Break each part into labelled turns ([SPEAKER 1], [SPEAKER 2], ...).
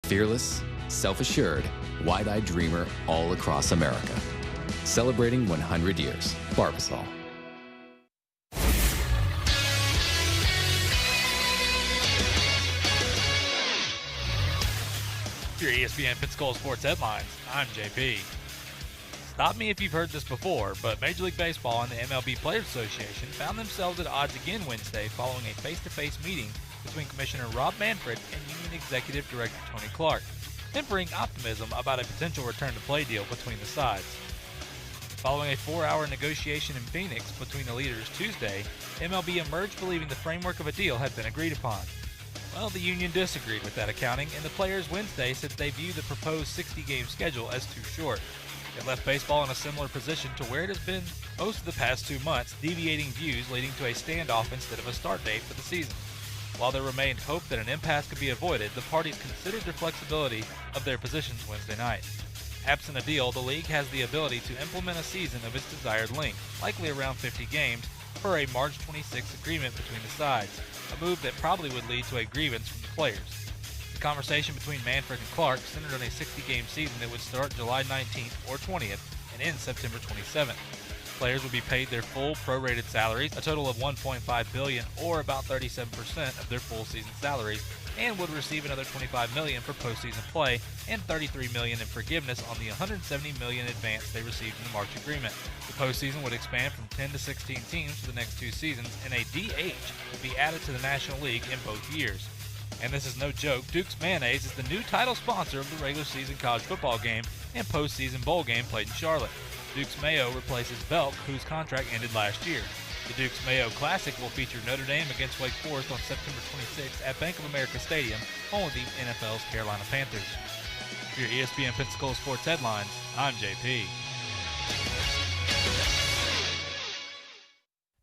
[SPEAKER 1] Fearless, self-assured, wide-eyed dreamer all across America. Celebrating 100 years. Barbasol.
[SPEAKER 2] Your ESPN Pensacola Sports Headlines. I'm JP. Stop me if you've heard this before, but Major League Baseball and the MLB Players Association found themselves at odds again Wednesday following a face-to-face meeting between Commissioner Rob Manfred and Union Executive Director Tony Clark, tempering optimism about a potential return-to-play deal between the sides. Following a 4-hour negotiation in Phoenix between the leaders Tuesday, MLB emerged believing the framework of a deal had been agreed upon. Well, the union disagreed with that accounting, and the players Wednesday said they view the proposed 60-game schedule as too short. It left baseball in a similar position to where it has been most of the past 2 months, deviating views leading to a standoff instead of a start date for the season. While there remained hope that an impasse could be avoided, the parties considered the flexibility of their positions Wednesday night. Absent a deal, the league has the ability to implement a season of its desired length, likely around 50 games, per a March 26 agreement between the sides, a move that probably would lead to a grievance from the players. The conversation between Manfred and Clark centered on a 60-game season that would start July 19th or 20th and end September 27th. Players would be paid their full prorated salaries, a total of $1.5 billion or about 37% of their full season salaries, and would receive another $25 million for postseason play and $33 million in forgiveness on the $170 million advance they received in the March agreement. The postseason would expand from 10 to 16 teams for the next 2 seasons, and a DH would be added to the National League in both years. And this is no joke, Duke's Mayonnaise is the new title sponsor of the regular season college football game and postseason bowl game played in Charlotte. Duke's Mayo replaces Belk, whose contract ended last year. The Duke's Mayo Classic will feature Notre Dame against Wake Forest on September 26th at Bank of America Stadium, home of the NFL's Carolina Panthers. For your ESPN Pensacola Sports Headlines, I'm JP.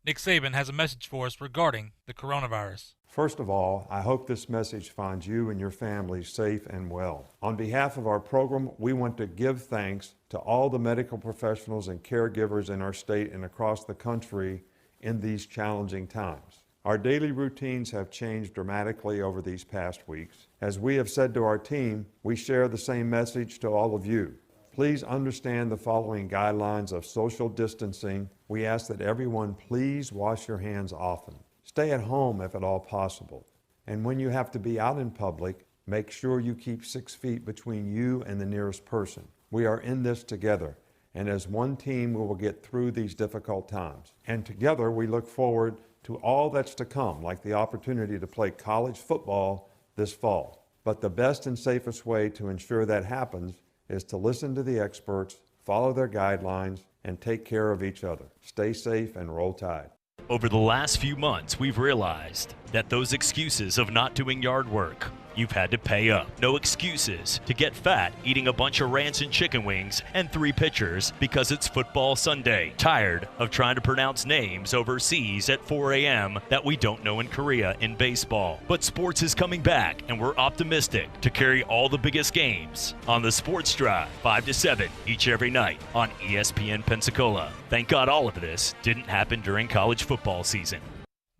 [SPEAKER 2] Nick Saban has a message for us regarding the coronavirus.
[SPEAKER 3] First of all, I hope this message finds you and your family safe and well. On behalf of our program, we want to give thanks to all the medical professionals and caregivers in our state and across the country in these challenging times. Our daily routines have changed dramatically over these past weeks. As we have said to our team, we share the same message to all of you. Please understand the following guidelines of social distancing. We ask that everyone please wash your hands often. Stay at home if at all possible. And when you have to be out in public, make sure you keep 6 feet between you and the nearest person. We are in this together, and as one team, we will get through these difficult times. And together, we look forward to all that's to come, like the opportunity to play college football this fall. But the best and safest way to ensure that happens is to listen to the experts, follow their guidelines, and take care of each other. Stay safe and roll Tide.
[SPEAKER 4] Over the last few months, we've realized that those excuses of not doing yard work, you've had to pay up. No excuses to get fat eating a bunch of ranch and chicken wings and 3 pitchers because it's football Sunday. Tired of trying to pronounce names overseas at 4 a.m. that we don't know in Korea in baseball. But sports is coming back, and we're optimistic to carry all the biggest games on the Sports Drive, 5 to 7 each every night on ESPN Pensacola. Thank God all of this didn't happen during college football season.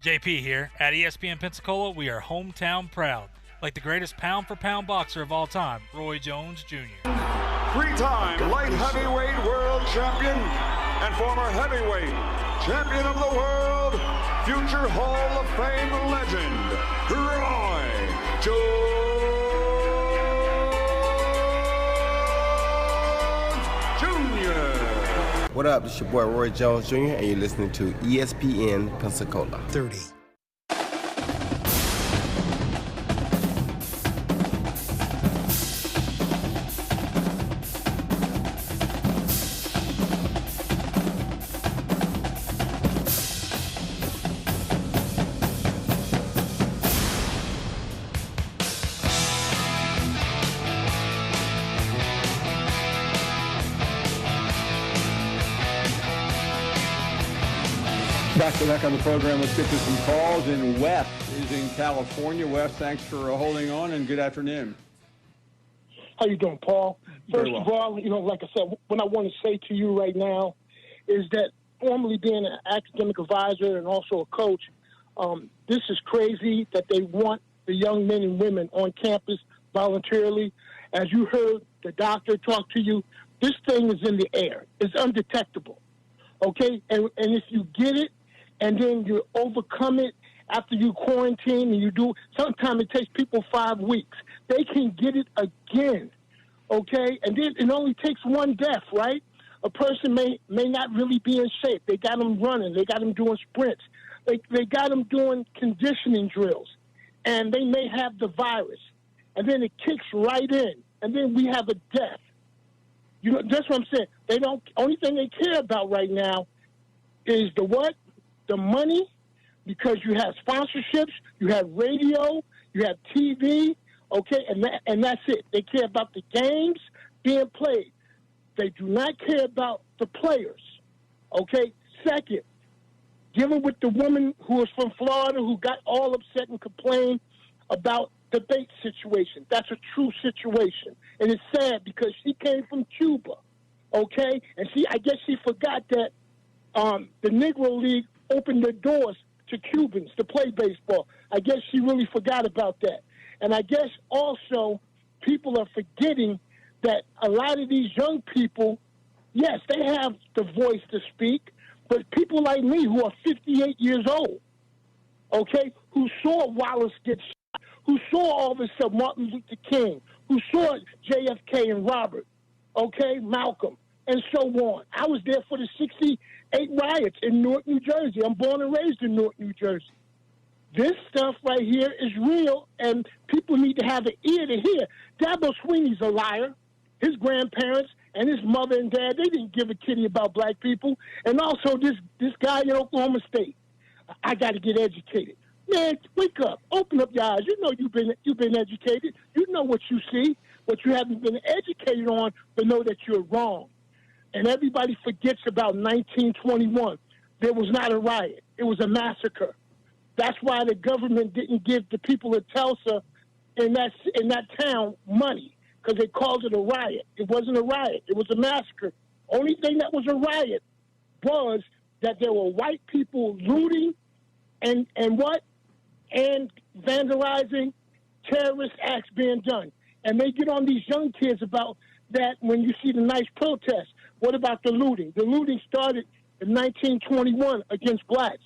[SPEAKER 2] JP here. At ESPN Pensacola, we are hometown proud. Like the greatest pound-for-pound boxer of all time, Roy Jones Jr.
[SPEAKER 5] 3-time light heavyweight world champion and former heavyweight champion of the world, future Hall of Fame legend, Roy Jones Jr.
[SPEAKER 6] What up? This is your boy Roy Jones Jr. and you're listening to ESPN Pensacola 30.
[SPEAKER 7] Back on the program. Let's get to some calls. And Wes is in California. Wes, thanks for holding on, and good afternoon.
[SPEAKER 8] How you doing, Paul?
[SPEAKER 7] Very
[SPEAKER 8] First
[SPEAKER 7] well.
[SPEAKER 8] of all, like I said, what I want to say to you right now is that formerly being an academic advisor and also a coach, this is crazy that they want the young men and women on campus voluntarily. As you heard the doctor talk to you, this thing is in the air. It's undetectable, okay? And if you get it and then you overcome it after you quarantine and you do, sometimes it takes people 5 weeks. They can get it again, okay? And then it only takes one death, right? A person may not really be in shape. They got them running. They got them doing sprints. They got them doing conditioning drills. And they may have the virus. And then it kicks right in. And then we have a death. You know, that's what I'm saying. They don't, only thing they care about right now is the what? The money, because you have sponsorships, you have radio, you have TV, okay, and that's it. They care about the games being played. They do not care about the players, okay? Second, dealing with the woman who is from Florida who got all upset and complained about the bait situation. That's a true situation. And it's sad because she came from Cuba, okay? And I guess she forgot that the Negro League opened the doors to Cubans to play baseball. I guess she really forgot about that. And I guess also people are forgetting that a lot of these young people, yes, they have the voice to speak, but people like me who are 58 years old, okay, who saw Wallace get shot, who saw all this stuff, Martin Luther King, who saw JFK and Robert, okay, Malcolm, and so on. I was there for the 68 riots in Newark, New Jersey. I'm born and raised in Newark, New Jersey. This stuff right here is real, and people need to have an ear to hear. Dabo Sweeney's a liar. His grandparents and his mother and dad, they didn't give a kitty about black people. And also this guy in Oklahoma State, I got to get educated. Man, wake up. Open up your eyes. You know you've been educated. You know what you see. What you haven't been educated on, but know that you're wrong. And everybody forgets about 1921. There was not a riot. It was a massacre. That's why the government didn't give the people of Tulsa in that town money, because they called it a riot. It wasn't a riot. It was a massacre. Only thing that was a riot was that there were white people looting and vandalizing, terrorist acts being done. And they get on these young kids about that when you see the nice protests. What about the looting? The looting started in 1921 against blacks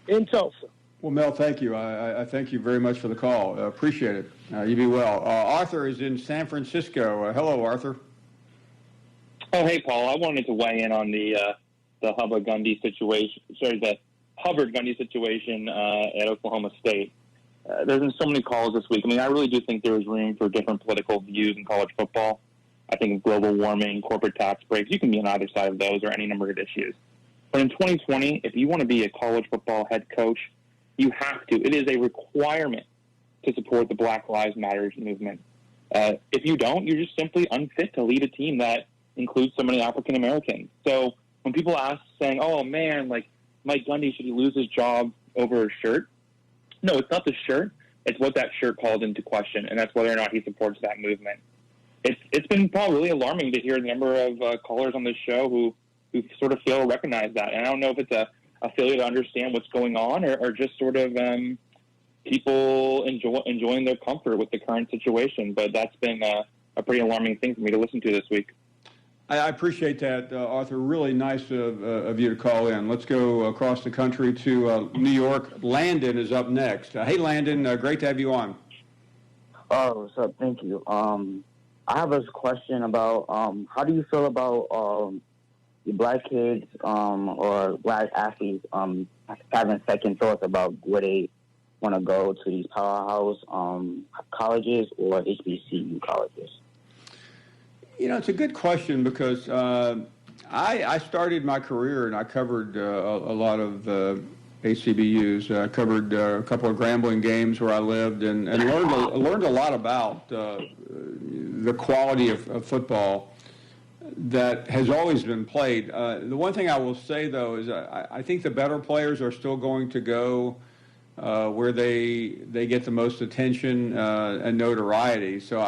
[SPEAKER 8] in Tulsa.
[SPEAKER 7] Well, Mel, thank you. I thank you very much for the call. Appreciate it. You be well. Arthur is in San Francisco. Hello, Arthur.
[SPEAKER 9] Oh, hey, Paul. I wanted to weigh in on the Hubbard-Gundy situation. Sorry, the Hubbard-Gundy situation at Oklahoma State. There's been so many calls this week. I mean, I really do think there is room for different political views in college football. I think global warming, corporate tax breaks, you can be on either side of those or any number of issues. But in 2020, if you want to be a college football head coach, you have to. It is a requirement to support the Black Lives Matter movement. If you don't, you're just simply unfit to lead a team that includes so many African Americans. So when people ask, saying, oh, man, like Mike Gundy, should he lose his job over a shirt? No, it's not the shirt. It's what that shirt calls into question, and that's whether or not he supports that movement. It's been probably really alarming to hear the number of callers on this show who sort of fail to recognize that. And I don't know if it's a failure to understand what's going on or just sort of people enjoying their comfort with the current situation. But that's been a pretty alarming thing for me to listen to this week.
[SPEAKER 7] I appreciate that, Arthur. Really nice of you to call in. Let's go across the country to New York. Landon is up next. Hey, Landon, great to have you on.
[SPEAKER 10] Oh, what's up? Thank you. I have a question about how do you feel about the black kids or black athletes having second thoughts about where they want to go to these powerhouse colleges or HBCU colleges?
[SPEAKER 7] You know, it's a good question because I started my career and I covered a lot of HBCUs. I covered a couple of Grambling games where I lived and learned a lot about the quality of football that has always been played. The one thing I will say, though, is I think the better players are still going to go where they get the most attention and notoriety. So,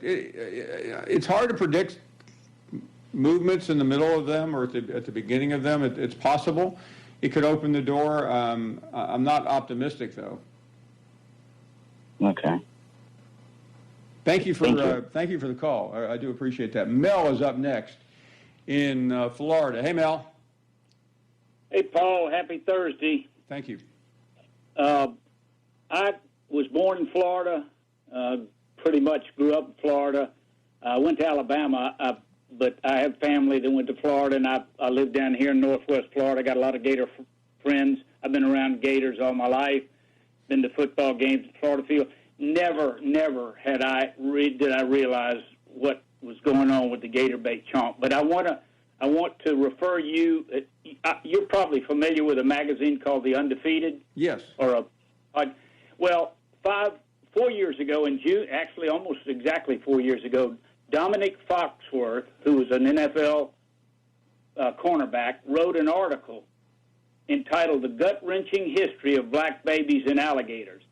[SPEAKER 7] it's hard to predict movements in the middle of them or at the beginning of them. It's possible. It could open the door. I'm not optimistic, though.
[SPEAKER 10] Okay.
[SPEAKER 7] Thank you for the call. I do appreciate that. Mel is up next in Florida. Hey, Mel.
[SPEAKER 11] Hey, Paul. Happy Thursday.
[SPEAKER 7] Thank you.
[SPEAKER 11] I was born in Florida, pretty much grew up in Florida. I went to Alabama, but I have family that went to Florida, and I live down here in Northwest Florida. I got a lot of Gator friends. I've been around Gators all my life, been to football games at Florida Field. Never did I realize what was going on with the Gator bait chomp. But I want to refer you. You're probably familiar with a magazine called The Undefeated.
[SPEAKER 7] Yes.
[SPEAKER 11] Well, 4 years ago in June, actually almost exactly 4 years ago, Dominic Foxworth, who was an NFL cornerback, wrote an article entitled "The Gut-Wrenching History of Black Babies and Alligators."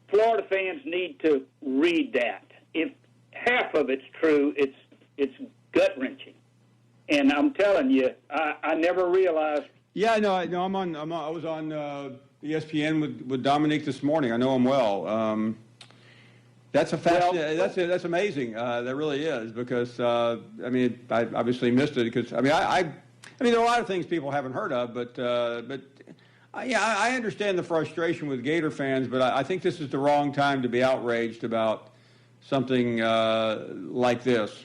[SPEAKER 11] Florida fans need to read that. If half of it's true, it's gut-wrenching. And I'm telling you, I never realized.
[SPEAKER 7] Yeah, no, I was on ESPN with Dominic this morning. I know him well. That's that's amazing. That really is, because I obviously missed it because I mean there are a lot of things people haven't heard of, but I understand the frustration with Gator fans, but I think this is the wrong time to be outraged about something like this.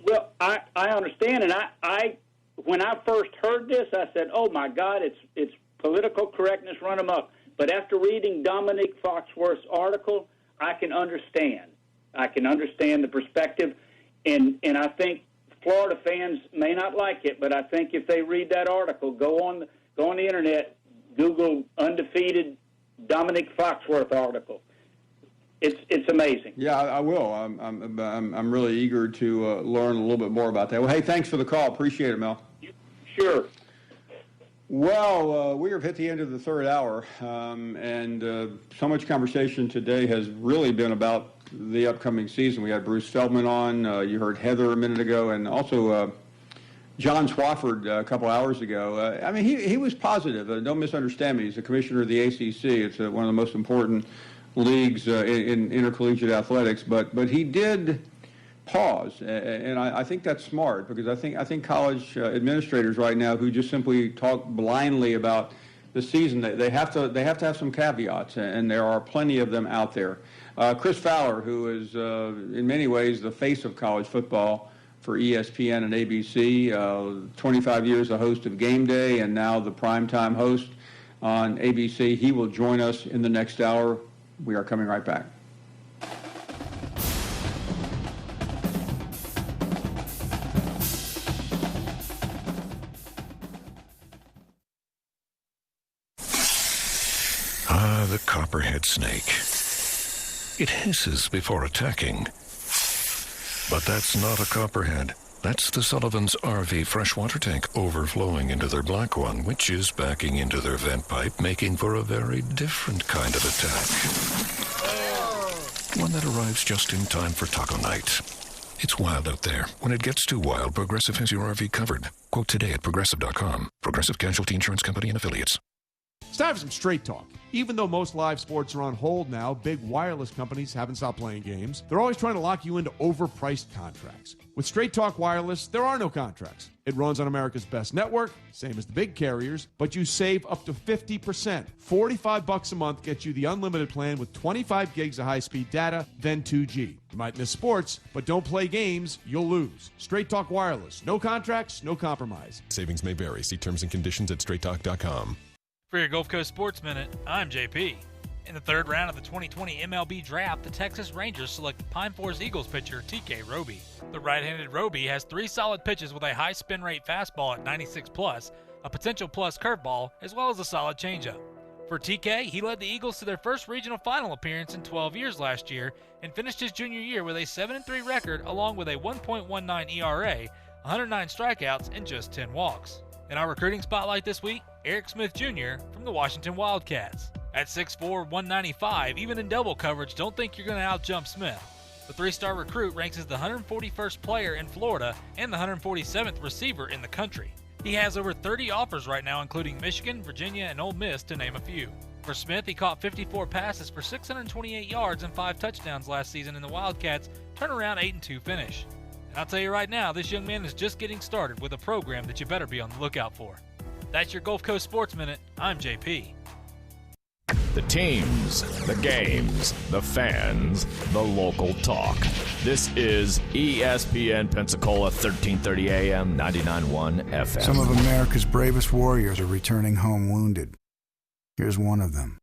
[SPEAKER 11] Well, I understand, and I when I first heard this, I said, "Oh my God, it's political correctness run amok." But after reading Dominic Foxworth's article, I can understand. I can understand the perspective, and I think Florida fans may not like it, but I think if they read that article, go on the internet, Google "Undefeated Dominic Foxworth article." It's amazing.
[SPEAKER 7] Yeah, I will. I'm really eager to learn a little bit more about that. Well, hey, thanks for the call. Appreciate it, Mel.
[SPEAKER 11] Sure.
[SPEAKER 7] Well, we have hit the end of the third hour, and so much conversation today has really been about the upcoming season. We had Bruce Feldman on. You heard Heather a minute ago, and also John Swafford a couple hours ago. He was positive. Don't misunderstand me. He's the commissioner of the ACC. It's one of the most important leagues in intercollegiate athletics, but he did pause, and I think that's smart, because I think college administrators right now who just simply talk blindly about the season, they have to have some caveats, and there are plenty of them out there. Chris Fowler, who is in many ways the face of college football for ESPN and ABC, 25 years the host of Game Day, and now the primetime host on ABC. He will join us in the next hour. We are coming right back.
[SPEAKER 12] The copperhead snake. It hisses before attacking. But that's not a copperhead. That's the Sullivan's RV freshwater tank overflowing into their black one, which is backing into their vent pipe, making for a very different kind of attack. One that arrives just in time for taco night. It's wild out there. When it gets too wild, Progressive has your RV covered. Quote today at Progressive.com. Progressive Casualty Insurance Company and Affiliates.
[SPEAKER 13] It's time for some straight talk. Even though most live sports are on hold now, big wireless companies haven't stopped playing games. They're always trying to lock you into overpriced contracts. With Straight Talk Wireless, there are no contracts. It runs on America's best network, same as the big carriers, but you save up to 50%. $45 a month gets you the unlimited plan with 25 gigs of high-speed data, then 2G. You might miss sports, but don't play games, you'll lose. Straight Talk Wireless. No contracts, no compromise.
[SPEAKER 14] Savings may vary. See terms and conditions at straighttalk.com.
[SPEAKER 2] For your Gulf Coast Sports Minute, I'm JP. In the third round of the 2020 MLB Draft, the Texas Rangers selected Pine Forest Eagles pitcher TK Roby. The right-handed Roby has 3 solid pitches with a high spin rate fastball at 96+, a potential plus curveball, as well as a solid changeup. For TK, he led the Eagles to their first regional final appearance in 12 years last year and finished his junior year with a 7-3 record along with a 1.19 ERA, 109 strikeouts, and just 10 walks. In our recruiting spotlight this week, Eric Smith Jr. from the Washington Wildcats. At 6'4", 195, even in double coverage, don't think you're going to outjump Smith. The 3-star recruit ranks as the 141st player in Florida and the 147th receiver in the country. He has over 30 offers right now, including Michigan, Virginia, and Ole Miss, to name a few. For Smith, he caught 54 passes for 628 yards and 5 touchdowns last season in the Wildcats' turnaround 8-2 finish. And I'll tell you right now, this young man is just getting started with a program that you better be on the lookout for. That's your Gulf Coast Sports Minute. I'm JP.
[SPEAKER 15] The teams, the games, the fans, the local talk. This is ESPN Pensacola 1330 AM, 99.1 FM.
[SPEAKER 16] Some of America's bravest warriors are returning home wounded. Here's one of them.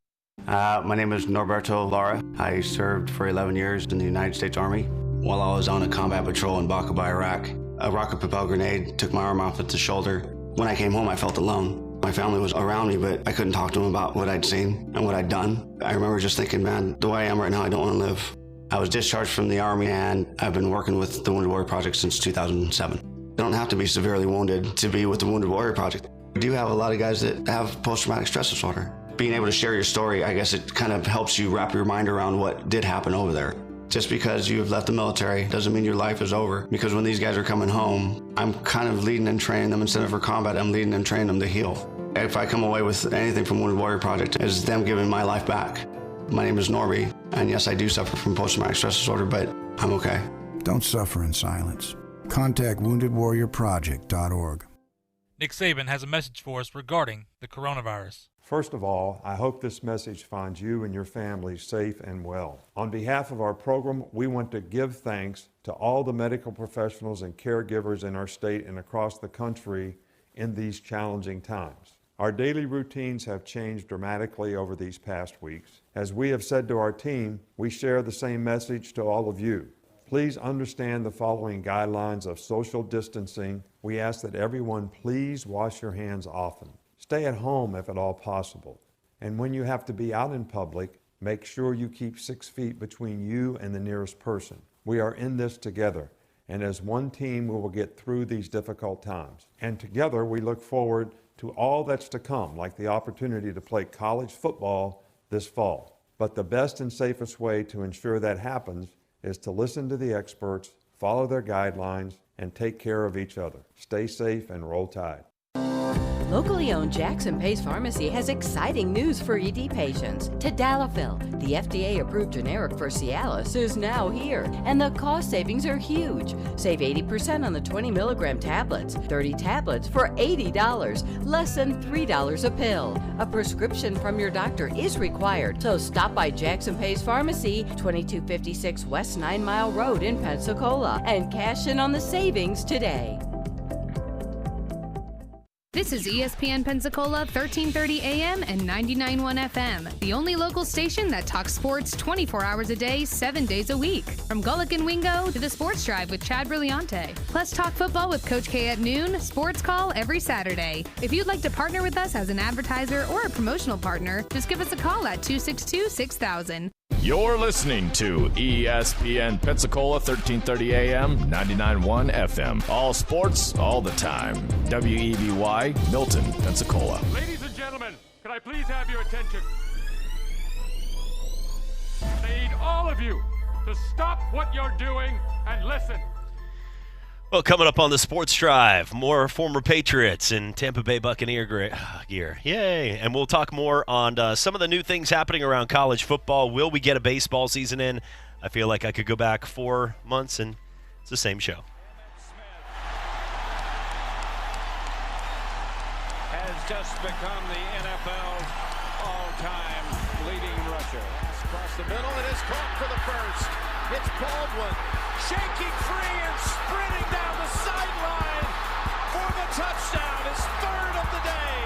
[SPEAKER 17] My name is Norberto Lara. I served for 11 years in the United States Army. While I was on a combat patrol in Baqaba, Iraq, a rocket-propelled grenade took my arm off at the shoulder. When I came home, I felt alone. My family was around me, but I couldn't talk to them about what I'd seen and what I'd done. I remember just thinking, man, the way I am right now, I don't want to live. I was discharged from the Army, and I've been working with the Wounded Warrior Project since 2007. You don't have to be severely wounded to be with the Wounded Warrior Project. We do have a lot of guys that have post-traumatic stress disorder. Being able to share your story, I guess it kind of helps you wrap your mind around what did happen over there. Just because you've left the military doesn't mean your life is over. Because when these guys are coming home, I'm kind of leading and training them. Instead of for combat, I'm leading and training them to heal. If I come away with anything from Wounded Warrior Project, it's them giving my life back. My name is Norby, and yes, I do suffer from post-traumatic stress disorder, but I'm okay.
[SPEAKER 16] Don't suffer in silence. Contact woundedwarriorproject.org.
[SPEAKER 2] Nick Saban has a message for us regarding the coronavirus.
[SPEAKER 3] First of all, I hope this message finds you and your family safe and well. On behalf of our program, we want to give thanks to all the medical professionals and caregivers in our state and across the country in these challenging times. Our daily routines have changed dramatically over these past weeks. As we have said to our team, we share the same message to all of you. Please understand the following guidelines of social distancing. We ask that everyone please wash your hands often. Stay at home if at all possible. And when you have to be out in public, make sure you keep 6 feet between you and the nearest person. We are in this together, and as one team we will get through these difficult times. And together we look forward to all that's to come, like the opportunity to play college football this fall. But the best and safest way to ensure that happens is to listen to the experts, follow their guidelines, and take care of each other. Stay safe and roll Tide.
[SPEAKER 18] Locally owned Jackson Pace Pharmacy has exciting news for ED patients. Tadalafil, the FDA-approved generic for Cialis, is now here, and the cost savings are huge. Save 80% on the 20 milligram tablets, 30 tablets for $80, less than $3 a pill. A prescription from your doctor is required, so stop by Jackson Pace Pharmacy, 2256 West 9 Mile Road in Pensacola, and cash in on the savings today.
[SPEAKER 19] This is ESPN Pensacola 1330 AM and 99.1 FM, the only local station that talks sports 24 hours a day, 7 days a week. From Gullick and Wingo to the Sports Drive with Chad Brilliante. Plus talk football with Coach K at noon, Sports Call every Saturday. If you'd like to partner with us as an advertiser or a promotional partner, just give us a call at 262-6000.
[SPEAKER 15] You're listening to ESPN Pensacola 1330 AM, 99.1 FM. All sports, all the time. WEBY, Milton, Pensacola.
[SPEAKER 20] Ladies and gentlemen, can I please have your attention? I need all of you to stop what you're doing and listen.
[SPEAKER 21] Well, coming up on the Sports Drive, more former Patriots and Tampa Bay Buccaneer gear. Yay! And we'll talk more on some of the new things happening around college football. Will we get a baseball season in? I feel like I could go back 4 months and it's the same show.
[SPEAKER 22] Has just become the NFL's all-time leading rusher. Across the middle, it is caught for the first. It's Baldwin shaking free and sprinting down the sideline for the touchdown. His third of the day.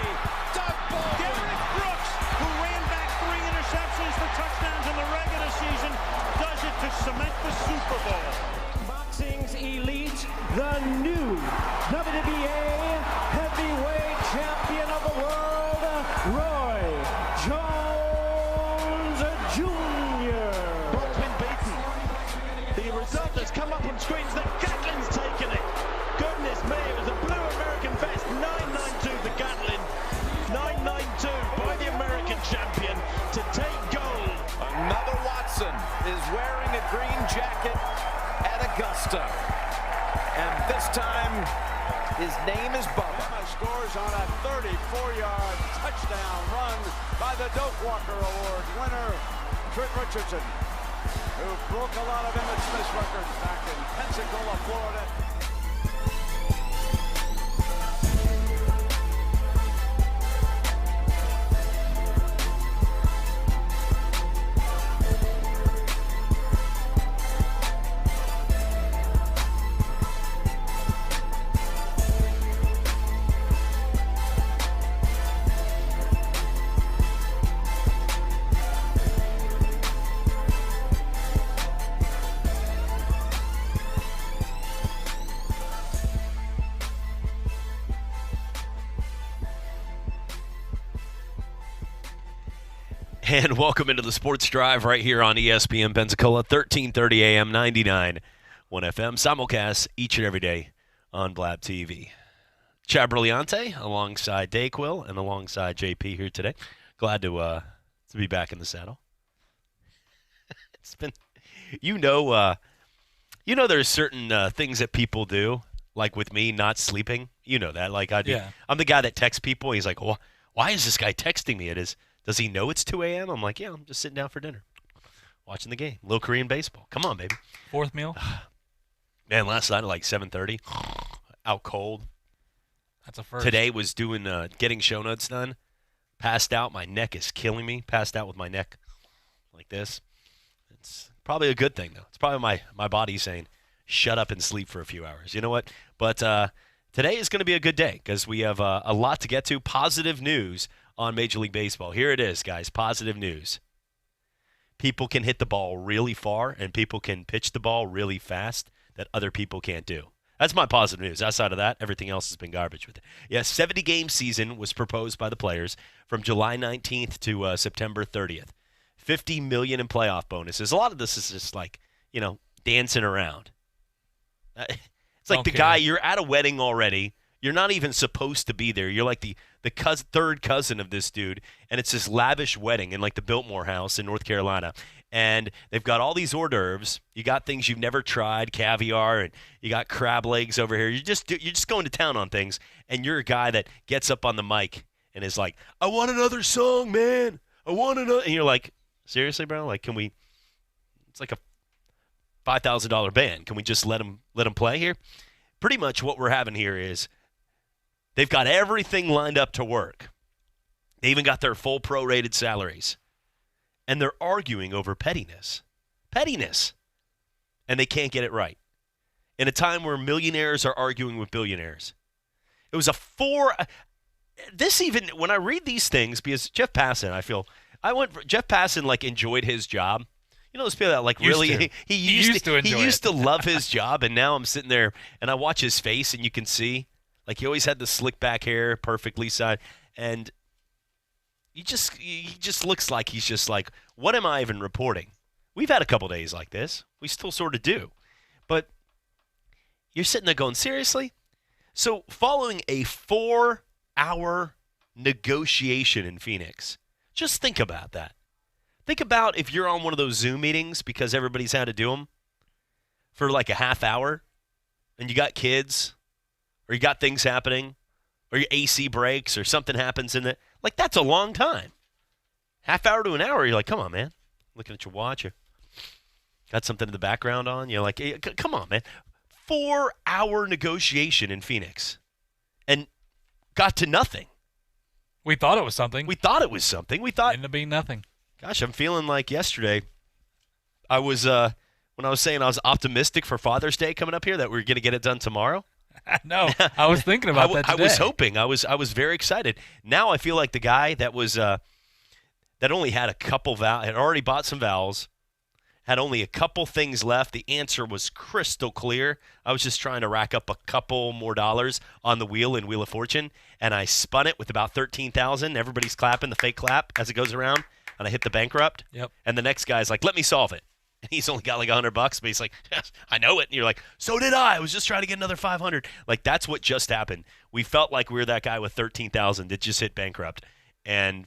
[SPEAKER 22] Doug Baldwin.
[SPEAKER 23] Derek Brooks, who ran back 3 interceptions for touchdowns in the regular season, does it to cement the Super Bowl.
[SPEAKER 22] Boxing's elite, the new WBA heavyweight champion of the world, Roy Jones Jr.
[SPEAKER 23] Brooklyn beaten. The result that's come up on screens that Gatlin's taken it. Goodness me, it was a blue American vest. 992 the Gatlin. 992 by the American champion to take gold.
[SPEAKER 22] Another Watson is wearing a green jacket at Augusta. And this time
[SPEAKER 1] His name is Bubba.
[SPEAKER 22] Bama scores on a 34-yard touchdown run by the Doak Walker Award winner, Trent Richardson, who broke a lot of Emmett Smith's records back in Pensacola, Florida.
[SPEAKER 21] And welcome into the Sports Drive right here on ESPN Pensacola, 1330 AM, 99.1 FM. Simulcast each and every day on Blab TV. Chad Brilliante alongside Dayquil and alongside JP here today. Glad to be back in the saddle. It's been, there's certain things that people do, like with me not sleeping. You know that, like I do.
[SPEAKER 2] Yeah.
[SPEAKER 21] I'm the guy that texts people. He's like, well, why is this guy texting me? Does he know it's 2 a.m.? I'm like, yeah, I'm just sitting down for dinner, watching the game. Little Korean baseball. Come on, baby.
[SPEAKER 2] Fourth meal?
[SPEAKER 21] Man, last night at like 7:30, out cold.
[SPEAKER 2] That's a first.
[SPEAKER 21] Today was doing getting show notes done. Passed out. My neck is killing me. Passed out with my neck like this. It's probably a good thing, though. It's probably my body saying, shut up and sleep for a few hours. You know what? But today is going to be a good day because we have a lot to get to. Positive news on Major League Baseball. Here it is, guys. Positive news. People can hit the ball really far, and people can pitch the ball really fast that other people can't do. That's my positive news. Outside of that, everything else has been garbage with it. Yes, 70-game season was proposed by the players from July 19th to September 30th. $50 million in playoff bonuses. A lot of this is just like, dancing around. It's like the guy, you're at a wedding already. You're not even supposed to be there. You're like the third cousin of this dude, and it's this lavish wedding in like the Biltmore House in North Carolina. And they've got all these hors d'oeuvres. You got things you've never tried, caviar, and you got crab legs over here. You're just going to town on things, and you're a guy that gets up on the mic and is like, I want another song, man. I want another. And you're like, seriously, bro? Like, can we? It's like a $5,000 band. Can we just let them play here? Pretty much what we're having here is they've got everything lined up to work. They even got their full prorated salaries. And they're arguing over pettiness. Pettiness. And they can't get it right. In a time where millionaires are arguing with billionaires. It was when I read these things, because Jeff Passan, Jeff Passan like enjoyed his job. You know those people that like he used to love his job, and now I'm sitting there and I watch his face and you can see like he always had the slick back hair, perfectly side, and he just looks like he's just like, what am I even reporting? We've had a couple days like this. We still sort of do. But you're sitting there going, seriously? So following a 4-hour negotiation in Phoenix, just think about that. Think about if you're on one of those Zoom meetings because everybody's had to do them for like a half hour and you got kids or you got things happening or your AC breaks or something happens in it. Like, that's a long time. Half hour to an hour, you're like, come on, man. Looking at your watch. You got something in the background on. You're like, hey, come on, man. 4-hour negotiation in Phoenix. And got to nothing.
[SPEAKER 2] We thought it was something.
[SPEAKER 21] We thought
[SPEAKER 2] ended up being nothing.
[SPEAKER 21] Gosh, I'm feeling like yesterday I was, when I was saying I was optimistic for Father's Day coming up here, that we were going to get it done tomorroh.
[SPEAKER 2] No, I was thinking about that today.
[SPEAKER 21] I was hoping. I was very excited. Now I feel like the guy that was that only had a couple had already bought some vowels, had only a couple things left. The answer was crystal clear. I was just trying to rack up a couple more dollars on the wheel in Wheel of Fortune, and I spun it with about $13,000. Everybody's clapping the fake clap as it goes around, and I hit the bankrupt.
[SPEAKER 2] Yep.
[SPEAKER 21] And the next guy's like, "Let me solve it." And he's only got like $100, but he's like, yes, I know it. And you're like, so did I. I was just trying to get another 500. Like, that's what just happened. We felt like we were that guy with 13,000 that just hit bankrupt. And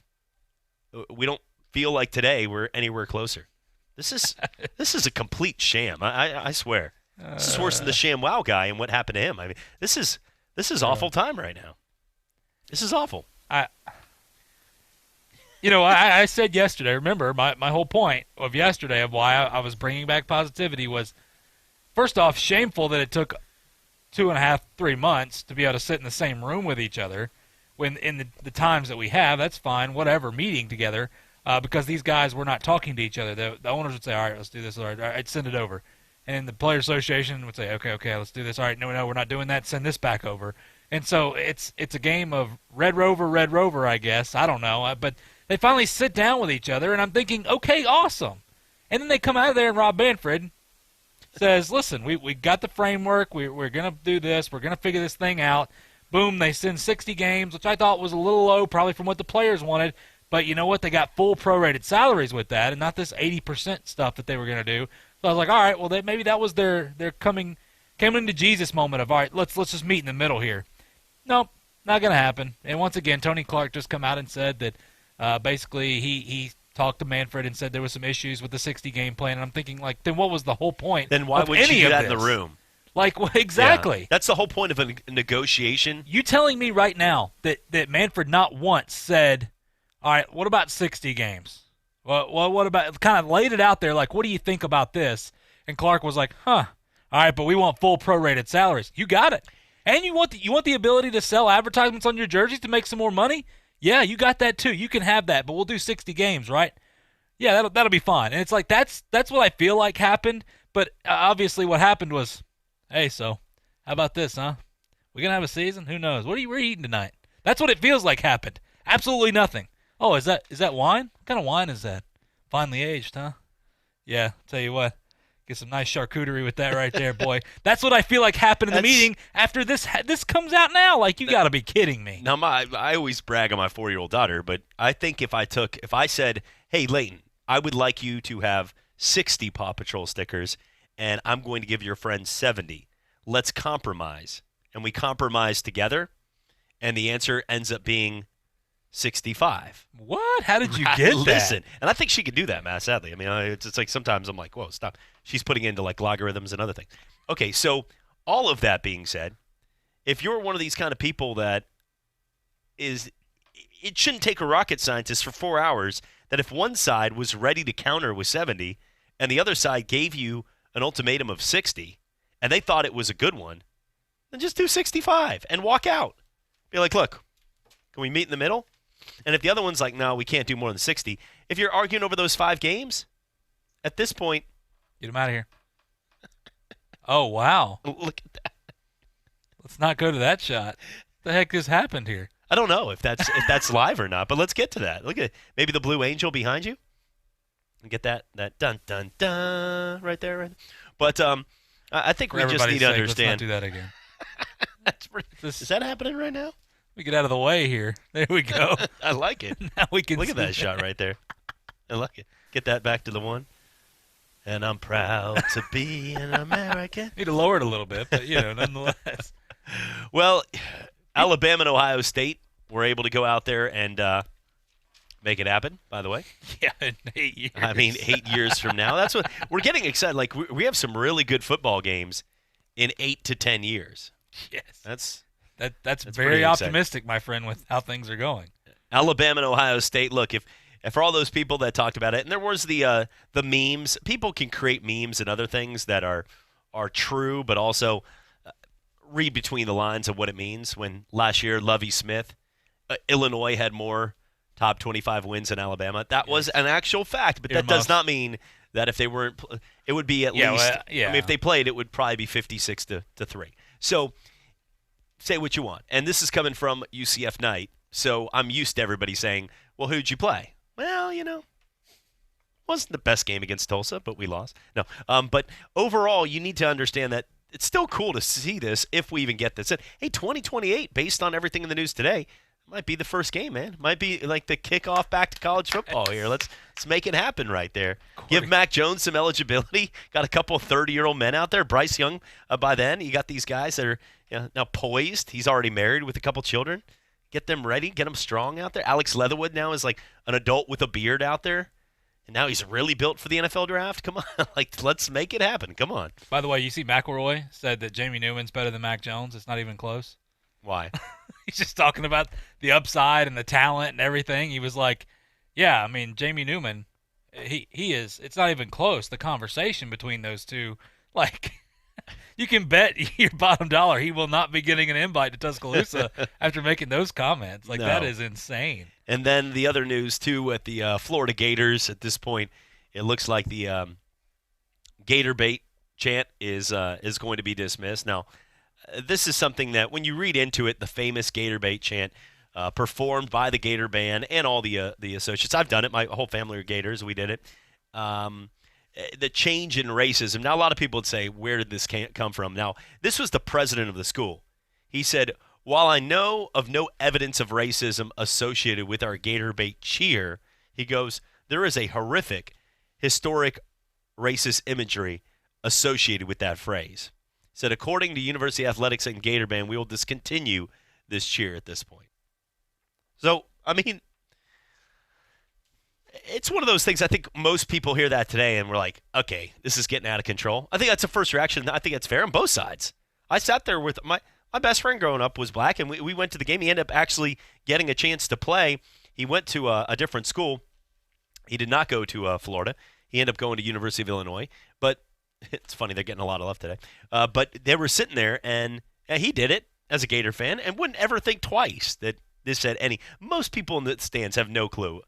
[SPEAKER 21] we don't feel like today we're anywhere closer. This is a complete sham. I swear. This is worse than the ShamWow guy and what happened to him. I mean, this is This is awful time right now. This is awful.
[SPEAKER 2] I said yesterday, remember, my whole point of yesterday of why I was bringing back positivity was, first off, shameful that it took 2.5, 3 months to be able to sit in the same room with each other when in the times that we have. That's fine, whatever, meeting together, because these guys were not talking to each other. The owners would say, all right, let's do this. All right, send it over. And the Player Association would say, okay, let's do this. All right, no, we're not doing that. Send this back over. And so it's a game of Red Rover, I guess. I don't know. But they finally sit down with each other, and I'm thinking, okay, awesome. And then they come out of there, and Rob Manfred says, listen, we got the framework. We're going to do this. We're going to figure this thing out. Boom, they send 60 games, which I thought was a little low, probably from what the players wanted. But you know what? They got full prorated salaries with that, and not this 80% stuff that they were going to do. So I was like, all right, well, maybe that was their coming to Jesus moment of, all right, let's just meet in the middle here. Nope, not going to happen. And once again, Tony Clark just come out and said that basically he talked to Manfred and said there was some issues with the 60-game plan. And I'm thinking, like, then what was the whole point?
[SPEAKER 21] Then why would you do that in the room?
[SPEAKER 2] Like, exactly.
[SPEAKER 21] Yeah. That's the whole point of a negotiation.
[SPEAKER 2] You telling me right now that Manfred not once said, all right, what about 60 games? Well, what about, kind of laid it out there, like, what do you think about this? And Clark was like, all right, but we want full prorated salaries. You got it. And you want the ability to sell advertisements on your jerseys to make some more money? Yeah, you got that too. You can have that, but we'll do 60 games, right? Yeah, that'll be fine. And it's like that's what I feel like happened. But obviously, what happened was, hey, so how about this, huh? We gonna have a season? Who knows? What are you eating tonight? That's what it feels like happened. Absolutely nothing. Oh, is that wine? What kind of wine is that? Finely aged, huh? Yeah, tell you what. Get some nice charcuterie with that right there, boy. That's what I feel like happened in the meeting after this comes out now. Like, you got to be kidding me.
[SPEAKER 21] Now, I always brag on my 4-year-old daughter, but I think if I said, hey, Leighton, I would like you to have 60 Paw Patrol stickers, and I'm going to give your friend 70. Let's compromise. And we compromise together, and the answer ends up being 65.
[SPEAKER 2] What? How did you get that?
[SPEAKER 21] Listen, and I think she could do that, Matt, sadly. I mean, it's like sometimes I'm like, whoa, stop. She's putting into like logarithms and other things. Okay, so all of that being said, if you're one of these kind of people that it shouldn't take a rocket scientist for 4 hours that if one side was ready to counter with 70 and the other side gave you an ultimatum of 60 and they thought it was a good one, then just do 65 and walk out. Be like, look, can we meet in the middle? And if the other one's like, no, we can't do more than 60, if you're arguing over those 5 games, at this point,
[SPEAKER 2] get them out of here. Oh, wow.
[SPEAKER 21] Look at that.
[SPEAKER 2] Let's not go to that shot. What the heck just happened here?
[SPEAKER 21] I don't know if that's live or not, but let's get to that. Look at maybe the Blue Angel behind you. And get that dun dun dun right there. Right there. But I think we just need to understand.
[SPEAKER 2] Let's not do that again.
[SPEAKER 21] Is that happening right now?
[SPEAKER 2] We get out of the way here. There we go.
[SPEAKER 21] I like it.
[SPEAKER 2] Now we can
[SPEAKER 21] look at that shot right there. I like it. Get that back to the one. And I'm proud to be an American.
[SPEAKER 2] Need to lower it a little bit, but nonetheless.
[SPEAKER 21] Well, Alabama and Ohio State were able to go out there and make it happen, by the way.
[SPEAKER 2] Yeah, in 8 years.
[SPEAKER 21] I mean, 8 years from now. That's what we're getting excited. Like we have some really good football games in 8 to 10 years.
[SPEAKER 2] Yes. That's very optimistic, my friend, with how things are going.
[SPEAKER 21] Alabama and Ohio State. Look, if for all those people that talked about it, and there was the memes. People can create memes and other things that are true, but also read between the lines of what it means. When last year, Lovie Smith, Illinois had more top 25 wins than Alabama. That was an actual fact, but that does not mean that if they weren't, it would be at least.
[SPEAKER 2] Well,
[SPEAKER 21] I mean, if they played, it would probably be 56 to 3. So. Say what you want. And this is coming from UCF Knight, so I'm used to everybody saying, well, who'd you play? Well, wasn't the best game against Tulsa, but we lost. No, but overall, you need to understand that it's still cool to see this if we even get this. Hey, 2028, based on everything in the news today, might be the first game, man. Might be like the kickoff back to college football here. Let's make it happen right there. Give Mac Jones some eligibility. Got a couple of 30-year-old men out there. Bryce Young by then. You got these guys that are now poised. He's already married with a couple children. Get them ready. Get them strong out there. Alex Leatherwood now is like an adult with a beard out there. And now he's really built for the NFL draft. Come on. Let's make it happen. Come on.
[SPEAKER 2] By the way, you see McElroy said that Jamie Newman's better than Mac Jones. It's not even close.
[SPEAKER 21] Why?
[SPEAKER 2] He's just talking about the upside and the talent and everything. He was like, yeah, I mean, Jamie Newman, he is, it's not even close, the conversation between those two. Like, you can bet your bottom dollar he will not be getting an invite to Tuscaloosa after making those comments. Like, that is insane.
[SPEAKER 21] And then the other news, too, with the Florida Gators. At this point, it looks like the Gator bait chant is going to be dismissed. Now, this is something that when you read into it, the famous Gator bait chant performed by the Gator Band and all the associates. I've done it. My whole family are Gators. We did it. The change in racism. Now, a lot of people would say, where did this come from? Now, this was the president of the school. He said, while I know of no evidence of racism associated with our Gator bait cheer, he goes, there is a horrific, historic racist imagery associated with that phrase. He said, according to University Athletics and Gator Band, we will discontinue this cheer at this point. So, I mean, it's one of those things. I think most people hear that today and we're like, okay, this is getting out of control. I think that's the first reaction. I think that's fair on both sides. I sat there with my best friend growing up was black, and we went to the game. He ended up actually getting a chance to play. He went to a different school. He did not go to Florida. He ended up going to University of Illinois. But it's funny, they're getting a lot of love today. But they were sitting there, and he did it as a Gator fan and wouldn't ever think twice that this had any. Most people in the stands have no clue.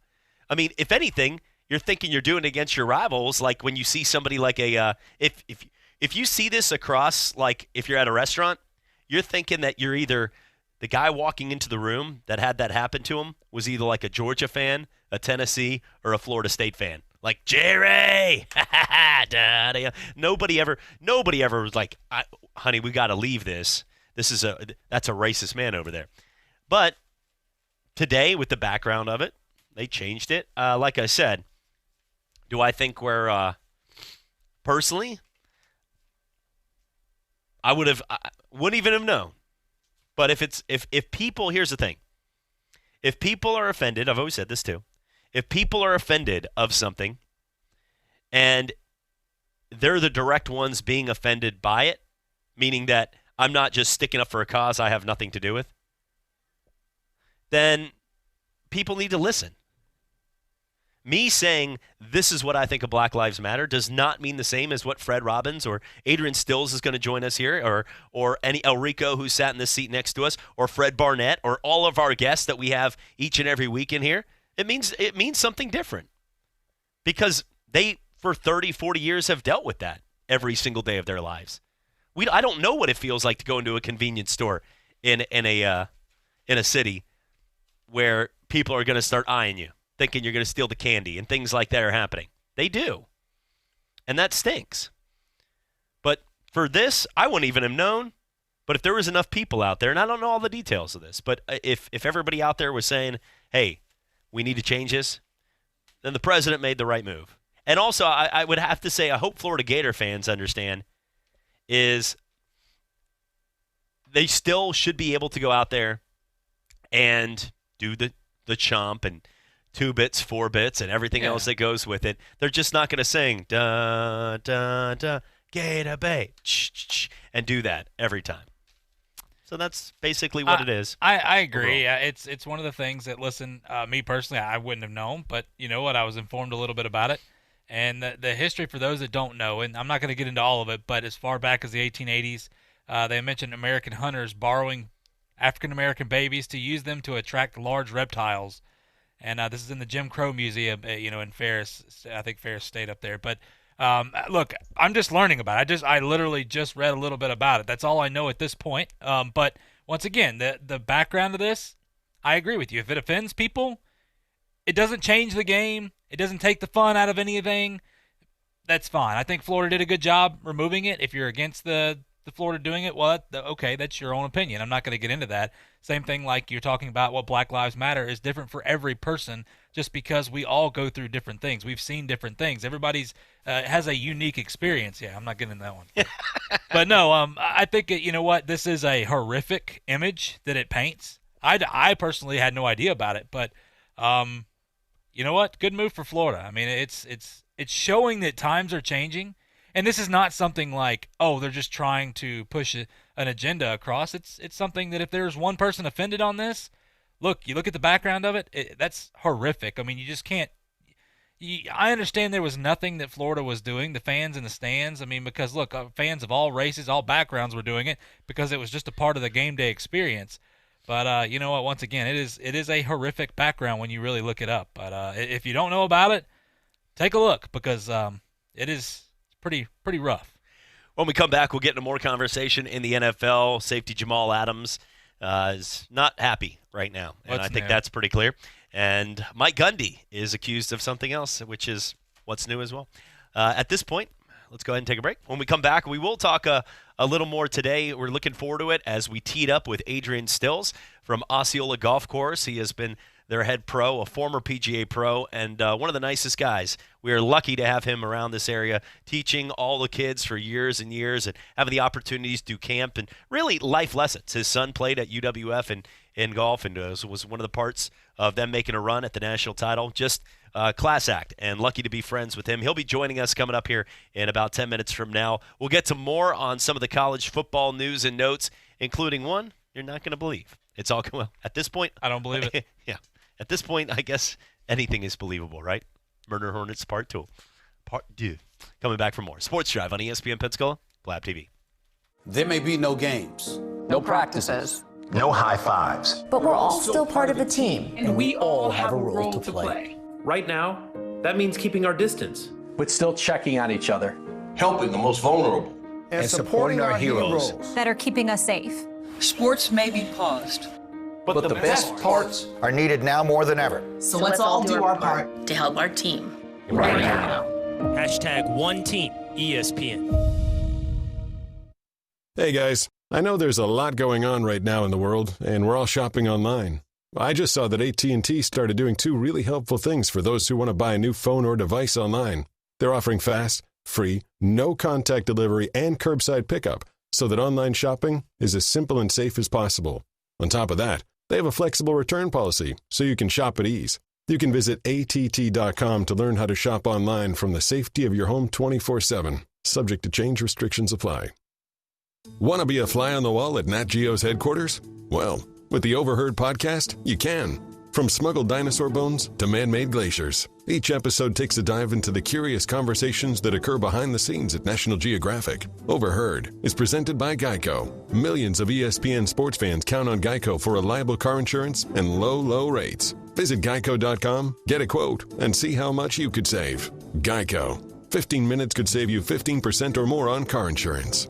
[SPEAKER 21] I mean, if anything, you're thinking you're doing it against your rivals. Like when you see somebody like if you see this across, like if you're at a restaurant, you're thinking that you're either the guy walking into the room that had that happen to him was either like a Georgia fan, a Tennessee, or a Florida State fan. Like, Jerry! Nobody ever was like, honey, we got to leave this. That's a racist man over there. But today, with the background of it, they changed it. Like I said, do I think we're personally, I wouldn't even have known. But if people, here's the thing. If people are offended, I've always said this too. If people are offended of something and they're the direct ones being offended by it, meaning that I'm not just sticking up for a cause I have nothing to do with, then people need to listen. Me saying this is what I think of Black Lives Matter does not mean the same as what Fred Robbins or Adrian Stills is going to join us here, or any El Rico who sat in this seat next to us, or Fred Barnett, or all of our guests that we have each and every week in here. It means something different because they, for 30, 40 years, have dealt with that every single day of their lives. I don't know what it feels like to go into a convenience store in a city where people are going to start eyeing you, thinking you're going to steal the candy, and things like that are happening. They do. And that stinks. But for this, I wouldn't even have known. But if there was enough people out there, and I don't know all the details of this, but if everybody out there was saying, hey, we need to change this, then the president made the right move. And also, I would have to say, I hope Florida Gator fans understand, is they still should be able to go out there and do the chomp and 2 bits, 4 bits, and everything else that goes with it. They're just not going to sing, da, da, da, Gator Bay, and do that every time. So that's basically what it is.
[SPEAKER 2] I agree. It's one of the things that, listen, me personally, I wouldn't have known, but you know what? I was informed a little bit about it. And the history, for those that don't know, and I'm not going to get into all of it, but as far back as the 1880s, they mentioned American hunters borrowing African-American babies to use them to attract large reptiles. And this is in the Jim Crow Museum, in Ferris, I think Ferris State up there. But look, I'm just learning about it. I literally just read a little bit about it. That's all I know at this point. But once again, the background of this, I agree with you. If it offends people, it doesn't change the game. It doesn't take the fun out of anything. That's fine. I think Florida did a good job removing it. If you're against the Florida doing it, well, okay, that's your own opinion. I'm not going to get into that. Same thing like you're talking about what Black Lives Matter is different for every person just because we all go through different things. We've seen different things. Everybody's has a unique experience. Yeah, I'm not getting into that one. But no, I think, you know what, this is a horrific image that it paints. I personally had no idea about it, but you know what? Good move for Florida. I mean, it's showing that times are changing. And this is not something like, oh, they're just trying to push an agenda across. It's something that if there's one person offended on this, look, you look at the background of it, that's horrific. I mean, you just can't. I understand there was nothing that Florida was doing, the fans in the stands. I mean, because, look, fans of all races, all backgrounds were doing it because it was just a part of the game day experience. But you know what? Once again, it is a horrific background when you really look it up. But if you don't know about it, take a look because it is pretty rough.
[SPEAKER 21] When we come back, we'll get into more conversation in the NFL. Safety Jamal Adams is not happy right now, and I think that's pretty clear. And Mike Gundy is accused of something else, which is what's new as well. At this point, let's go ahead and take a break. When we come back, we will talk a little more today. We're looking forward to it as we teed up with Adrian Stills from Osceola Golf Course. He has been their head pro, a former PGA pro, and one of the nicest guys. We are lucky to have him around this area, teaching all the kids for years and years and having the opportunities to do camp and really life lessons. His son played at UWF and in golf and was one of the parts of them making a run at the national title. Just class act, and lucky to be friends with him. He'll be joining us coming up here in about 10 minutes from now. We'll get to more on some of the college football news and notes, including one you're not going to believe. It's all well at this point.
[SPEAKER 2] I don't believe it.
[SPEAKER 21] Yeah, at this point, I guess anything is believable, right? Murder Hornets Part 2. Part 2. Coming back for more Sports Drive on ESPN Pensacola, Blab TV.
[SPEAKER 1] There may be no games,
[SPEAKER 4] no practices,
[SPEAKER 1] no high fives,
[SPEAKER 4] but we're all still part of a team,
[SPEAKER 5] and we all have a role to play. Right now, that means keeping our distance,
[SPEAKER 4] but still checking on each other,
[SPEAKER 1] helping the most vulnerable, and supporting our heroes
[SPEAKER 24] that are keeping us safe.
[SPEAKER 25] Sports may be paused,
[SPEAKER 1] but the best parts
[SPEAKER 26] are needed now more than ever.
[SPEAKER 25] So let's all do our part to help our team right now.
[SPEAKER 27] Hashtag One Team ESPN.
[SPEAKER 14] Hey guys, I know there's a lot going on right now in the world, and we're all shopping online. I just saw that AT&T started doing two really helpful things for those who want to buy a new phone or device online. They're offering fast, free, no-contact delivery and curbside pickup so that online shopping is as simple and safe as possible. On top of that, they have a flexible return policy so you can shop at ease. You can visit att.com to learn how to shop online from the safety of your home 24/7. Subject to change, restrictions apply. Want to be a fly on the wall at Nat Geo's headquarters? Well, with the Overheard podcast, you can. From smuggled dinosaur bones to man-made glaciers, each episode takes a dive into the curious conversations that occur behind the scenes at National Geographic. Overheard is presented by Geico. Millions of ESPN sports fans count on Geico for reliable car insurance and low, low rates. Visit geico.com, get a quote, and see how much you could save. Geico. 15 minutes could save you 15% or more on car insurance.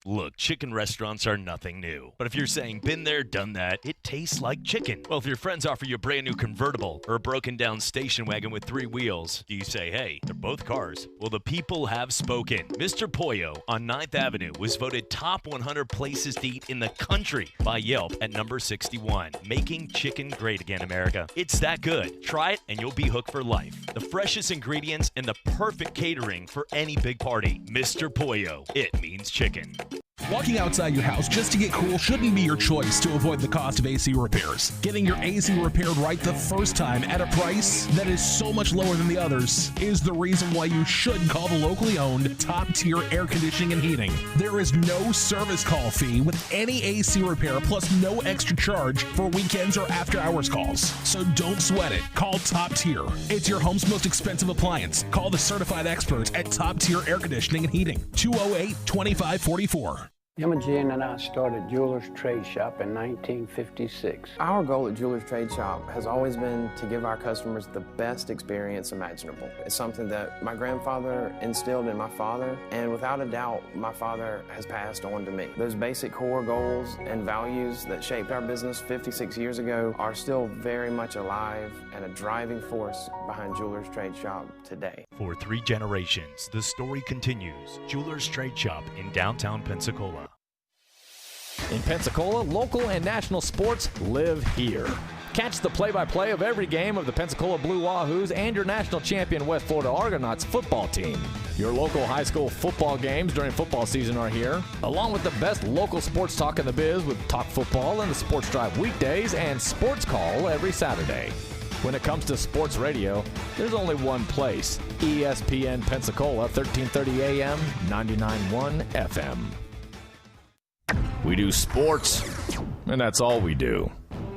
[SPEAKER 15] Look, chicken restaurants are nothing new. But if you're saying, been there, done that, it tastes like chicken. Well, if your friends offer you a brand new convertible or a broken down station wagon with 3 wheels, do you say, hey, they're both cars? Well, the people have spoken. Mr. Pollo on 9th Avenue was voted top 100 places to eat in the country by Yelp at number 61. Making chicken great again, America. It's that good. Try it and you'll be hooked for life. The freshest ingredients and the perfect catering for any big party. Mr. Pollo. It means chicken.
[SPEAKER 28] Walking outside your house just to get cool shouldn't be your choice to avoid the cost of AC repairs. Getting your AC repaired right the first time at a price that is so much lower than the others is the reason why you should call the locally owned Top Tier Air Conditioning and Heating. There is no service call fee with any AC repair, plus no extra charge for weekends or after hours calls. So don't sweat it. Call Top Tier. It's your home's most expensive appliance. Call the certified experts at Top Tier Air Conditioning and Heating. 208-2544.
[SPEAKER 29] Imogen and I started Jewelers Trade Shop in 1956.
[SPEAKER 30] Our goal at Jewelers Trade Shop has always been to give our customers the best experience imaginable. It's something that my grandfather instilled in my father, and without a doubt, my father has passed on to me. Those basic core goals and values that shaped our business 56 years ago are still very much alive and a driving force behind Jewelers Trade Shop today.
[SPEAKER 15] For 3 generations, the story continues. Jewelers Trade Shop in downtown Pensacola.
[SPEAKER 31] In Pensacola, local and national sports live here. Catch the play-by-play of every game of the Pensacola Blue Wahoos and your national champion West Florida Argonauts football team. Your local high school football games during football season are here, along with the best local sports talk in the biz with Talk Football and the Sports Drive weekdays and Sports Call every Saturday. When it comes to sports radio, there's only one place. ESPN Pensacola, 1330 AM, 99.1 FM.
[SPEAKER 15] We do sports, and that's all we do.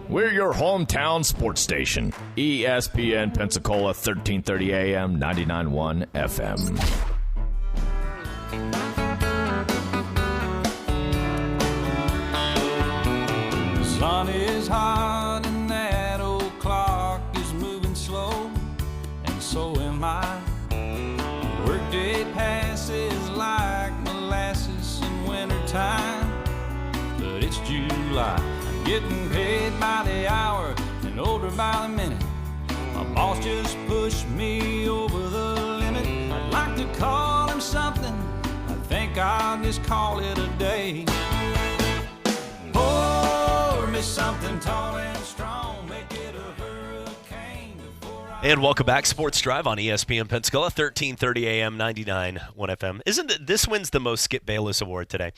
[SPEAKER 15] We're your hometown sports station. ESPN Pensacola, 1330 AM, 99.1 FM.
[SPEAKER 6] The sun is hot and that old clock is moving slow, and so am I. Workday passes like molasses in wintertime, but it's July. I'm getting paid by the hour and older by the minute. My boss just pushed me over the limit. I'd like to call him something, I think I'll just call it a day. Pour me something tall and strong, make it a hurricane.
[SPEAKER 21] And welcome back, Sports Drive on ESPN Pensacola, 1330 AM, 99.1 FM. Isn't it, this wins the most Skip Bayless award today?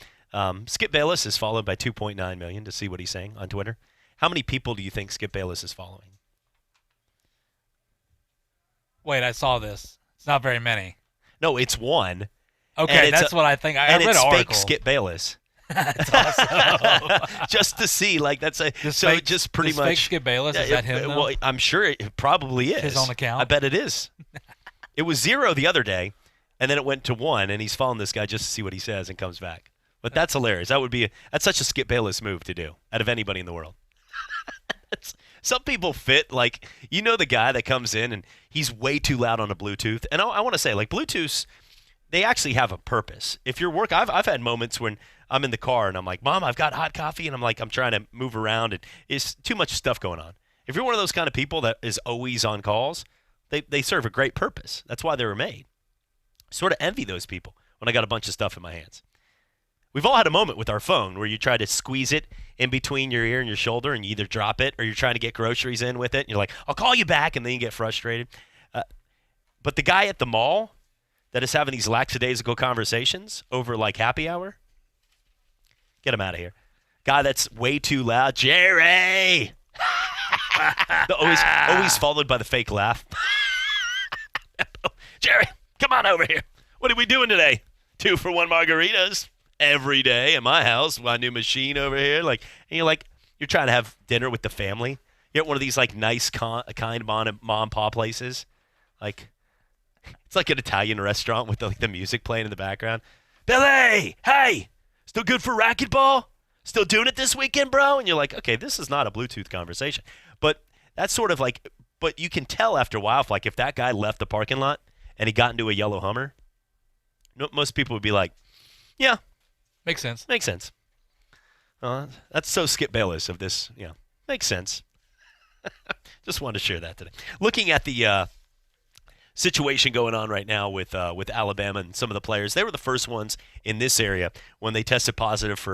[SPEAKER 21] Skip Bayless is followed by 2.9 million, to see what he's saying on Twitter. How many people do you think Skip Bayless is following?
[SPEAKER 2] Wait, I saw this. It's not very many.
[SPEAKER 21] No, it's one.
[SPEAKER 2] Okay, that's what I think. I read an article.
[SPEAKER 21] Fake Skip Bayless.
[SPEAKER 2] That's awesome.
[SPEAKER 21] Just to see, like, that's a just pretty much
[SPEAKER 2] fake Skip Bayless. Is that him?
[SPEAKER 21] Well, I'm sure it probably is.
[SPEAKER 2] His own account.
[SPEAKER 21] I bet it is. It was 0 the other day, and then it went to 1, and he's following this guy just to see what he says and comes back. But that's hilarious. That's such a Skip Bayless move to do out of anybody in the world. Some people fit, like, you know, the guy that comes in and he's way too loud on a Bluetooth. And I want to say, like, Bluetooths, they actually have a purpose. If you're I've had moments when I'm in the car and I'm like, Mom, I've got hot coffee, and I'm trying to move around, and it's too much stuff going on. If you're one of those kind of people that is always on calls, they serve a great purpose. That's why they were made. Sort of envy those people when I got a bunch of stuff in my hands. We've all had a moment with our phone where you try to squeeze it in between your ear and your shoulder, and you either drop it or you're trying to get groceries in with it, and you're like, I'll call you back, and then you get frustrated. But the guy at the mall that is having these lackadaisical conversations over, like, happy hour, get him out of here. Guy that's way too loud, Jerry! always followed by the fake laugh. Jerry, come on over here. What are we doing today? 2 for $1 margaritas. Every day at my house, my new machine over here, and you're trying to have dinner with the family. You're at one of these, like, nice, kind mom and pop places. Like, it's like an Italian restaurant with the music playing in the background. Billy, hey, still good for racquetball? Still doing it this weekend, bro? And you're like, okay, this is not a Bluetooth conversation. But that's sort of like, but you can tell after a while, if that guy left the parking lot and he got into a yellow Hummer, most people would be like, yeah.
[SPEAKER 2] Makes sense.
[SPEAKER 21] Makes sense. That's so Skip Bayless of this. Yeah, makes sense. Just wanted to share that today. Looking at the situation going on right now with Alabama and some of the players, they were the first ones in this area when they tested positive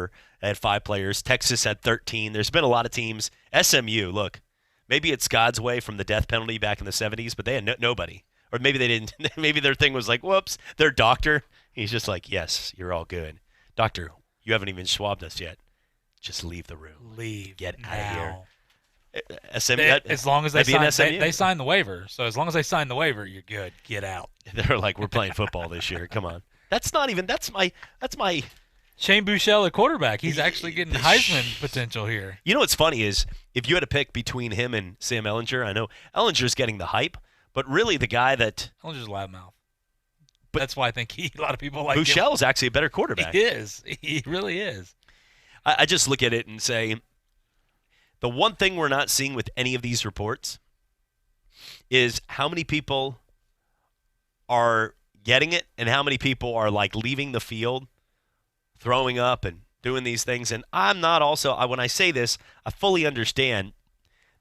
[SPEAKER 21] at 5 players. Texas had 13. There's been a lot of teams. SMU, look, maybe it's God's way from the death penalty back in the 70s, but they had nobody. Or maybe they didn't. Maybe their thing was like, whoops, their doctor. He's just like, yes, you're all good. Doctor, you haven't even swabbed us yet. Just leave the room. Get out of here. SMU,
[SPEAKER 2] as long as they sign the waiver. So as long as they sign the waiver, you're good. Get out.
[SPEAKER 21] They're like, we're playing football this year. Come on. That's my
[SPEAKER 2] Shane Buechele, at quarterback. He's actually getting Heisman potential here.
[SPEAKER 21] You know what's funny is if you had to pick between him and Sam Ehlinger, I know Ehlinger's getting the hype, but really the guy that
[SPEAKER 2] Ehlinger's loudmouth. But that's why I think a lot of people like
[SPEAKER 21] Buechele's actually a better quarterback.
[SPEAKER 2] He is. He really is.
[SPEAKER 21] I just look at it and say, the one thing we're not seeing with any of these reports is how many people are getting it and how many people are, like, leaving the field, throwing up and doing these things. And I'm not when I say this, I fully understand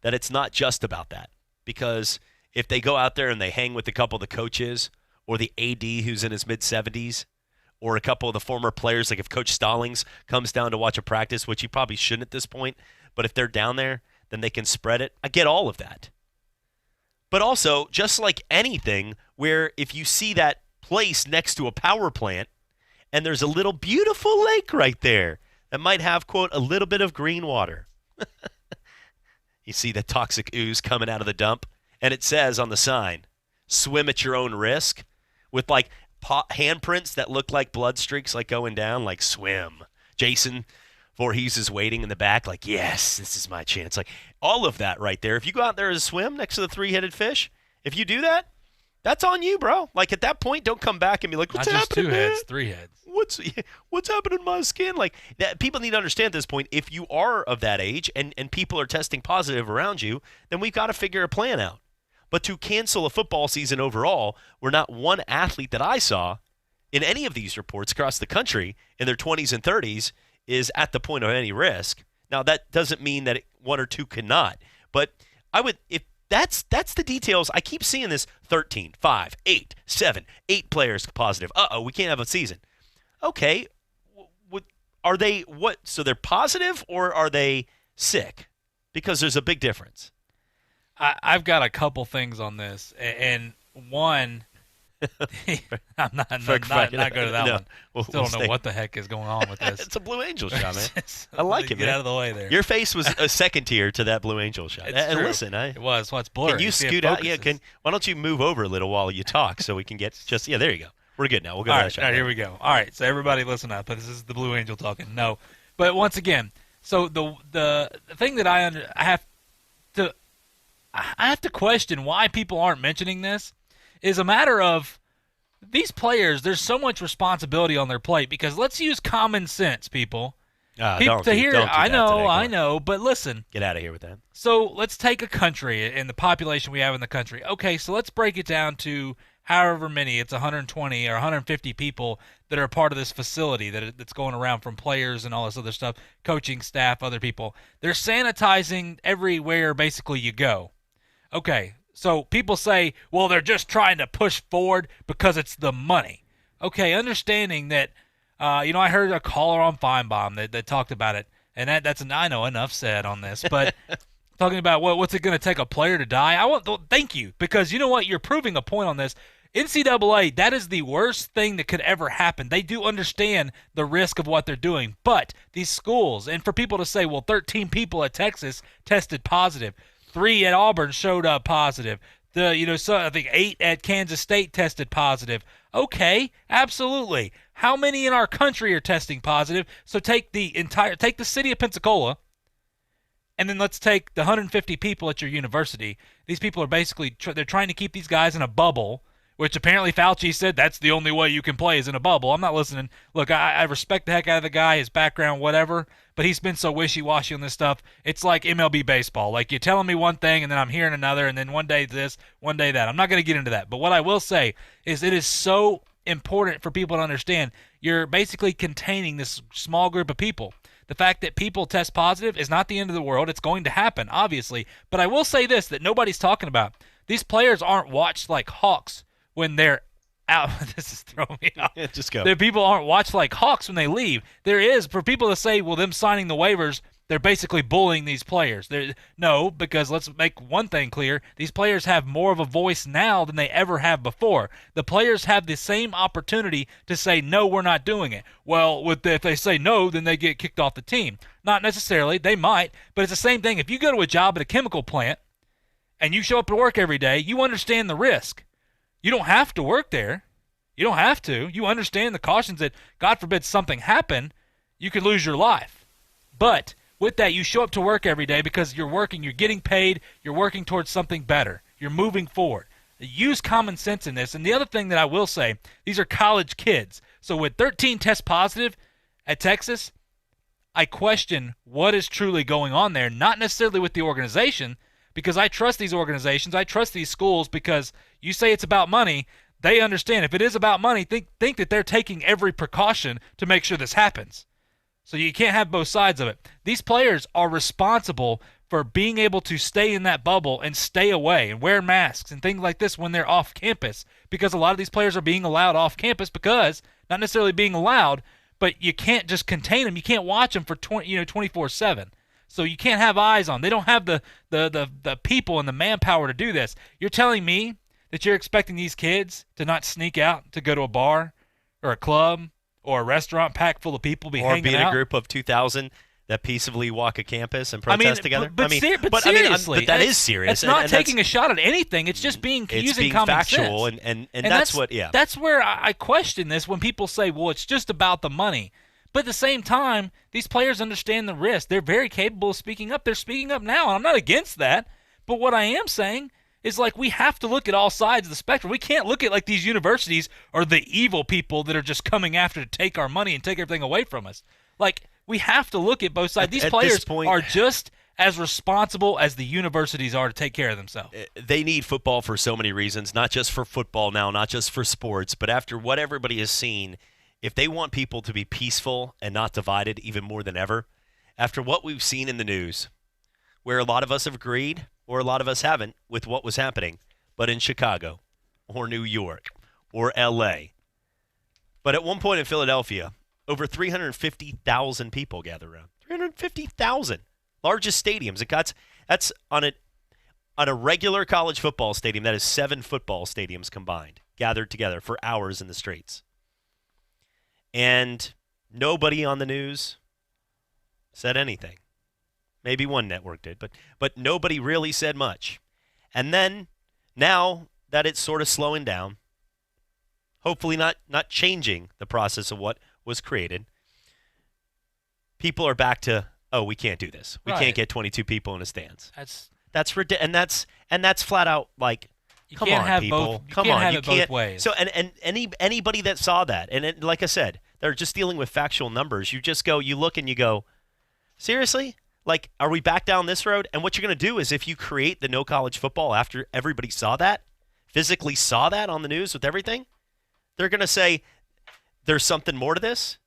[SPEAKER 21] that it's not just about that. Because if they go out there and they hang with a couple of the coaches or the AD who's in his mid-70s, or a couple of the former players, like if Coach Stallings comes down to watch a practice, which he probably shouldn't at this point, but if they're down there, then they can spread it. I get all of that. But also, just like anything, where if you see that place next to a power plant and there's a little beautiful lake right there that might have, quote, a little bit of green water. You see the toxic ooze coming out of the dump. and it says on the sign, swim at your own risk, with like handprints that look like blood streaks like going down, like swim. Jason Voorhees is waiting in the back like, yes, this is my chance. Like all of that right there. If you go out there and swim next to the three-headed fish, if you do that, that's on you, bro. Like at that point, don't come back and be like, what's
[SPEAKER 2] Not just
[SPEAKER 21] happening,
[SPEAKER 2] 2 heads,
[SPEAKER 21] man?
[SPEAKER 2] 3 heads.
[SPEAKER 21] What's happening to my skin? Like that, people need to understand at this point, if you are of that age and people are testing positive around you, then we've got to figure a plan out. But to cancel a football season overall, where not one athlete that I saw in any of these reports across the country in their 20s and 30s is at the point of any risk. Now, that doesn't mean that one or two cannot. But I would, if that's the details. I keep seeing this 13, 5, 8, 7, 8 players positive. We can't have a season. Okay, are they what? So they're positive or are they sick? Because there's a big difference.
[SPEAKER 2] I've got a couple things on this, and one, I'm not going to that one. Still don't know what the heck is going on with this.
[SPEAKER 21] It's a Blue Angel shot, man. I like it, man.
[SPEAKER 2] Get out of the way there.
[SPEAKER 21] Your face was a second tier to that Blue Angel shot.
[SPEAKER 2] It's true.
[SPEAKER 21] Listen,
[SPEAKER 2] it was. Well, it's blurry.
[SPEAKER 21] Can you scoot out? Yeah. Why don't you move over a little while you talk so we can get just? Yeah, there you go. We're good now. We'll go to that shot.
[SPEAKER 2] All right, here we go. All right, so everybody listen up. This is the Blue Angel talking. No, but once again, so the thing that I have to question why people aren't mentioning this is a matter of these players. There's so much responsibility on their plate because let's use common sense, people.
[SPEAKER 21] Don't do that today,
[SPEAKER 2] I know, but listen.
[SPEAKER 21] Get out of here with that.
[SPEAKER 2] So let's take a country and the population we have in the country. Okay, so let's break it down to however many. It's 120 or 150 people that are a part of this facility that's going around, from players and all this other stuff, coaching staff, other people. They're sanitizing everywhere basically you go. Okay, so people say, well, they're just trying to push forward because it's the money. Okay, understanding that, I heard a caller on Feinbaum that talked about it, and I know enough said on this, but talking about what's it going to take a player to die? Thank you, because you know what? You're proving a point on this. NCAA, that is the worst thing that could ever happen. They do understand the risk of what they're doing, but these schools, and for people to say, well, 13 people at Texas tested positive, 3 at Auburn showed up positive. So I think 8 at Kansas State tested positive. Okay, absolutely. How many in our country are testing positive? So take the city of Pensacola, and then let's take the 150 people at your university. These people are basically they're trying to keep these guys in a bubble, which apparently Fauci said that's the only way you can play is in a bubble. I'm not listening. Look, I respect the heck out of the guy, his background, whatever, but he's been so wishy-washy on this stuff. It's like MLB baseball. Like, you're telling me one thing, and then I'm hearing another, and then one day this, one day that. I'm not going to get into that. But what I will say is it is so important for people to understand you're basically containing this small group of people. The fact that people test positive is not the end of the world. It's going to happen, obviously. But I will say this that nobody's talking about. These players aren't watched like hawks when they're out. This is throwing me off.
[SPEAKER 21] Yeah, just go.
[SPEAKER 2] The people aren't watched like hawks when they leave. There is, for people to say, well, them signing the waivers, they're basically bullying these players. No, because let's make one thing clear. These players have more of a voice now than they ever have before. The players have the same opportunity to say, no, we're not doing it. Well, if they say no, then they get kicked off the team. Not necessarily. They might. But it's the same thing. If you go to a job at a chemical plant and you show up to work every day, you understand the risk. You don't have to work there. You don't have to. You understand the cautions that, God forbid, something happen, you could lose your life. But with that, you show up to work every day because you're working, you're getting paid, you're working towards something better. You're moving forward. Use common sense in this. And the other thing that I will say, these are college kids. So with 13 tests positive at Texas, I question what is truly going on there, not necessarily with the organization, because I trust these organizations, I trust these schools, because you say it's about money, they understand. If it is about money, think that they're taking every precaution to make sure this happens. So you can't have both sides of it. These players are responsible for being able to stay in that bubble and stay away and wear masks and things like this when they're off campus, because a lot of these players are being allowed off campus because, not necessarily being allowed, but you can't just contain them. You can't watch them for 24/7. So you can't have eyes on. They don't have the people and the manpower to do this. You're telling me that you're expecting these kids to not sneak out to go to a bar or a club or a restaurant packed full of people,
[SPEAKER 21] or be in a group of 2,000 that peaceably walk a campus and protest together?
[SPEAKER 2] But seriously,
[SPEAKER 21] but that is serious.
[SPEAKER 2] It's not taking a shot at anything. It's just using common
[SPEAKER 21] factual,
[SPEAKER 2] sense.
[SPEAKER 21] and that's what. Yeah,
[SPEAKER 2] that's where I question this when people say, "Well, it's just about the money." But at the same time, these players understand the risk. They're very capable of speaking up. They're speaking up now, and I'm not against that. But what I am saying is, like, we have to look at all sides of the spectrum. We can't look at, like, these universities are the evil people that are just coming after to take our money and take everything away from us. Like, we have to look at both sides. These players are just as responsible as the universities are to take care of themselves.
[SPEAKER 21] They need football for so many reasons, not just for football now, not just for sports, but after what everybody has seen, if they want people to be peaceful and not divided even more than ever, after what we've seen in the news, where a lot of us have agreed or a lot of us haven't with what was happening, but in Chicago or New York or L.A., but at one point in Philadelphia, over 350,000 people gather around. 350,000. Largest stadiums. That's on a regular college football stadium. That is 7 football stadiums combined, gathered together for hours in the streets. And nobody on the news said anything. Maybe one network did, but nobody really said much. And then, now that it's sort of slowing down, hopefully not changing the process of what was created, people are back to, oh, we can't do this. We can't get 22 people in the stands. That's ridiculous, and that's flat out like, come on, people.
[SPEAKER 2] Come on, you can't. Both ways.
[SPEAKER 21] So and anybody that saw that, and like I said, they're just dealing with factual numbers. You just go, you look, and you go, seriously? Like, are we back down this road? And what you're going to do is, if you create the no college football after everybody saw that, physically saw that on the news with everything, they're going to say there's something more to this,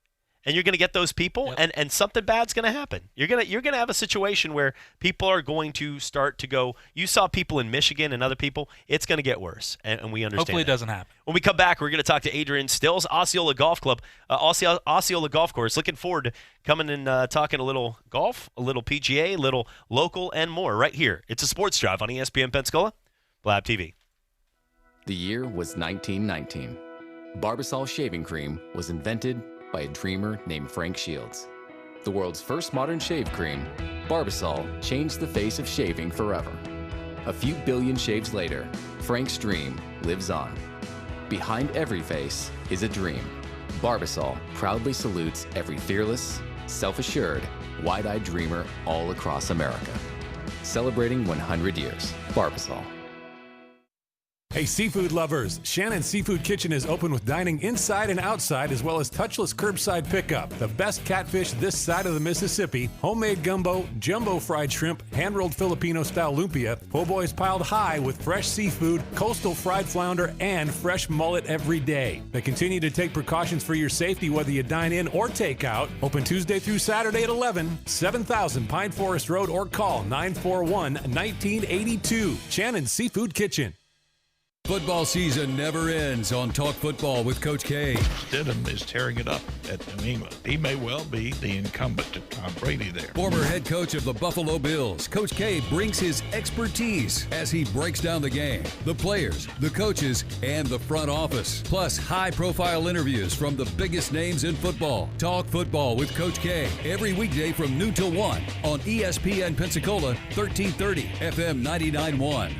[SPEAKER 21] and you're going to get those people, and something bad's going to happen. You're going to have a situation where people are going to start to go, you saw people in Michigan and other people, it's going to get worse, and we understand.
[SPEAKER 2] Hopefully it doesn't happen.
[SPEAKER 21] When we come back, we're going to talk to Adrian Stills, Osceola Golf Club, Osceola Golf Course. Looking forward to coming and talking a little golf, a little PGA, a little local, and more right here. It's a Sports Drive on ESPN Pensacola, Blab TV.
[SPEAKER 7] The year was 1919. Barbasol shaving cream was invented by a dreamer named Frank Shields. The world's first modern shave cream, Barbasol changed the face of shaving forever. A few billion shaves later, Frank's dream lives on. Behind every face is a dream. Barbasol proudly salutes every fearless, self-assured, wide-eyed dreamer all across America. Celebrating 100 years. Barbasol.
[SPEAKER 8] Hey, seafood lovers, Shannon's Seafood Kitchen is open with dining inside and outside, as well as touchless curbside pickup. The best catfish this side of the Mississippi, homemade gumbo, jumbo fried shrimp, hand-rolled Filipino-style lumpia, po' boys piled high with fresh seafood, coastal fried flounder, and fresh mullet every day. They continue to take precautions for your safety, whether you dine in or take out. Open Tuesday through Saturday at 11, 7000 Pine Forest Road, or call 941-1982. Shannon's Seafood Kitchen.
[SPEAKER 9] Football season never ends on Talk Football with Coach K.
[SPEAKER 10] Stidham is tearing it up at New England. He may well be the incumbent to Tom Brady there.
[SPEAKER 9] Former head coach of the Buffalo Bills, Coach K brings his expertise as he breaks down the game, the players, the coaches, and the front office. Plus, high-profile interviews from the biggest names in football. Talk Football with Coach K every weekday from noon till 1 on ESPN Pensacola, 1330 FM 99.1.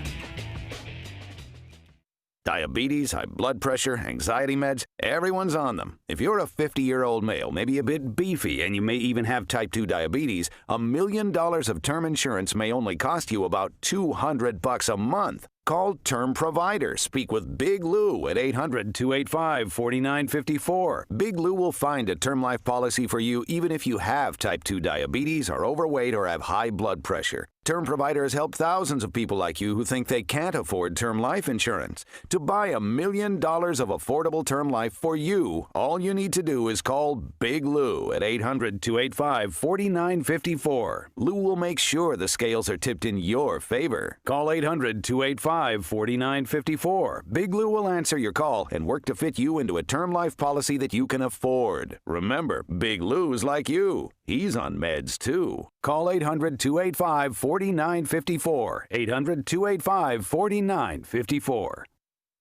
[SPEAKER 11] Diabetes, high blood pressure, anxiety meds, everyone's on them. If you're a 50-year-old male, maybe a bit beefy, and you may even have type 2 diabetes, $1 million of term insurance may only cost you about $200 a month. Call Term Provider. Speak with Big Lou at 800-285-4954. Big Lou will find a term life policy for you even if you have type 2 diabetes, are overweight, or have high blood pressure. Term Provider has helped thousands of people like you who think they can't afford term life insurance. To buy $1 million of affordable term life for you, all you need to do is call Big Lou at 800-285-4954. Lou will make sure the scales are tipped in your favor. Call 800-285-4954. Big Lou will answer your call and work to fit you into a term life policy that you can afford. Remember, Big Lou's like you. He's on meds, too. Call 800-285-4954. 800-285-4954.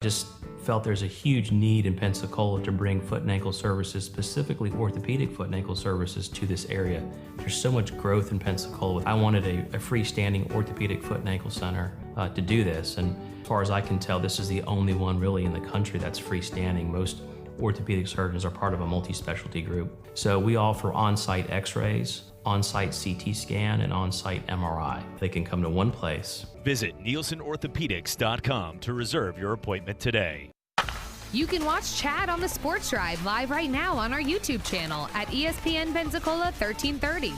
[SPEAKER 3] Just felt there's a huge need in Pensacola to bring foot and ankle services, specifically orthopedic foot and ankle services, to this area. There's so much growth in Pensacola. I wanted a freestanding orthopedic foot and ankle center to do this, and as far as I can tell, this is the only one really in the country that's freestanding. Most orthopedic surgeons are part of a multi-specialty group. So we offer on-site x-rays, on-site CT scan, and on-site MRI. They can come to one place.
[SPEAKER 12] Visit NielsenOrthopedics.com to reserve your appointment today.
[SPEAKER 13] You can watch Chad on the Sports Drive live right now on our YouTube channel at ESPN Pensacola 1330.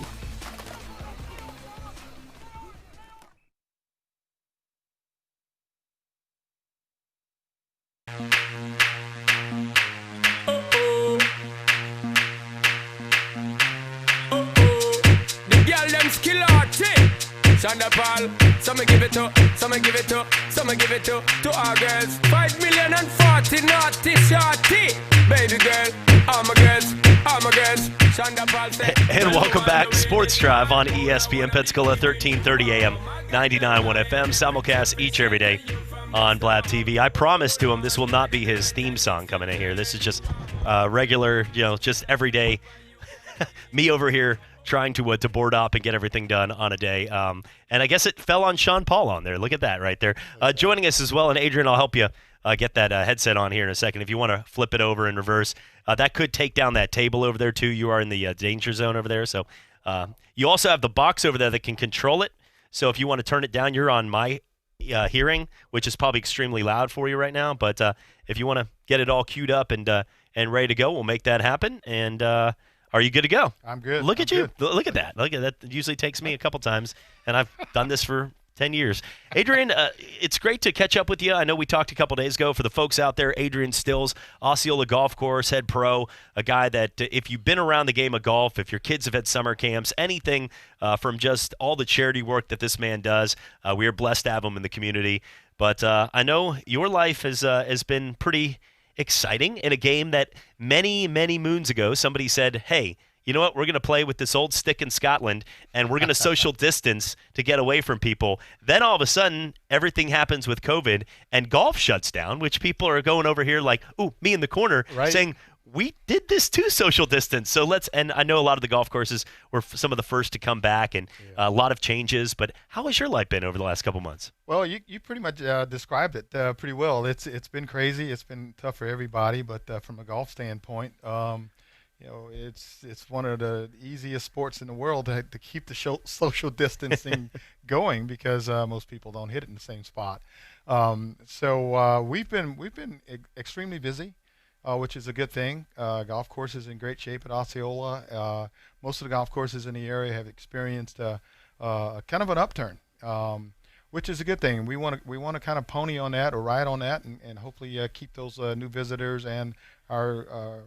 [SPEAKER 16] Shonda Paul, some give it to, some give it to, some give it to our girls. 5,040,000 naughty shorty, baby girl, all my girls, Shonda Paul said.
[SPEAKER 21] And welcome back, Sports Drive on ESPN Pensacola 1330 AM, 99.1 FM, simulcast each every day on Blab TV. I promised to him this will not be his theme song coming in here. This is just regular, just everyday me over here trying to board up and get everything done on a day. And I guess it fell on Sean Paul on there. Look at that right there. Joining us as well, and Adrian, I'll help you get that headset on here in a second. If you want to flip it over in reverse, that could take down that table over there too. You are in the danger zone over there. So you also have the box over there that can control it. So if you want to turn it down, you're on my hearing, which is probably extremely loud for you right now. But if you want to get it all queued up and ready to go, we'll make that happen. And are you good to go?
[SPEAKER 17] I'm good.
[SPEAKER 21] Look at you.
[SPEAKER 17] Good.
[SPEAKER 21] Look at that. Look at that. It usually takes me a couple times, and I've done this for 10 years. Adrian, it's great to catch up with you. I know we talked a couple days ago. For the folks out there, Adrian Stills, Osceola Golf Course head pro, a guy that if you've been around the game of golf, if your kids have had summer camps, anything from just all the charity work that this man does, we are blessed to have him in the community. But I know your life has been pretty exciting in a game that many, many moons ago somebody said, hey, you know what, we're going to play with this old stick in Scotland and we're going to social distance to get away from people. Then all of a sudden, everything happens with COVID and golf shuts down, which people are going over here like, ooh, me in the corner,
[SPEAKER 17] right,
[SPEAKER 21] saying, we did this too, social distance. So and I know a lot of the golf courses were some of the first to come back and a lot of changes, but how has your life been over the last couple months?
[SPEAKER 17] Well, you pretty much described it pretty well. It's been crazy. It's been tough for everybody, but from a golf standpoint, it's one of the easiest sports in the world to keep the social distancing going because most people don't hit it in the same spot. So we've been extremely busy. Which is a good thing. Golf course is in great shape at Osceola. Most of the golf courses in the area have experienced kind of an upturn, which is a good thing. We want to kind of pony on that or ride on that, and hopefully keep those new visitors and our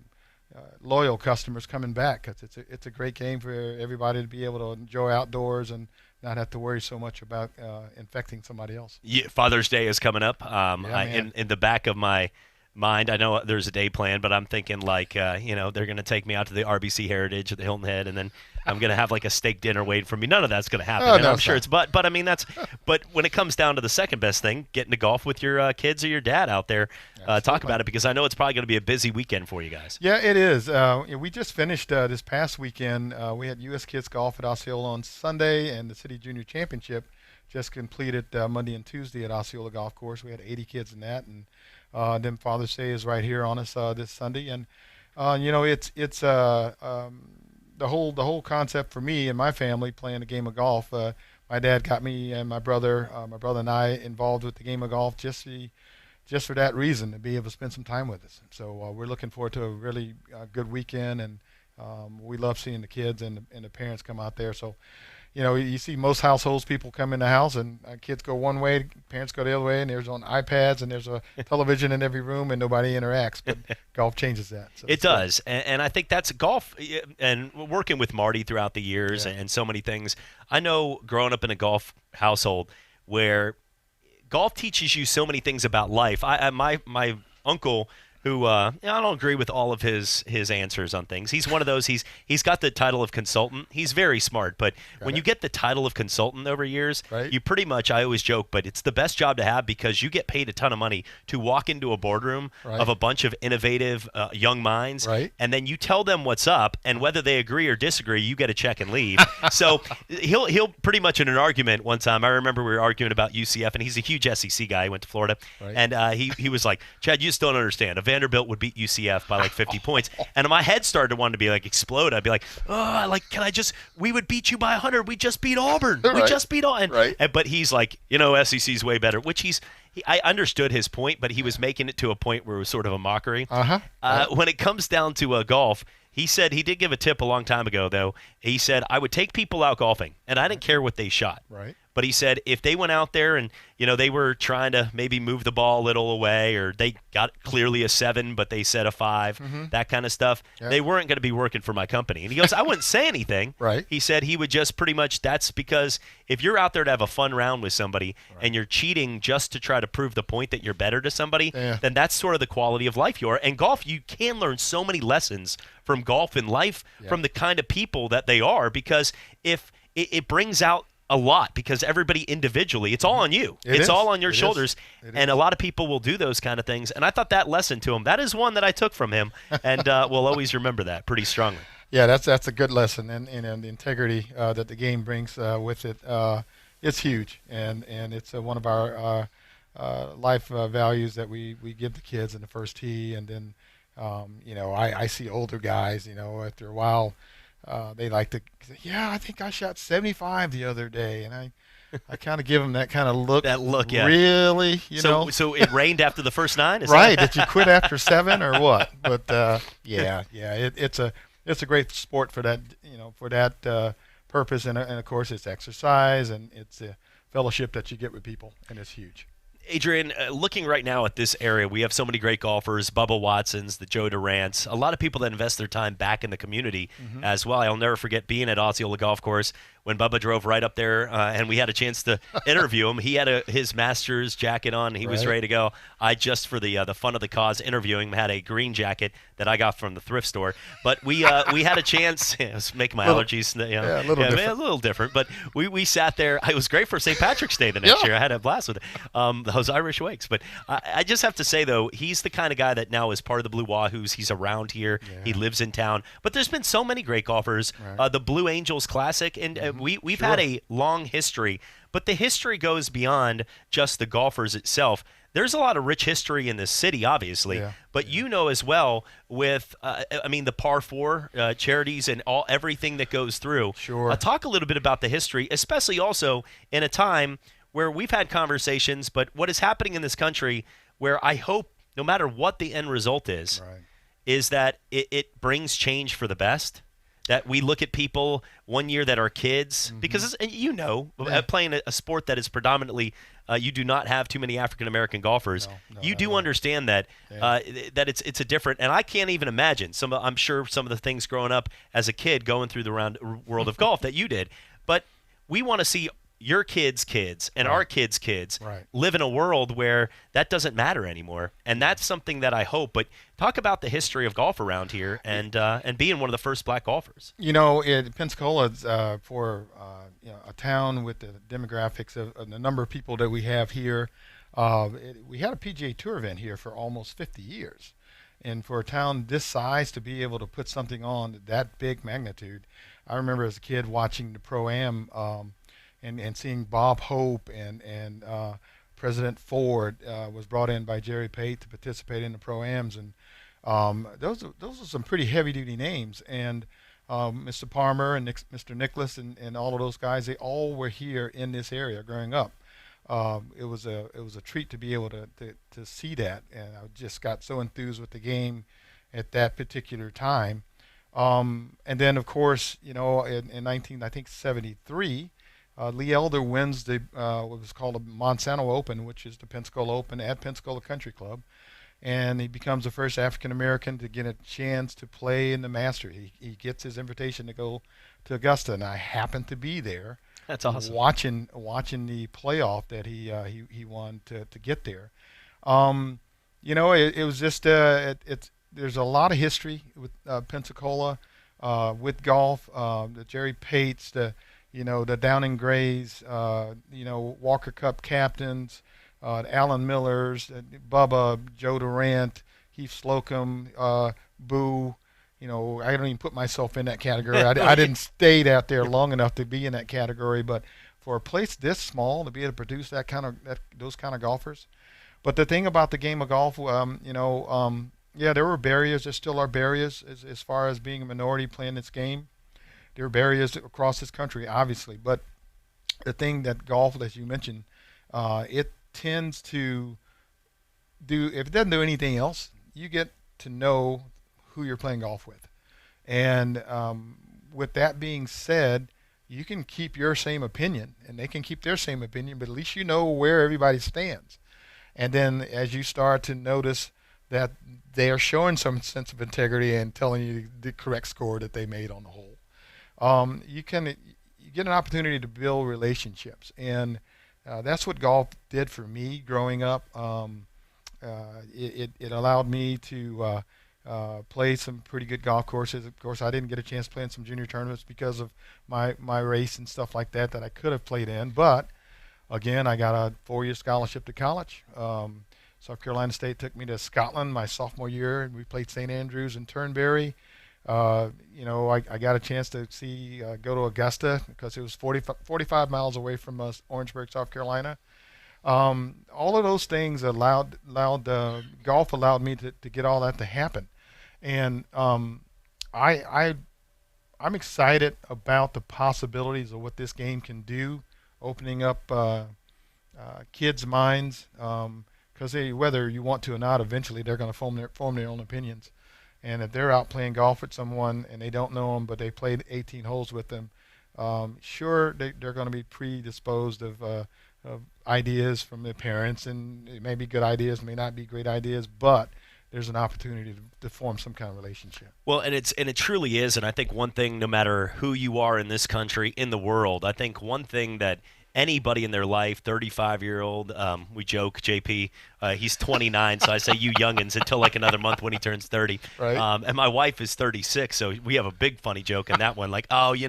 [SPEAKER 17] loyal customers coming back. Cause it's a great game for everybody to be able to enjoy outdoors and not have to worry so much about infecting somebody else.
[SPEAKER 21] Yeah, Father's Day is coming up. In the back of my mind, I know there's a day plan, but I'm thinking like, they're going to take me out to the RBC Heritage at the Hilton Head, and then I'm going to have like a steak dinner waiting for me. None of that's going to happen. And I'm sure it's, but I mean, but when it comes down to the second best thing, getting to golf with your kids or your dad out there, talk about it, because I know it's probably going to be a busy weekend for you guys.
[SPEAKER 17] Yeah, it is. We just finished this past weekend. We had U.S. Kids Golf at Osceola on Sunday, and the City Junior Championship just completed Monday and Tuesday at Osceola Golf Course. We had 80 kids in that, and then Father's Day is right here on us this Sunday, and it's the whole concept for me and my family playing a game of golf. My dad got me and my brother and I involved with the game of golf just for that reason, to be able to spend some time with us. So we're looking forward to a really good weekend, and we love seeing the kids and the parents come out there. So. You see most households, people come in the house and kids go one way, parents go the other way, and there's on iPads and there's a television in every room and nobody interacts. But golf changes that. So
[SPEAKER 21] it does. And I think that's golf, and working with Marty throughout the years and so many things. I know growing up in a golf household where golf teaches you so many things about life. My uncle who I don't agree with all of his answers on things. He's one of those. He's got the title of consultant. He's very smart, but when you get the title of consultant over years, you pretty much, I always joke, but it's the best job to have because you get paid a ton of money to walk into a boardroom of a bunch of innovative young minds, and then you tell them what's up, and whether they agree or disagree, you get a check and leave. So he'll pretty much in an argument one time. I remember we were arguing about UCF, and he's a huge SEC guy. He went to Florida, and he was like, "Chad, you just don't understand. Vanderbilt would beat UCF by like 50 points." And my head started to want to be like explode. I'd be like, we would beat you by 100. We just beat Auburn. We just beat Auburn. But he's like, SEC's way better, which I understood his point, but he was making it to a point where it was sort of a mockery. When it comes down to golf, he said he did give a tip a long time ago, though. He said, I would take people out golfing, and I didn't care what they shot. But he said if they went out there and, they were trying to maybe move the ball a little away, or they got clearly a 7, but they said a 5, that kind of stuff, they weren't going to be working for my company. And he goes, I wouldn't say anything. He said he would just pretty much, that's because if you're out there to have a fun round with somebody and you're cheating just to try to prove the point that you're better to somebody, then that's sort of the quality of life you are. And golf, you can learn so many lessons from golf and life from the kind of people that they are, because if it brings out a lot, because everybody individually, it's all on you. It's all on your shoulders. And a lot of people will do those kind of things. And I thought that lesson to him, that is one that I took from him, and we'll always remember that pretty strongly.
[SPEAKER 17] Yeah, that's a good lesson, and the integrity that the game brings with it, it's huge, and it's one of our life values that we give the kids in the first tee. And then I see older guys, after a while, they like to say, I think I shot 75 the other day, and I kind of give them that kind of look.
[SPEAKER 21] That look, yeah.
[SPEAKER 17] Really,
[SPEAKER 21] So it rained after the first 9, is
[SPEAKER 17] right?
[SPEAKER 21] That?
[SPEAKER 17] Did you quit after 7 or what? But it's a great sport for that, for that purpose, and of course it's exercise, and it's a fellowship that you get with people, and it's huge.
[SPEAKER 21] Adrian, looking right now at this area, we have so many great golfers, Bubba Watsons, the Joe Durants, a lot of people that invest their time back in the community as well. I'll never forget being at Osceola Golf Course when Bubba drove right up there, and we had a chance to interview him. He had his Masters jacket on. He was ready to go. I, just for the fun of the cause, interviewing him, had a green jacket that I got from the thrift store. But we had a chance. It was making my allergies,
[SPEAKER 17] a little
[SPEAKER 21] different. But we sat there. It was great for St. Patrick's Day the next year. I had a blast with it. Those Irish Wakes. But I just have to say, though, he's the kind of guy that now is part of the Blue Wahoos. He's around here. He lives in town. But there's been so many great golfers. The Blue Angels Classic, and we've had a long history, but the history goes beyond just the golfers itself. There's a lot of rich history in this city, obviously, but as well with, the Par 4 charities and everything that goes through. Talk a little bit about the history, especially also in a time where we've had conversations, but what is happening in this country where I hope, no matter what the end result is that it brings change for the best. That we look at people one year that are kids, because playing a sport that is predominantly, you do not have too many African-American golfers. You do understand that that it's a different, and I can't even imagine I'm sure some of the things growing up as a kid going through the world of golf that you did. But we want to see your kids' kids and our kids' kids live in a world where that doesn't matter anymore, and that's something that I hope. But talk about the history of golf around here and being one of the first black golfers.
[SPEAKER 17] Pensacola, for a town with the demographics of the number of people that we have here, we had a PGA Tour event here for almost 50 years. And for a town this size to be able to put something on that big magnitude, I remember as a kid watching the Pro-Am and seeing Bob Hope and President Ford was brought in by Jerry Pate to participate in the Pro-Ams. And those are some pretty heavy-duty names. And Mr. Palmer and Mr. Nicholas and all of those guys, they all were here in this area growing up. It was a treat to be able to see that, and I just got so enthused with the game at that particular time. And then, of course, in 1973, Lee Elder wins the what was called a Monsanto Open, which is the Pensacola Open at Pensacola Country Club, and he becomes the first African American to get a chance to play in the Masters. He gets his invitation to go to Augusta, and I happened to be there.
[SPEAKER 21] That's awesome.
[SPEAKER 17] Watching the playoff that he won to get there. It was just there's a lot of history with Pensacola with golf. The Jerry Pates, the Downing Grays, Walker Cup captains, Alan Millers, Bubba, Joe Durant, Heath Slocum, Boo. I don't even put myself in that category. I didn't stay out there long enough to be in that category. But for a place this small to be able to produce those kind of golfers. But the thing about the game of golf, yeah, there were barriers. There still are barriers as far as being a minority playing this game. There are barriers across this country, obviously. But the thing that golf, as you mentioned, it tends to do, if it doesn't do anything else, you get to know who you're playing golf with. And with that being said, you can keep your same opinion, and they can keep their same opinion, but at least you know where everybody stands. And then as you start to notice that they are showing some sense of integrity and telling you the correct score that they made on the hole, you get an opportunity to build relationships. And that's what golf did for me growing up. It allowed me to play some pretty good golf courses. Of course, I didn't get a chance to play in some junior tournaments because of my race and stuff like that I could have played in. But again, I got a 4-year scholarship to college. South Carolina State took me to Scotland my sophomore year, and we played St. Andrews and Turnberry. I got a chance to go to Augusta because it was 45 miles away from Orangeburg, South Carolina. All of those things golf allowed me to get all that to happen. And I'm excited about the possibilities of what this game can do, opening up kids' minds, because whether you want to or not, eventually they're going to form their own opinions. And if they're out playing golf with someone and they don't know them, but they played 18 holes with them, sure, they're going to be predisposed of ideas from their parents, and it may be good ideas, may not be great ideas, but there's an opportunity to form some kind of relationship.
[SPEAKER 21] Well, and it truly is, and I think one thing, no matter who you are in this country, in the world, I think one thing that anybody in their life, 35-year-old, we joke, JP, he's 29, so I say you youngins until like another month when he turns 30.
[SPEAKER 17] Right.
[SPEAKER 21] And my wife is 36, so we have a big funny joke in that one, like, oh, you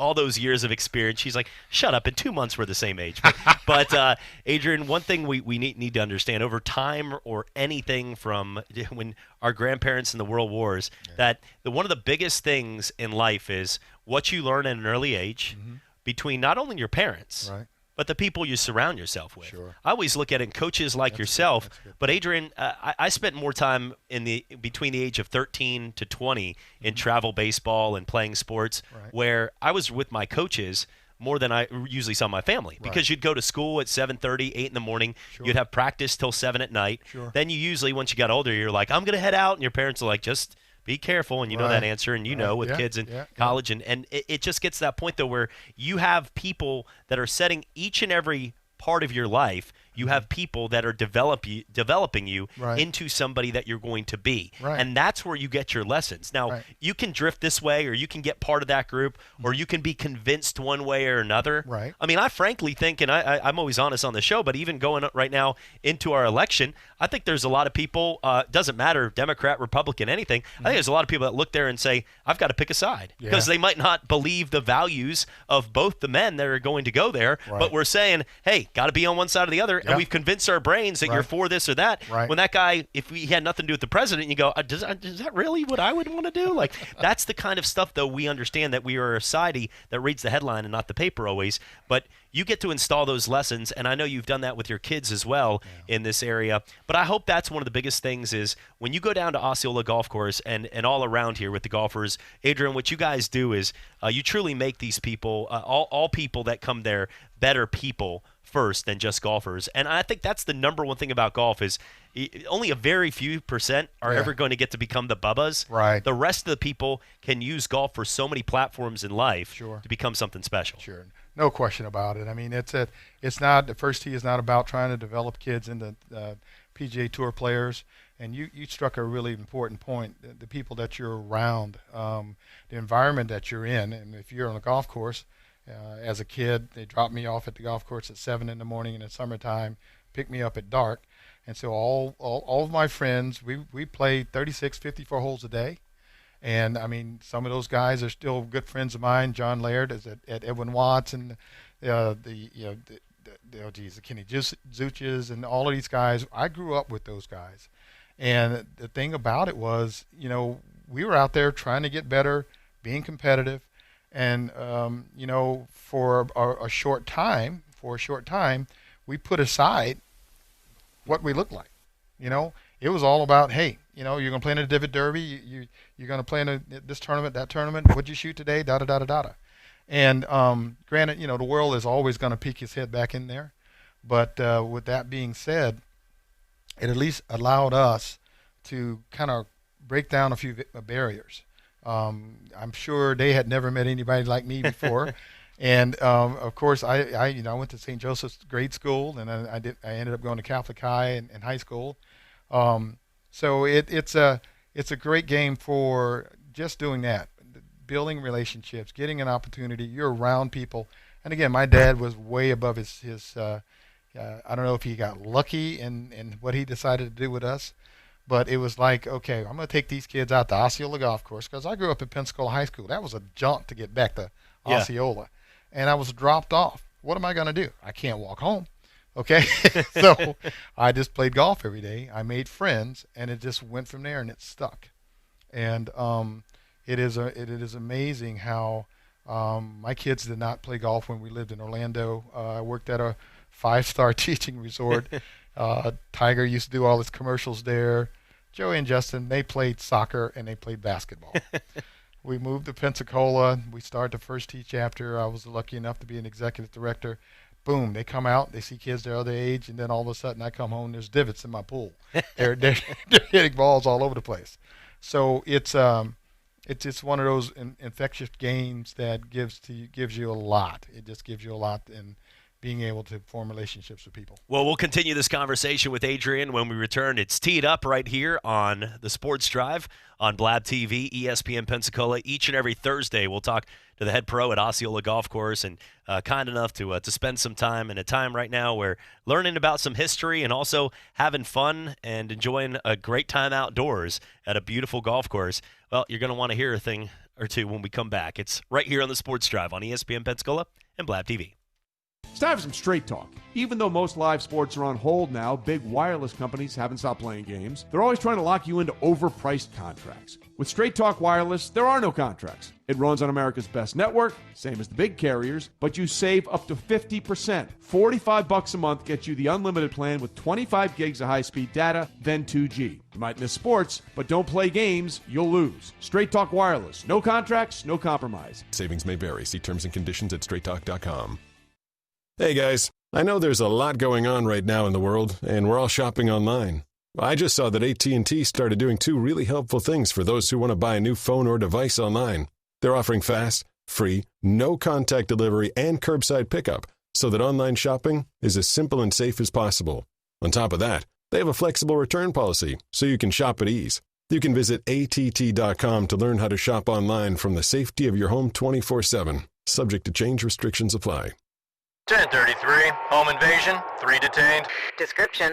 [SPEAKER 21] all those years of experience. She's like, shut up, in 2 months we're the same age. But Adrian, one thing we need to understand over time, or anything from when our grandparents in the World Wars, that one of the biggest things in life is what you learn at an early age, between not only your parents, but the people you surround yourself with.
[SPEAKER 17] Sure.
[SPEAKER 21] I always look at it in coaches like yourself. But Adrian, I spent more time between the age of 13 to 20 in travel baseball and playing sports, where I was with my coaches more than I usually saw my family, because you'd go to school at 7:30, 8 in the morning.
[SPEAKER 17] Sure.
[SPEAKER 21] You'd have practice till 7 at night.
[SPEAKER 17] Sure.
[SPEAKER 21] Then you usually, once you got older, you're like, I'm going to head out, and your parents are like, just be careful, and you know that answer, and with kids in college, and it just gets to that point, though, where you have people that are setting each and every part of your life. You have people that are developing you into somebody that you're going to be. And that's where you get your lessons. Now, you can drift this way, or you can get part of that group, or you can be convinced one way or another. I mean, I frankly think, and I'm always honest on the show, but even going right now into our election, I think there's a lot of people, doesn't matter, Democrat, Republican, anything, I think there's a lot of people that look there and say, I've got to pick a side. Because they might not believe the values of both the men that are going to go there, but we're saying, hey, got to be on one side or the other. And we've convinced our brains that you're for this or that. When that guy, if he had nothing to do with the president, you go, is that really what I would want to do? Like, that's the kind of stuff, though, we understand that we are a society that reads the headline and not the paper always. But you get to install those lessons, and I know you've done that with your kids as well in this area. But I hope that's one of the biggest things is when you go down to Osceola Golf Course and all around here with the golfers, Adrian, what you guys do is you truly make these people, all people that come there, better people first than just golfers. And I think that's the number one thing about golf is only a very few % are ever going to get to become the Bubbas. The rest of the people can use golf for so many platforms in life to become something special.
[SPEAKER 17] Sure. No question about it. I mean, it's not, the first tee is not about trying to develop kids into PGA Tour players. And you struck a really important point, the people that you're around, the environment that you're in. And if you're on a golf course, as a kid, they dropped me off at the golf course at 7 in the morning in the summertime, picked me up at dark. And so all of my friends, we played 36, 54 holes a day. And I mean, some of those guys are still good friends of mine. John Laird is at Edwin Watts, and the Kenny Zuches and all of these guys. I grew up with those guys. And the thing about it was, we were out there trying to get better, being competitive. And, for a short time, we put aside what we looked like. It was all about, hey, you're going to play in a Divot Derby, you're going to play in this tournament, that tournament, what'd you shoot today, da-da-da-da-da. And granted, the world is always going to peek its head back in there. But with that being said, it at least allowed us to kind of break down a few barriers. I'm sure they had never met anybody like me before. And of course, I went to St. Joseph's grade school, and I ended up going to Catholic High and high school. So it's a great game for just doing that, building relationships, getting an opportunity. You're around people. And again, my dad was way above his I don't know if he got lucky in what he decided to do with us, but it was like, okay, I'm going to take these kids out to Osceola Golf Course, because I grew up in Pensacola High School. That was a jaunt to get back to Osceola. And I was dropped off. What am I going to do? I can't walk home. Okay. So I just played golf every day. I made friends, and it just went from there, and it stuck. And it is amazing how my kids did not play golf when we lived in Orlando. I worked at a 5-star teaching resort. Tiger used to do all his commercials there. Joey and Justin, they played soccer and they played basketball. We moved to Pensacola. We started the first tee chapter. I was lucky enough to be an executive director. Boom, they come out, they see kids their other age, and then all of a sudden I come home, there's divots in my pool. They're hitting balls all over the place. So it's just one of those infectious games that gives you a lot. It just gives you a lot in being able to form relationships with people.
[SPEAKER 21] Well, we'll continue this conversation with Adrian when we return. It's teed up right here on the Sports Drive on Blab TV, ESPN Pensacola. Each and every Thursday, we'll talk to the head pro at Osceola Golf Course, and kind enough to spend some time in a time right now where learning about some history and also having fun and enjoying a great time outdoors at a beautiful golf course. Well, you're going to want to hear a thing or two when we come back. It's right here on the Sports Drive on ESPN Pensacola and Blab TV.
[SPEAKER 1] It's time for some straight talk. Even though most live sports are on hold now, big wireless companies haven't stopped playing games. They're always trying to lock you into overpriced contracts. With Straight Talk Wireless, there are no contracts. It runs on America's best network, same as the big carriers, but you save up to 50%. $45 a month gets you the unlimited plan with 25 gigs of high-speed data, then 2G. You might miss sports, but don't play games, you'll lose. Straight Talk Wireless. No contracts, no compromise.
[SPEAKER 14] Savings may vary. See terms and conditions at straighttalk.com. Hey guys, I know there's a lot going on right now in the world, and we're all shopping online. I just saw that AT&T started doing 2 really helpful things for those who want to buy a new phone or device online. They're offering fast, free, no-contact delivery and curbside pickup, so that online shopping is as simple and safe as possible. On top of that, they have a flexible return policy, so you can shop at ease. You can visit att.com to learn how to shop online from the safety of your home 24/7. Subject to change, restrictions apply.
[SPEAKER 4] 1033, home invasion, 3 detained.
[SPEAKER 5] Description.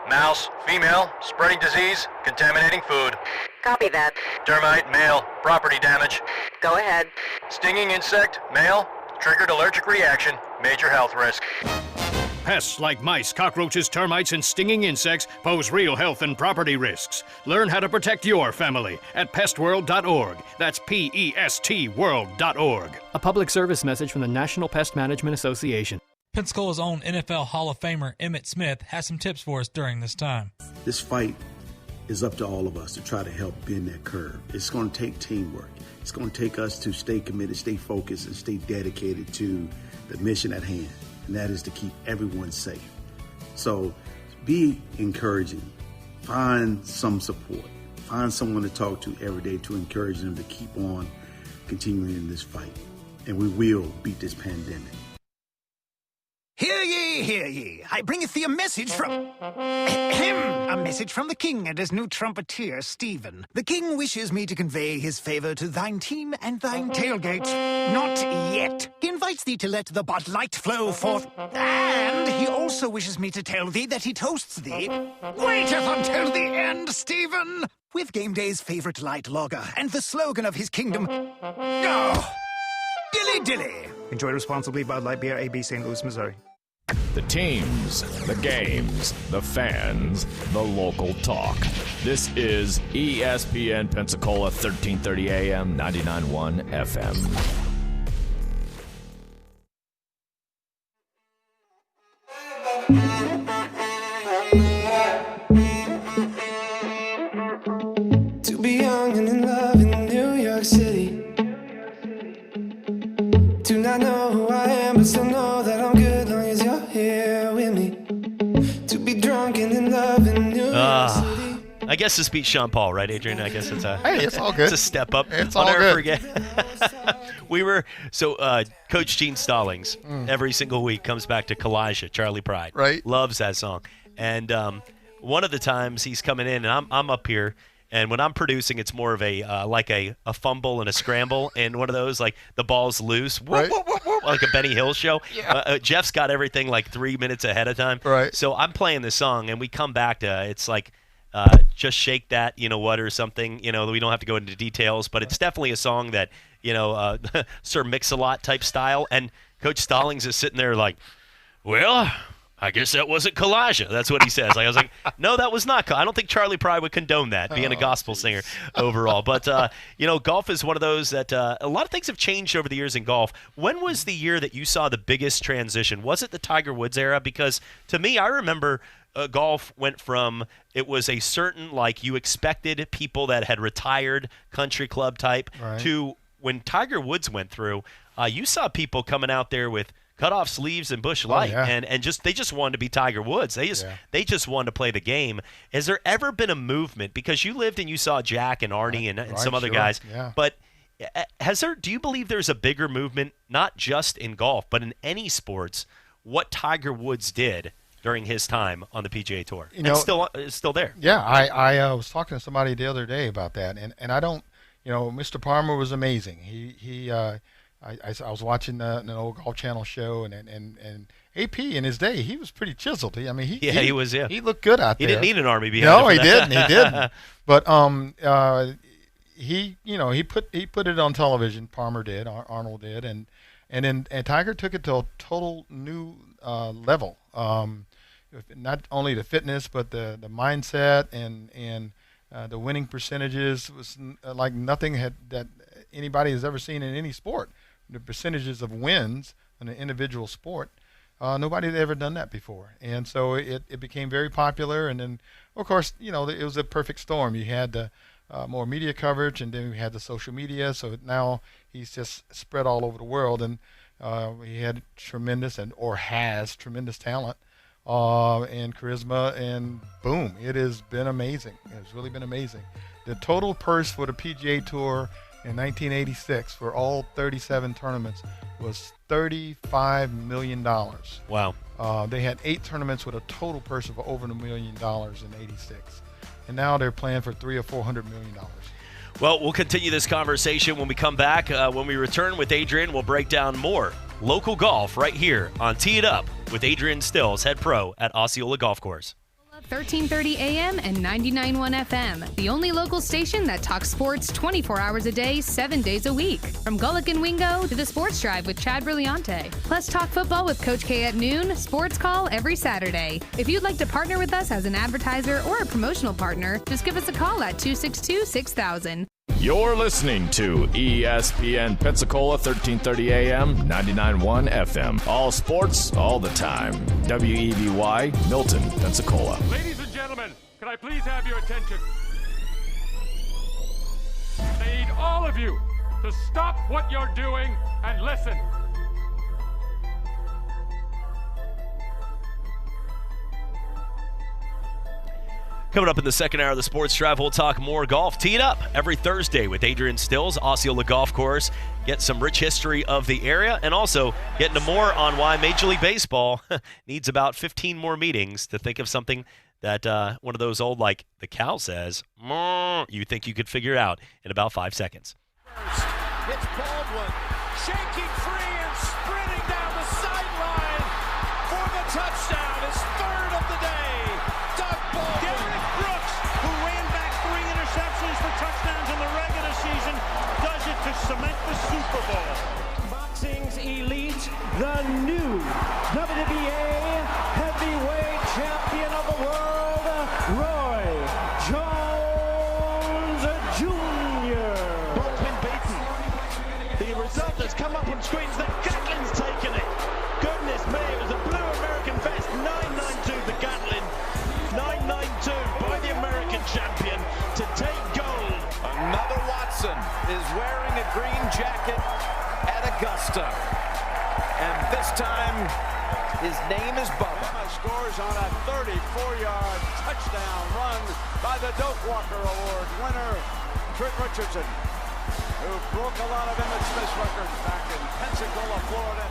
[SPEAKER 4] Mouse, female, spreading disease, contaminating food.
[SPEAKER 5] Copy that.
[SPEAKER 4] Termite, male, property damage.
[SPEAKER 5] Go ahead.
[SPEAKER 4] Stinging insect, male, triggered allergic reaction, major health risk.
[SPEAKER 18] Pests like mice, cockroaches, termites, and stinging insects pose real health and property risks. Learn how to protect your family at pestworld.org. That's PEST world.org.
[SPEAKER 19] A public service message from the National Pest Management Association.
[SPEAKER 20] Pensacola's own NFL Hall of Famer Emmitt Smith has some tips for us during this time.
[SPEAKER 22] This fight is up to all of us to try to help bend that curve. It's going to take teamwork. It's going to take us to stay committed, stay focused, and stay dedicated to the mission at hand. And that is to keep everyone safe. So be encouraging. Find some support. Find someone to talk to every day to encourage them to keep on continuing in this fight. And we will beat this pandemic.
[SPEAKER 23] Hear ye,
[SPEAKER 6] hear ye. I bringeth thee a message from... a message from the king and his new trumpeter, Stephen. The king wishes me to convey his favor to thine team and thine tailgate. Not yet. He invites thee to let the Bud Light flow forth. And he also wishes me to tell thee that he toasts thee. Waiteth until the end, Stephen! With game day's favorite light lager and the slogan of his kingdom... Oh, Dilly Dilly! Enjoy responsibly. Bud Light Beer, AB, St. Louis, Missouri.
[SPEAKER 15] The teams, the games, the fans, the local talk. This is ESPN Pensacola, 1330 AM, 99.1 FM.
[SPEAKER 23] To be young and in love in New York City. Do not know who I am, but still know that I'm good long as you're here with me. To be drunk and in love in New York City.
[SPEAKER 21] I guess this beats Sean Paul, right, Adrian? I guess it's a
[SPEAKER 17] it's all good.
[SPEAKER 21] It's a step up.
[SPEAKER 17] It's
[SPEAKER 21] I'll
[SPEAKER 17] all
[SPEAKER 21] never
[SPEAKER 17] good.
[SPEAKER 21] forget. Coach Gene Stallings every single week comes back to Kalijah, Charlie Pride.
[SPEAKER 17] Right.
[SPEAKER 21] Loves that song. And one of the times he's coming in, and I'm up here. And when I'm producing, it's more of a like a fumble and a scramble, and one of those like the ball's loose,
[SPEAKER 17] Right.
[SPEAKER 21] like a Benny Hill show.
[SPEAKER 17] Yeah.
[SPEAKER 21] Jeff's got everything like 3 minutes ahead of time.
[SPEAKER 17] Right.
[SPEAKER 21] So I'm playing this song, and we come back to it's like just shake that, you know what, or something. You know, we don't have to go into details, but it's definitely a song that Sir Mix-a-Lot type style. And Coach Stallings is sitting there like, well, I guess that wasn't Kalijah. That's what he says. I was like, no, that was not. I don't think Charlie Pride would condone that, being a gospel singer overall. But, golf is one of those that a lot of things have changed over the years in golf. When was the year that you saw the biggest transition? Was it the Tiger Woods era? Because to me, I remember golf went from it was a certain, like, you expected people that had retired country club type to when Tiger Woods went through, you saw people coming out there with cut off sleeves and Bush Light, and they just wanted to be Tiger Woods. They just wanted to play the game. Has there ever been a movement, because you lived and you saw Jack and Arnie and some other guys, but do you believe there's a bigger movement, not just in golf, but in any sports, what Tiger Woods did during his time on the PGA Tour? It's still there.
[SPEAKER 17] Yeah, I was talking to somebody the other day about that, and I don't, Mr. Palmer was amazing. I was watching an old Golf Channel show, and AP in his day, he was pretty chiseled. He was. He looked good out there.
[SPEAKER 21] He didn't need an army behind him.
[SPEAKER 17] No, he didn't. He didn't. But he put it on television. Palmer did. Arnold did, and Tiger took it to a total new level. Not only the fitness, but the mindset and the winning percentages was like nothing that anybody has ever seen in any sport. The percentages of wins in an individual sport, nobody had ever done that before. And so it became very popular. And then, of course, it was a perfect storm. You had the more media coverage, and then we had the social media. So now he's just spread all over the world. And he had has tremendous talent and charisma. And boom, it has been amazing. It's really been amazing. The total purse for the PGA Tour in 1986 for all 37 tournaments was $35 million.
[SPEAKER 21] Wow.
[SPEAKER 17] They had 8 tournaments with a total purse of over $1 million in 86. And now they're playing for $300 or $400 million.
[SPEAKER 21] Well, we'll continue this conversation when we come back. When we return with Adrian, we'll break down more local golf right here on Tee It Up with Adrian Stills, head pro at Osceola Golf Course.
[SPEAKER 13] 1330 AM and 99.1 FM, the only local station that talks sports 24 hours a day, 7 days a week. From Gullick and Wingo to the Sports Drive with Chad Brillante. Plus talk football with Coach K at noon, sports call every Saturday. If you'd like to partner with us as an advertiser or a promotional partner, just give us a call at 262-6000.
[SPEAKER 15] You're listening to ESPN Pensacola, 1330 AM, 99.1 FM. All sports, all the time. WEBY, Milton, Pensacola.
[SPEAKER 24] Ladies and gentlemen, can I please have your attention? I need all of you to stop what you're doing and listen.
[SPEAKER 21] Coming up in the second hour of the Sports Drive, we'll talk more golf. Tee it up every Thursday with Adrian Stills, Osceola Golf Course. Get some rich history of the area and also get into more on why Major League Baseball needs about 15 more meetings to think of something that one of those old, like the cow says, you think you could figure out in about 5 seconds.
[SPEAKER 2] It's Baldwin shaking free and sprinting down the sideline for the touchdown. His third of the day. Doug Baldwin.
[SPEAKER 7] Derek Brooks, who ran back 3 interceptions for touchdowns in the regular season, does it to cement the Super Bowl. Boxing's elite, the new WBA heavyweight champion of the world, Roy Jones Jr. Baldwin beaten. The result has come up on screens that Gatlin's taken it. Goodness me, it was a blue American vest. 992 the Gatlin. 992 by the American champion to take gold.
[SPEAKER 2] Another Watson is wearing a green jacket at Augusta. And this time, his name is Bubba. Scores on a 34-yard touchdown run by the Doak Walker Award winner, Trent Richardson, who broke a lot of Emmett Smith's records back in Pensacola, Florida.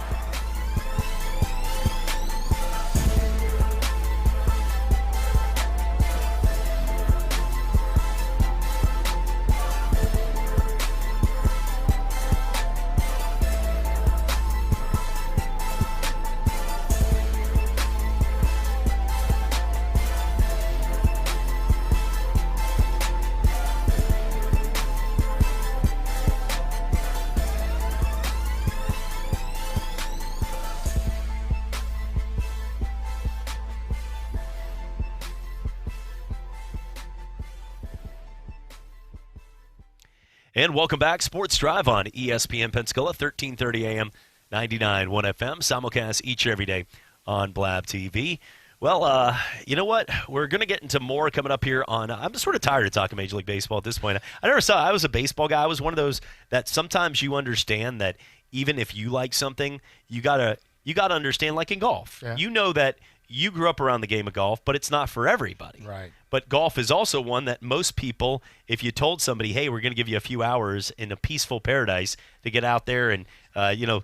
[SPEAKER 21] And welcome back. Sports Drive on ESPN Pensacola, 1330 AM, 99.1 FM. Simulcast each and every day on Blab TV. Well, you know what? We're going to get into more coming up here on I'm just sort of tired of talking Major League Baseball at this point. I was a baseball guy. I was one of those that sometimes you understand that even if you like something, you gotta understand, like in golf.
[SPEAKER 17] Yeah.
[SPEAKER 21] You know that you grew up around the game of golf, but it's not for everybody.
[SPEAKER 17] Right.
[SPEAKER 21] But golf is also one that most people, if you told somebody, hey, we're going to give you a few hours in a peaceful paradise to get out there and,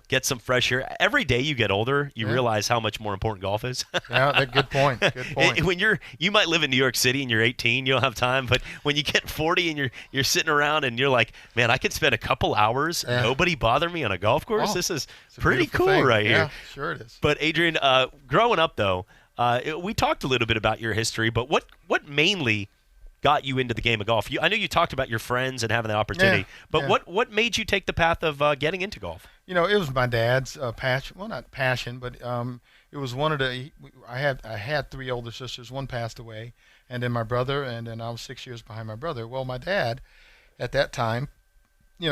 [SPEAKER 21] get some fresh air. Every day you get older, you realize how much more important golf is.
[SPEAKER 17] Yeah, good point. Good point.
[SPEAKER 21] When you might live in New York City and you're 18, you don't have time. But when you get 40 and you're sitting around and you're like, man, I could spend a couple hours, nobody bother me on a golf course. This is pretty cool right here.
[SPEAKER 17] Sure it is.
[SPEAKER 21] But Adrian, growing up though, we talked a little bit about your history, but what mainly got you into the game of golf? I know you talked about your friends and having the opportunity, but what made you take the path of getting into golf?
[SPEAKER 17] It was my dad's passion. Well, not passion, but it was one of the. I had 3 older sisters. One passed away, and then my brother, and then I was 6 years behind my brother. Well, my dad, at that time, he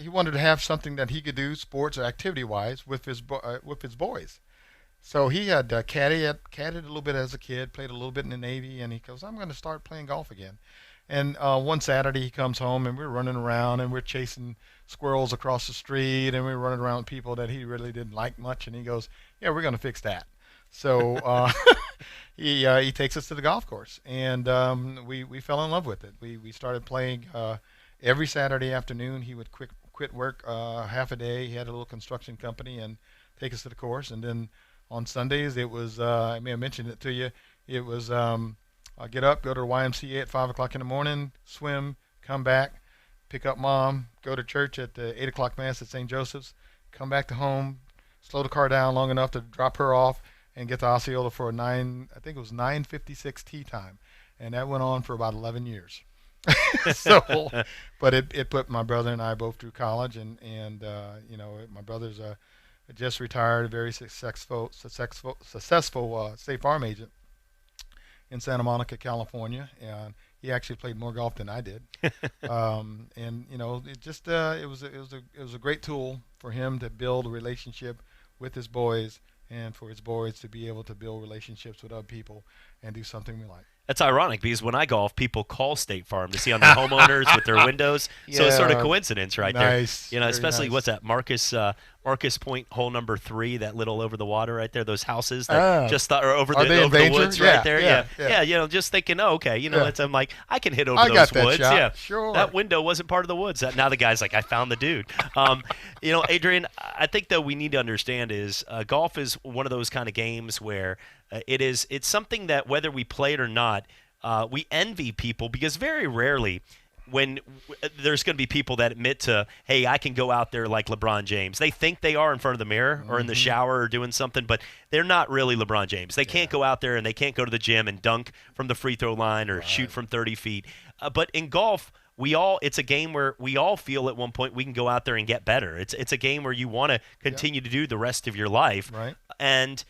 [SPEAKER 17] wanted to have something that he could do, sports or activity-wise, with his boys. So he had caddied a little bit as a kid, played a little bit in the Navy, and he goes, I'm going to start playing golf again. And one Saturday he comes home, and we're running around, and we're chasing squirrels across the street, and we're running around with people that he really didn't like much, and he goes, yeah, we're going to fix that. So he takes us to the golf course, and we fell in love with it. We started playing every Saturday afternoon. He would quit work half a day. He had a little construction company and take us to the course, and then on Sundays, it was, I may have mentioned it to you, it was get up, go to the YMCA at 5 o'clock in the morning, swim, come back, pick up mom, go to church at the 8 o'clock Mass at St. Joseph's, come back to home, slow the car down long enough to drop her off, and get to Osceola for a 9:56 tee time. And that went on for about 11 years. But it put my brother and I both through college, and my brother's just retired, a very successful State Farm agent in Santa Monica, California, and he actually played more golf than I did. It was a great tool for him to build a relationship with his boys, and for his boys to be able to build relationships with other people and do something we like.
[SPEAKER 21] That's ironic because when I golf, people call State Farm to see on their homeowners with their windows. So it's sort of coincidence right there. Especially what's that? Marcus Point, hole number 3, that little over the water right there. Those houses that just thought are over the woods right there. Yeah. Just thinking, okay, I'm like, I can hit over those woods.
[SPEAKER 17] Shot.
[SPEAKER 21] Yeah,
[SPEAKER 17] sure.
[SPEAKER 21] That window wasn't part of the woods. Now the guy's like, I found the dude. Adrian, I think that we need to understand is golf is one of those kind of games where it's something that whether we play it or not, we envy people because very rarely when there's going to be people that admit to, hey, I can go out there like LeBron James. They think they are in front of the mirror or in the shower or doing something, but they're not really LeBron James. They can't go out there and they can't go to the gym and dunk from the free throw line or shoot from 30 feet. But in golf, it's a game where we all feel at one point we can go out there and get better. It's a game where you want to continue to do the rest of your life.
[SPEAKER 17] Right.
[SPEAKER 21] And